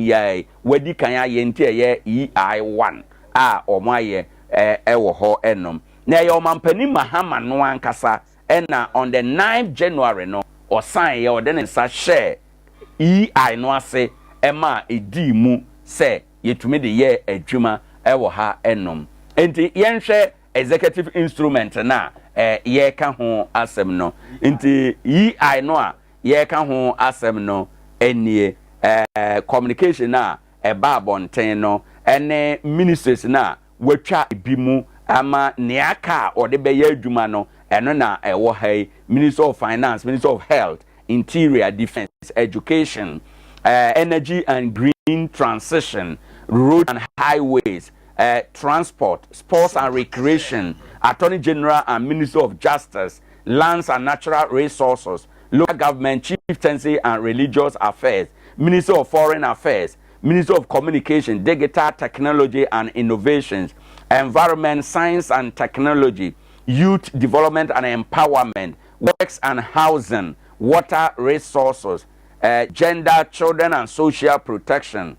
wadi kan aye nti eye EI1 a omaye ewo ho enom na ye omampani Mahama no ankasa ena on the 9th January no osan ye ode ne nsa share EI no ase ema edi mu se yetumi de ye adwuma ewo ha enom enti yenhwe executive instrument na ye ka ho asem no enti EI no a ye ka ho asem no enie communication na eba bonten no ene ministers na watwa bimu ama neaka ode be ye adwuma no eno na ewo hai Minister of Finance, Minister of Health, Interior, Defense, Education, Energy and Green Transition, Road and Highways, Transport, Sports and Recreation, Attorney General and Minister of Justice, Lands and Natural Resources, Local Government, Chieftaincy and Religious Affairs, Minister of Foreign Affairs, Minister of Communication, Digital Technology and Innovations, Environment, Science and Technology, Youth Development and Empowerment, Works and Housing, Water Resources, Gender, Children and Social Protection,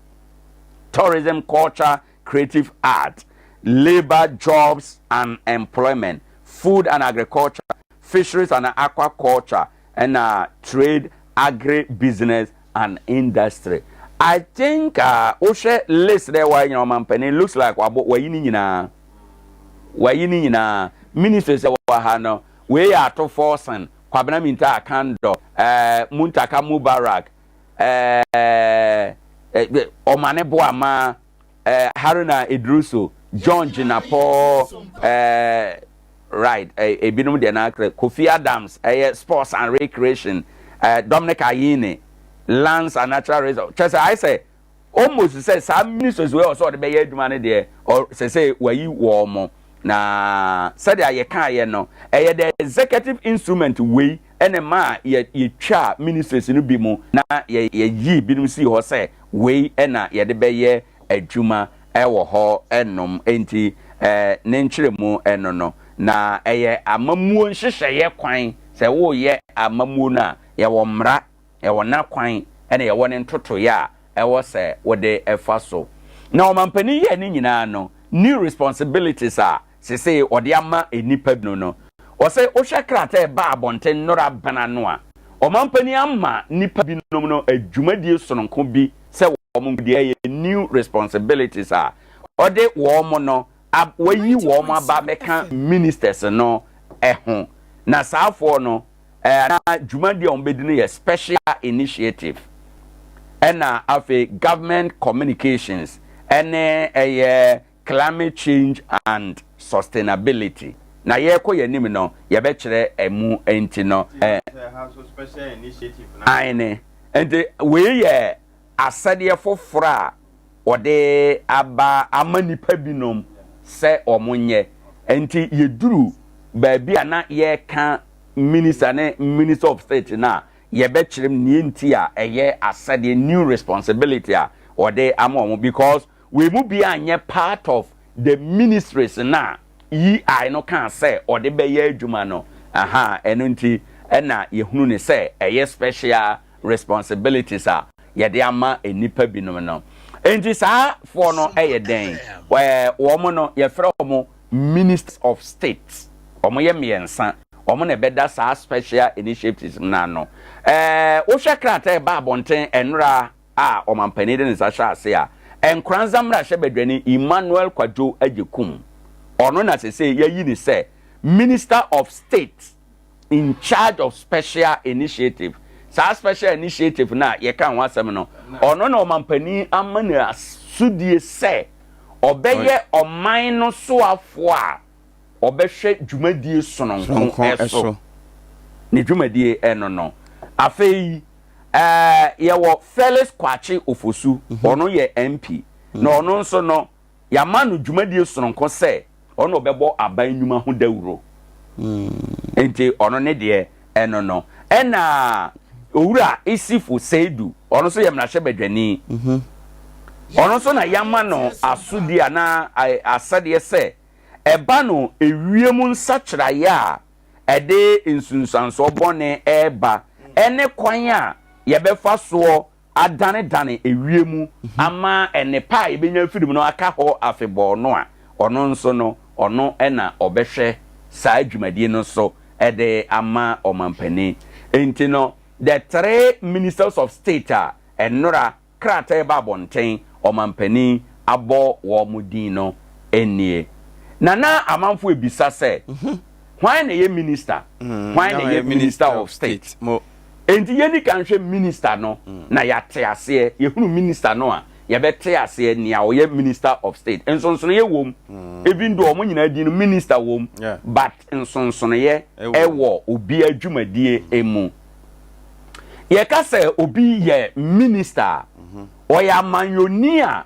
Tourism, Culture, Creative Art, Labor, Jobs and Employment, Food and Agriculture, Fisheries and Aquaculture, and Trade, Agri-Business and Industry. I think Oshe list there why your company looks like wayini na ministers wahano we are to forcing kwabena minta kando muntaka Mubarak omane boama Haruna Idrusu John Jinapo right ebinum de na Kofi Adams Sports and Recreation Dominic Ayine Lands and Natural Resources. Just I say almost say some ministers we also the be adwuma there or say wayi warm na said I can no the executive instrument we enema ye twa ministers no bi mu na ye yi bi no si ho say we na ye de be ye adwuma ewo ho enom enti ne nkyeremu eno no na amamuo nhyehyeye kwan say wo ye amamuo na ye wo mra ewo na kwan ene ye wone ntoto ya ewo se wode efa so na omampani ye ni nyina no new responsibilities are say ode ama enipa bi no o say o hwekrata ba abonten nora bana no a omampani ama nipa bi no adwumadie sononko bi se wo de new responsibilities are ode wo mo no wayi wo mo aba beka ministers no eho na saafo no na dwumadie on bedine ye special initiative ena afi government communications ene climate change and sustainability na ye ko yanim no ye be kire emu enti no special initiative na aine enti we ye asade fofora ode aba amanipa binom se omonye enti ye duru ba bia na ye ka minister of state na ye be kire ni enti a eye asade new responsibility a ode amomo because we mu be anye part of the ministries na I no can say or the be ye adwuma no aha enunti na ye hunu ne say eye special responsibilities a ye de ama enipa binom no enti saa for no eye den wo mo no ye frɛ mo ministers of state omo ye miensa omo na beda saa special initiatives na no wo hwɛ krata ba abonten enra a omampani de ne sa hwɛ ase a Nkoranza mra shebedwani Emmanuel Kwadwo Ajekum ono na say yayi ni say Minister of State in charge of special initiative sa special initiative na ye kan wasem no ono na omampani amana sudie say obeye oman no so afo a obehwe dwumadie sononko eso ni dwumadie eno no afei ye wo Felix Kwachi Ofosu ono ye MP na ono nso no ya manu dwumadie sononko se ono obebo aban nyuma ho dawuro enti ono ne de eno no ena owura Isifu Seidu ono so ye mnahye bedwani ono so na yama no asudi na asade se eba no ewiem nsakira ya ede insunsanso bone eba ene kwan a yebefa so adane dane ewiemu ama ene pa ebenya firim no aka ho afebo no a ono nso no ono ena obehwe saa dwumadie no so ede ama omampani enti no the 3 ministers of state enora krata babonten omampani abo wo mudin no enie nana amanfo ebisa se why na ye minister why na ye minister of state enti yeni kanhwe minister no na yate ase ye hunu minister no a ye bete ase nia o ye minister of state ensonsono ye wom even do omo nyina di no minister wom but ensonsono ye ewo obi adwumadie emu ye ka se obi ye minister o ya manyonia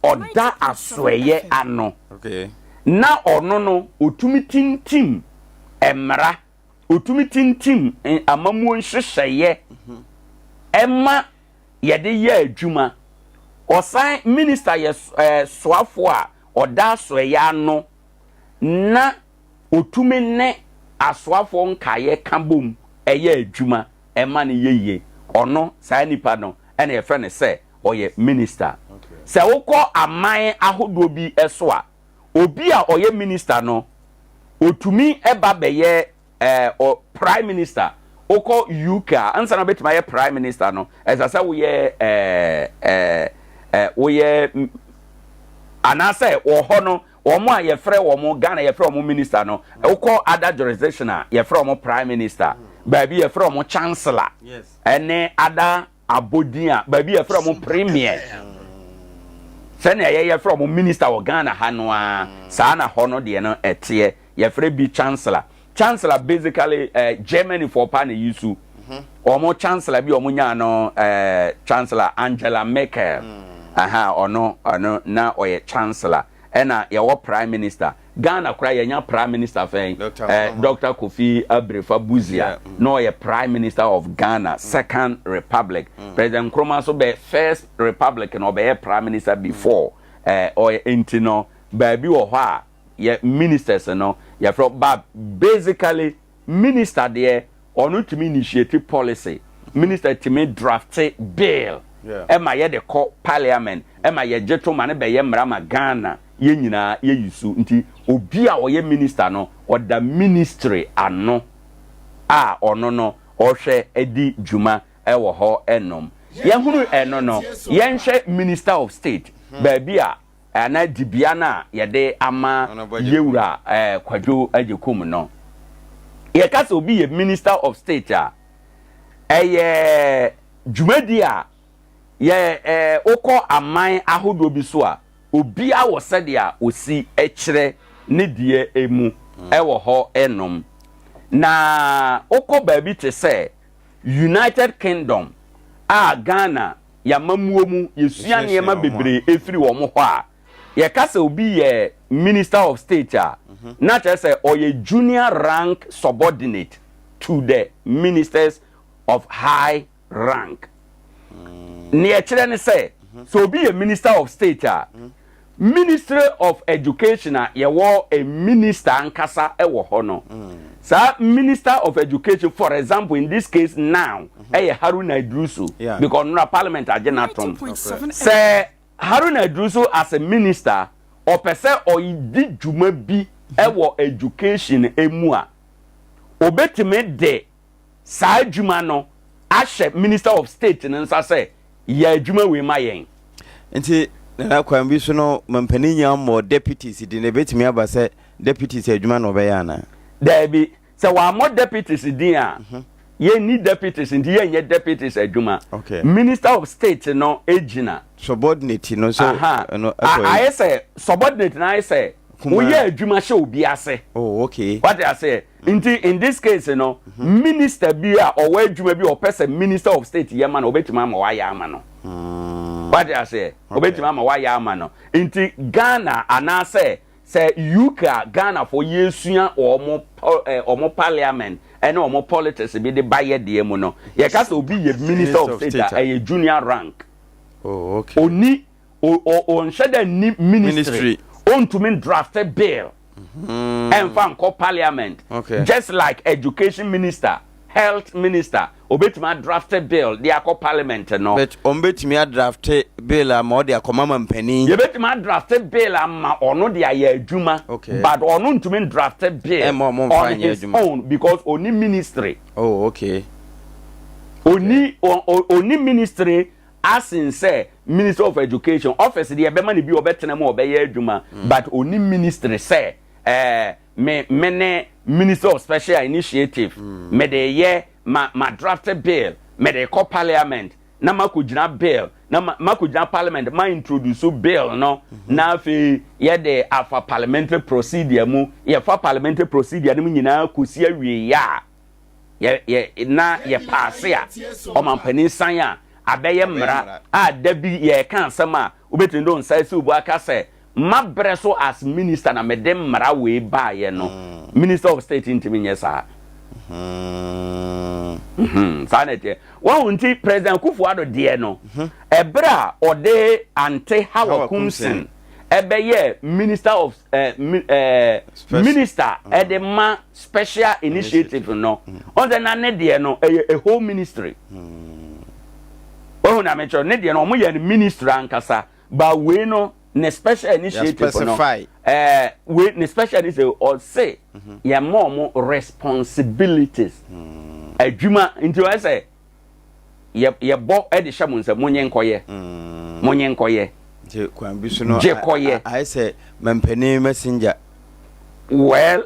oda asoye ano na ono no otumi tintim emra otumi tintim amamuo nhyehyeye emma yede ye adwuma osan minister ye soafo a oda asoye ano na otumi ne asoafo nkaye kambom eye adwuma emma ne yeye ono saa nipa no ene ye frɛ ne sɛ oye minister sɛ wokɔ aman ahodo bi eso a obi a oye minister no otumi eba beye prime minister oko UK ansa na betima ye prime minister no ezasa wo ye wo ye anase wo ho no omo a ye frɛ wo mo Ghana ye frɛ wo mo minister no oko other jurisdiction a ye frɛ wo mo prime minister baabi ye frɛ wo mo chancellor ene other abodin a baabi ye frɛ wo mo premier sene ye frɛ wo mo minister wo Ghana ha no a saa na ho no de no etie ye frɛ bi chancellor basically Germany for pan use omo chancellor bi omo nya no chancellor Angela Merkel ono na oye chancellor ena ye wo prime minister Ghana kura ye nya prime minister fen Dr. Kofi Abrefa Buzia no ye prime minister of Ghana second republic President Nkrumah so be first republic no be prime minister before oye intino baabi wo ho a ye ministers no ye from but basically minister there ono to initiate policy minister to me draft bill ema ye de call parliament ema ye jeto ma ne be ye mra ma Ghana ye nyina ye yusu nti obi a oye minister no or the ministry ano a ono no ohwe edi dwuma ewo ho enom ye hunu eno no ye nhwe minister of state baabi a ana dibiana yede ama yewura kwadwo ajekom no ye kasa obi ye minister of state a dwumadi a ye okọ aman ahodo bi so a obi a wo sede a osi ekire ne die emu ewo ho enom na okọ baabi te se United Kingdom a Ghana ya mamuomu yesua ne ma bebre efiri wo mo ho a ye kasa obi ye minister of state a na che say oye junior rank subordinate to the ministers of high rank ne kire ne say so obi ye minister of state a ministry of education a ye wo a minister ankasa e wo ho no sa minister of education for example in this case now Haruna Idrisu because no parliament agenda tom say Haruna Idrisu as a minister or person or di dwuma bi ewo education emu a obetime de saa dwuma no ahye minister of state nsa say ya dwuma we mayen nti na kwa mbi so no mampani nya mo deputies di ne betime aba say deputies adwuma no be ya na there be say wa mo deputies din a ye need deputies ndi ye nye deputies adwuma minister of state no ejina subordinate no so no I say subordinate na I say we ye adwuma she obi ase what I say in this case no minister bi a o wa adwuma bi o person minister of state ye man obetima ma wa ya ama no what I say obetima ma wa ya ama no inti Ghana ana say UK Ghana for yesua omo parliament and omo politics be the baye de mu no ye kasa obi ye minister of state a junior rank oni on sheda ni ministry on to mean drafted bill and fan call parliament just like education minister health minister obetuma draft bill the akọ parliament no but ombetumi draft bill am o de akomama mpani ye betuma draft bill am ono de aye adwuma but ono ntumi draft bill on his own because oni ministry okay oni ministry as in say Minister of Education office the ebema ni bi obetena mo obeye adwuma but oni ministry say me Minister of Special Initiative me de ye ma draft bill me de call parliament na makujina bill na makujina parliament ma introduce bill no na fe ye de afa parliamentary procedure mu ye fa parliamentary procedure ni nyina kosi awie ya ye na ye pass ya o mampani san ya abeye mra a dabi ye kan sama obetindo nsa se obu aka se mabreso as minister na medem mra we ba ye no Minister of State intimi nyesa sanete wonti President Kufuado de no ebra ode ante hawakumsen ebeye Minister of Minister edema special initiative no on the na de no a whole ministry na mecho ne de no mo ye ministry ankasa ba we no ne special initiative no we ne special initiative or say ya more responsibilities adwuma nti wa say ye bo e de hyamu nsa monye nkoye je kwambi so no je koye I say mampani messenger well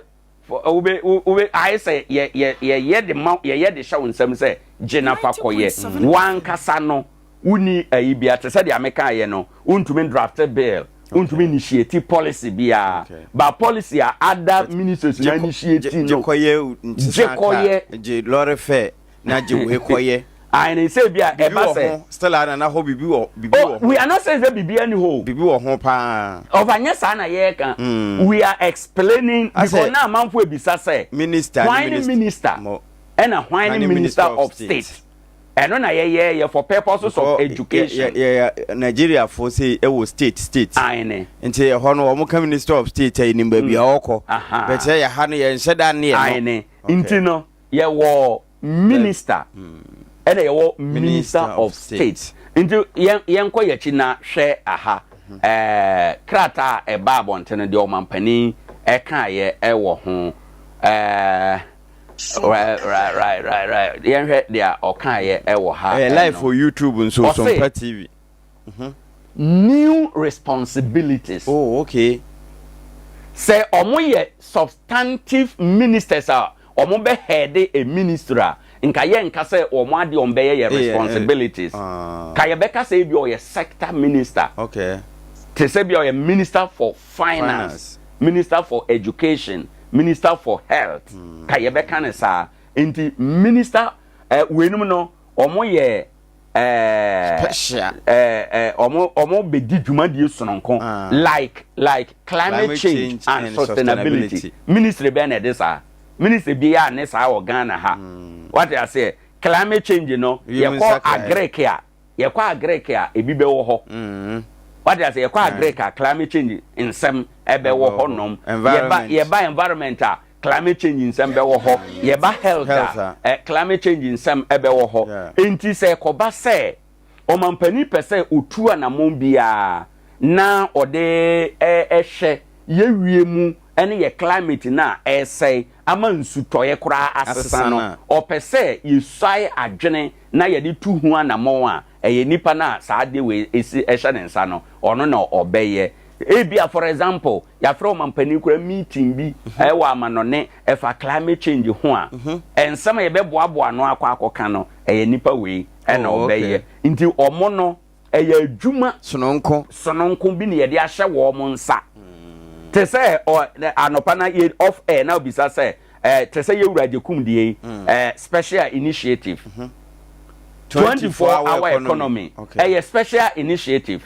for ube I say ye de hyamu nsam say je na fa koye wan kasa no uni ayibia te say de ameka ye no untumi draft bill untumi initiate policy bia ba policy a other ministers na initiate no je koye je lorry fair na je we koye I say bia e ba say still na ho bibi wo we are not saying that bibi any ho bibi wo ho pa ovanya sa na ye kan we are explaining because na manfo ebisa say minister and a whining minister of state and na ye for purposes of education Nigeria for say e wo state aine nti ho no wo ka minister of state ni ba bia okọ but ye ha no ye nsheda ne aine nti no ye wo minister and ye wo minister of state nti ye nko ye chi na hwe aha krata e ba bontene de o mampani e kan ye e wo ho right. Yen hwe dia okaye ewo ha. Live for YouTube and so Sompa TV. New responsibilities. Oh, okay. Say omo ye substantive ministers are omo be head a minister. Nka ye nka say omo ade omo be ye responsibilities. Ka ye beka say bi o ye sector minister. Okay. Te say bi o ye minister for finance, minister for education, minister for health ka ye beka ne sa enti minister we no omo ye special omo be di dwuma die sononko like climate change and sustainability ministry be na this ministry be ya ne sa o Ghana ha what I say climate change no ye call agriculture ebi be wo ho what I say ye call agriculture climate change in some ebe wo ho nom ye ba environment climate change in some be wo ho ye ba health climate change in some ebe wo ho enti se ko ba se o mampani pese otu anamon bia na ode ehye ye wiemu ene ye climate na say ama nsutoye kura asesa no o pese ye swai adwene na ye de tu hu anamon a eye nipa na saa de we esi ehye ne nsa no ono na obeye ebia for example ya from mampani kura meeting bi wa amanone efa climate change ho a ensema ye beboaboa no akwa no eye nipa we ena obeye nti omo no eye adwuma sononko bi ne ye de ahye wo mo nsa te say anopa na ye off air na obisa say te say ye wuraje kum die special initiative 24-hour economy a special initiative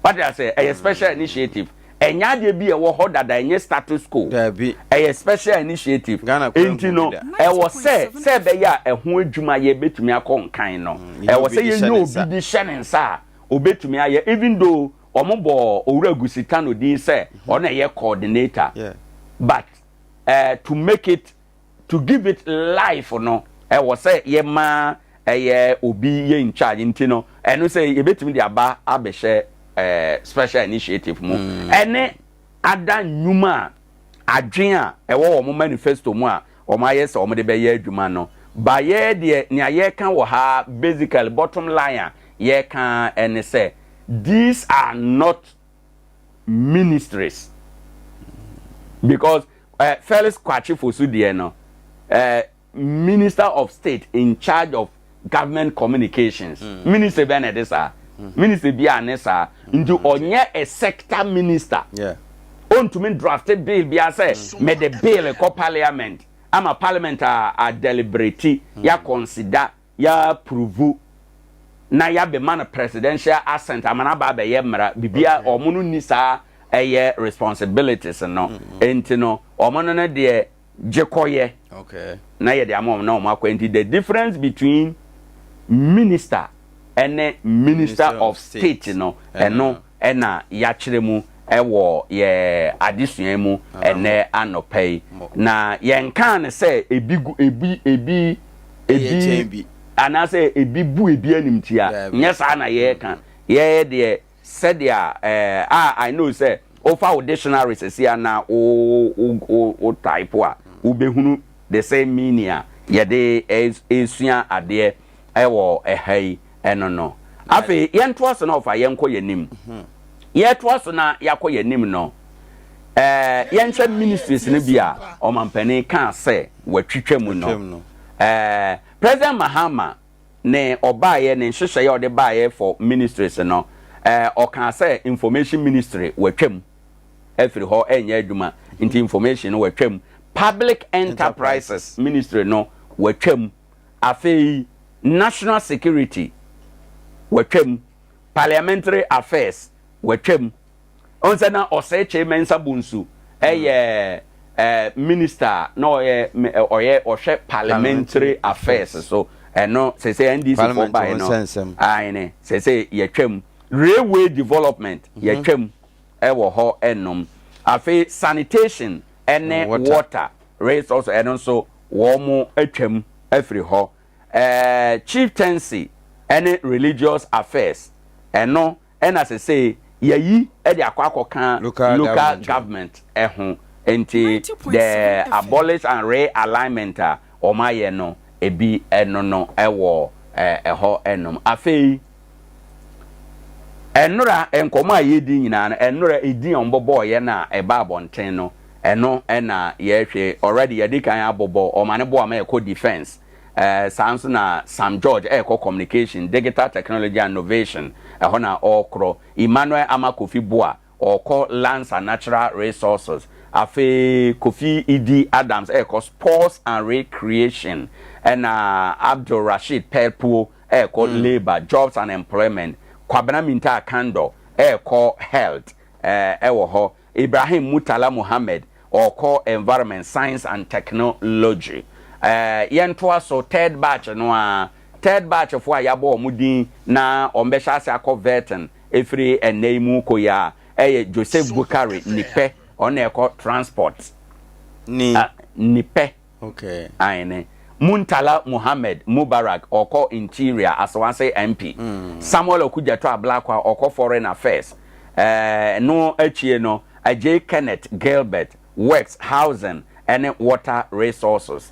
what I say a special initiative enya de bi e wo ho dada enye status quo a special initiative enti no e wo say be ya ehun adwuma ye betumi akonkan no e wo say ye no obi di shenensa obetumi aye even though omobo owura gusita no din say ona ye coordinator but to make it to give it life no was say ye ma obi ye in charge intino and we say ye betimi the aba abeshe special initiative mu ene ada nyuma adwen a ewo wo manifesto mu a o ma yes o mo de be ye adwuma no ba ye de ne ye kan wo ha basically bottom line ye kan and say these are not ministries because Felix Kwachi Fosu de no Minister of State in charge of government communications. Minister Benedesa. Minister Bianesa. Into onye a sector minister. Yeah. On to me drafted bill biase made the bill ko parliament. I'm a parliament a deliberate ya consider ya approve na ya be man presidential assent amana ba be ye mra bibia omunu ni sa responsibilities no enti no omono na de jekoye. Okay. Na ye de amom na omakwanti the difference between minister and minister of state no eno ena ya kiremu ewo ye adesua mu ene anopay na ye nkan ne say ebi ana say ebi bu ebi animtia nyesa na ye kan ye de said I know say over dictionaries say na o type a ubehunu the same meaning ye de esua ade ewo ehai eno no afi ye nto so na ofa ye nko ye nim ye to so na yakọ ye nim no ye nche ministries ne bia o mampani kan say watwitwa mu no President Mahama ne obaye ne nhwehwe ye ode baye for ministries no o kan say information ministry watwam every ho enye aduma into information no watwam public enterprises ministry no watwam afi national security watwam parliamentary affairs watwam onse na oseche mensa bunsu minister no ohwe parliamentary affairs so no say NDC for by no aine say yetwam railway development yetwam ewo ho enom afi sanitation ene water resource eno so wo mu atwam afri ho chieftaincy ene religious affairs eno ena say yayi e de akwakokan local government ehun enti the abolish and realignment o maye no ebi eno no ewo eho enom afei enura enkomo ayedi nyina enura edin ombobo ye na eba abonten no eno ena ye hwe already yedi kan abobo o mane bo ama eco defense Samson na Sam George Eco Communication, Digital Technology and Innovation, Hona Okro, Emmanuel Amakofi Boa, Oko Lands and Natural Resources, Afe Kofi Idi Adams Eco Sports and Recreation, and Abdul Rashid Perpu Eco Labor, Jobs and Employment, Kwabena Minta Kando Eco Health, Ewoho, Ibrahim Mutala Muhammad, Oko Environment, Science and Technology. Yentoa so third batch no third batch of wa yabo omudin na ombesha se akọ veteran efri enemu koya Joseph Bukari nipe ona eko transport ni nipe okay aine Muntala Muhammad Mubarak oko interior aswanse MP Samuel Okujato Ablakwa oko foreign affairs no achie no J Kenneth Gilbert works housing and water resources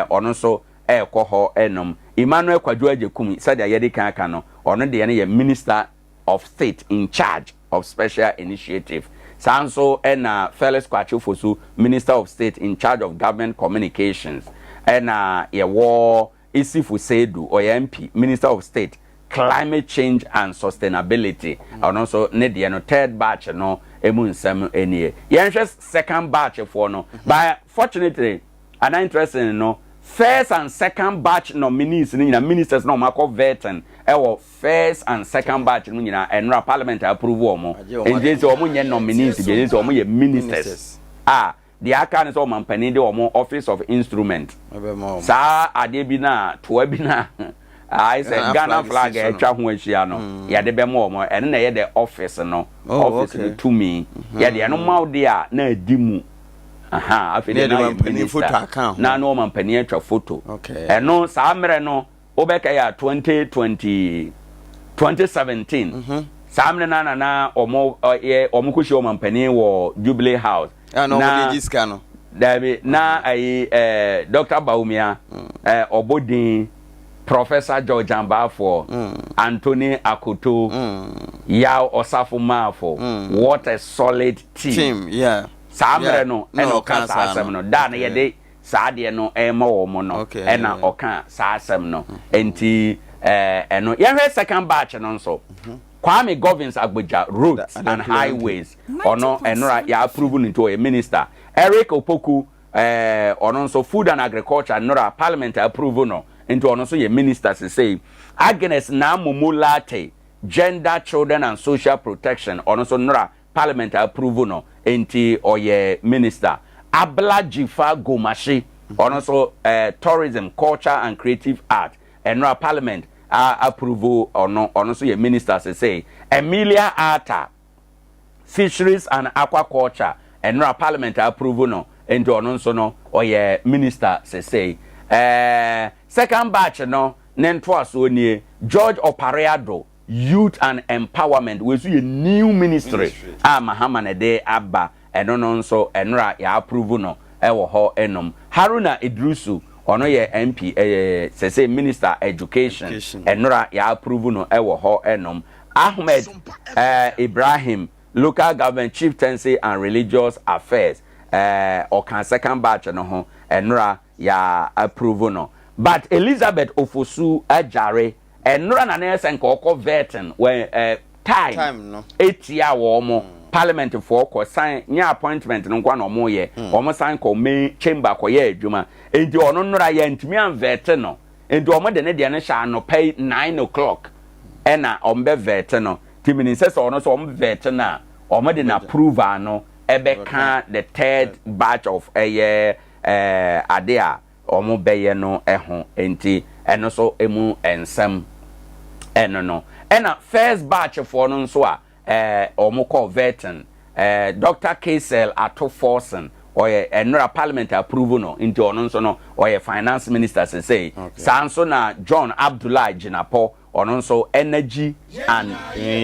ono so ekọ ho enom Emmanuel Kwadwo Ajekum said yedi kan aka no ono de ne ye Minister of State in charge of special initiative sanso na Felix Kwachi Fosu Minister of State in charge of government communications na ye wo Isifu Sedu MP Minister of State climate change and sustainability ono so ne de no third batch no emu nsem enie yenhwe second batch for no but fortunately and interesting no first and second batch nominees ni na ministers no mako veteran ewo first and second batch no nyina enra parliament approve omo enje so omo nye nominees be so omo ye ministers the aka so mampani de omo office of instrument sa ade bi na to bi na I said Ghana flag e twa ho ahia no ya de be mo omo ene na ye the office no office to me ya de no maudi a na adimu aha afide na mpani photo account na no man pani atwa photo eno saa mere no obeka ya 2017 saa mere na omo kushi o man pani wo Jubilee House na jiska no dabi na Dr. Baumia obodin Professor George Ambafo Anthony Akoto Yao Osafo Mafo what a solid team Samre no eno ka sa asem no da na yede saa de no ma wo mo no ena oka saa asem no enti eno ye second batch no nso Kwame Govins Agboja roads and highways ono enora ya approve into a minister Eric Opoku ono nso food and agriculture nora parliament approve no into ono so ye minister say Agnes na Mumulate gender children and social protection ono so nora parliament approve no enti oye minister Abla Jifa Gomashi ono so tourism culture and creative art enora parliament approve ono so ye minister say Emilia Arta fisheries and aquaculture enora parliament approve no enti ono so no oye minister say second batch no nento aso nie George Opareado youth and empowerment we so a new ministry Mahama na de aba eno no nso enra ya approve no ewo ho enom Haruna Idrusu ono ye MP say minister education enra ya approve no ewo ho enom Ahmed Ibrahim local government chieftaincy and religious affairs okan second batch no ho enra ya approve no but Elizabeth Ofosu Ajare enura na nese nka okọ vetin when time no 8 year wo mo parliament for ko sign nya appointment no kwa no mo ye o sign ko main chamber ko ye adwuma enti ono nura ye ntimi an vetin no enti o mo de ne de ne sha no pay 9 o'clock ena o mbe vetin no timini se so ono so o vetin na o mo de na approval no ebe kan the third batch of Adea omo beye no eho enti eno so emu ensem eno no ena first batch for no so a omo call veteran Dr. Kesel Ato Forsen oye enora parliament approve no into ono so no oye finance minister say sanso na John Abdullah Jinapo ono so energy and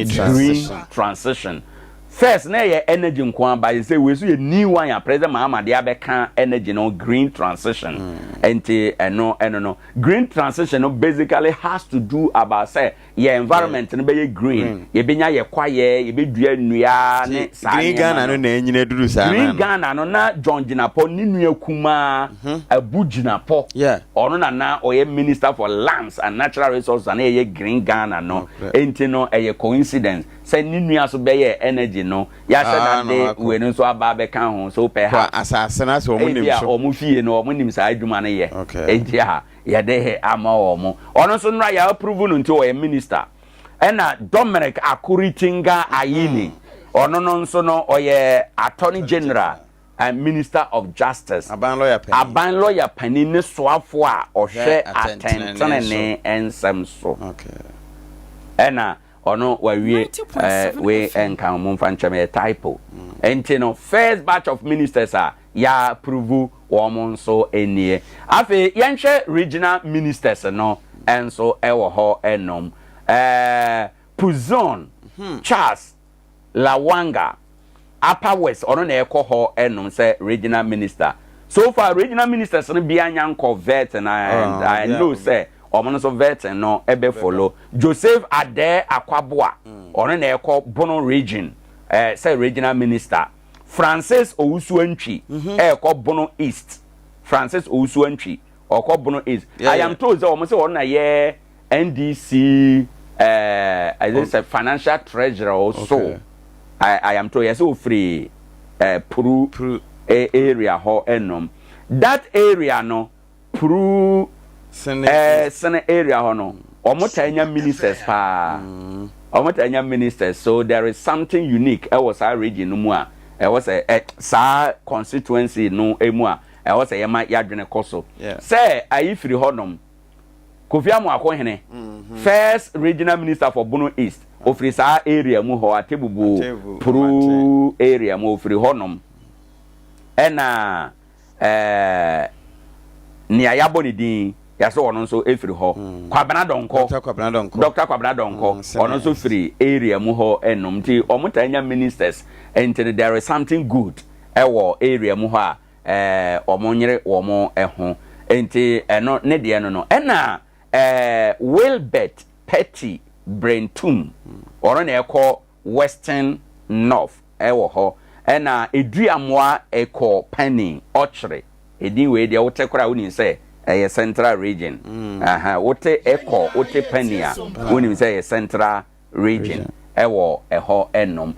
green transition first na ye energy nkwan by say we so ye new one ya president Mahama de abeka energy no green transition enti no green transition no basically has to do about say your environment no be green ye benya ye kwaye ye be dua nnua ne sa green Ghana no na enyina duru sa green Ghana no na John Jinapo ni nua kuma Abu Jinapo ono na oye minister for lands and natural resources and ye green Ghana no enti no eye coincidence say ni nua so be ye energy no ya said that we no so aba be kan ho so pe ha asase na so omunim so omufie no omunim sa adwuma ne ye enti ha ya de he ama omo ono so nra ya approve no nti o minister ena Dominic Akuritinga Ayini ono no nso no oye attorney general and minister of justice aban lawyer pani ne soafo a ohwe atentene ne ensem so ena ono wawie we enkan mo fanchame typo enti no first batch of ministers ya approve woman so enie afi yenhwe regional ministers no enso ewo ho enom Puzon Charles Lawanga Upper West ono na ekọ ho enom say regional minister so far regional ministers no bia nyanko vet and I know say omo so veteran no ebe follow Joseph Adea Akye Abia ono na ekọ Bono region say regional minister Francis Owusu-Antwi ekọ Bono East Francis Owusu-Antwi okọ Bono East I am told say omo say ono na ye NDC as I say financial treasurer also I am told yes so free Puru area ho enom that area no Puru Senate area hono omotanya ministers pa omotanya ministers so there is something unique I was our region no mu a was a sa constituency no emu a was a yama yadwene koso say ayi firi honom Kofi Amoako first regional minister for Bono East ofiri sa area mu ho Atebubu Puru area mu ofiri honom ena ni ayabo ni din yaso ono nso efiri ho Kwabena Donko Dr. Kwabena Donko ono nso free area mu ho enom ti omutanya ministers and there is something good ewo area mu ho a omonyere omo eho enti eno ne de no ena Wilbert Petty Brentum ono na ekọ Western North ewo ho ena Eduamoa eko Penny Ochre edin we de wote kora woni se a central region wote eko wote Penny woni se central region ewo eho enom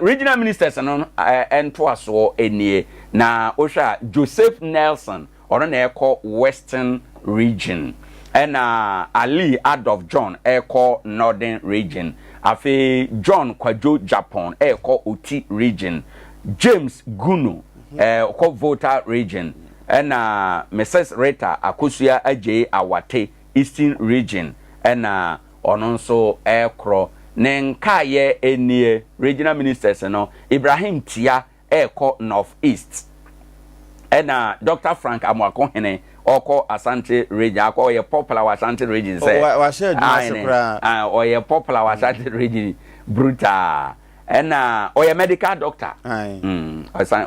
regional ministers no ento aso enie na ohwa Joseph Nelson ono na eko Western region ena Ali Adolf John eko Northern region afi John Kwajo Japan eko Oti region James Gunu eko Volta region ena Mrs. Rita Akosua Aje Awate Eastern region ena ono nso ekro nenkaye enie regional ministers no Ibrahim Tia eko North East ena Dr. Frank Amwakohene oko Asante region ako ye popular wa Asante region say wa share adwuma oye popular wa Asante region brutal ena oye medical doctor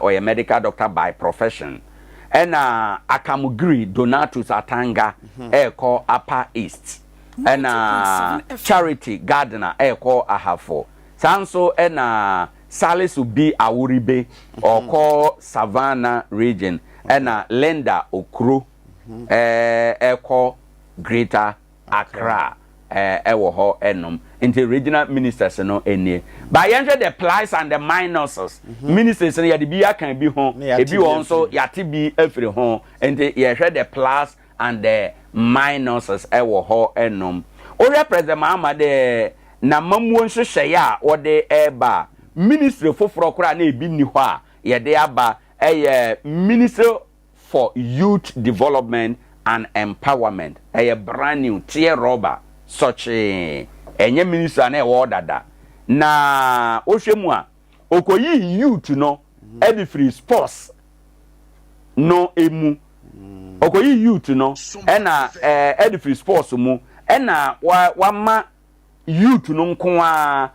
oye medical doctor by profession ena Akamugri Donatus Atanga eko Upper East ena Charity Gardener eko Ahafo sanso ena Salisu B Awuribe oko Savannah region ena Lenda Okro eko Greater Accra ewo ho enom into regional ministers no enie by enter the plus and the minuses ministers no yade bia kan bi ho ebi won so yate bi afiri ho into ye hwe the plus and the minuses ewo ho enom o represent ma de na mamuo nso hye ya wo de eba ministry foforo kora na ebi ni ho a ye de aba Ministry for Youth Development and Empowerment brand new tier rubber such enye minister na ewo dada na ohwemu a okoyi youth no e free sports no emu okoyi youth no na e free sports mu na wa ma youth no nko a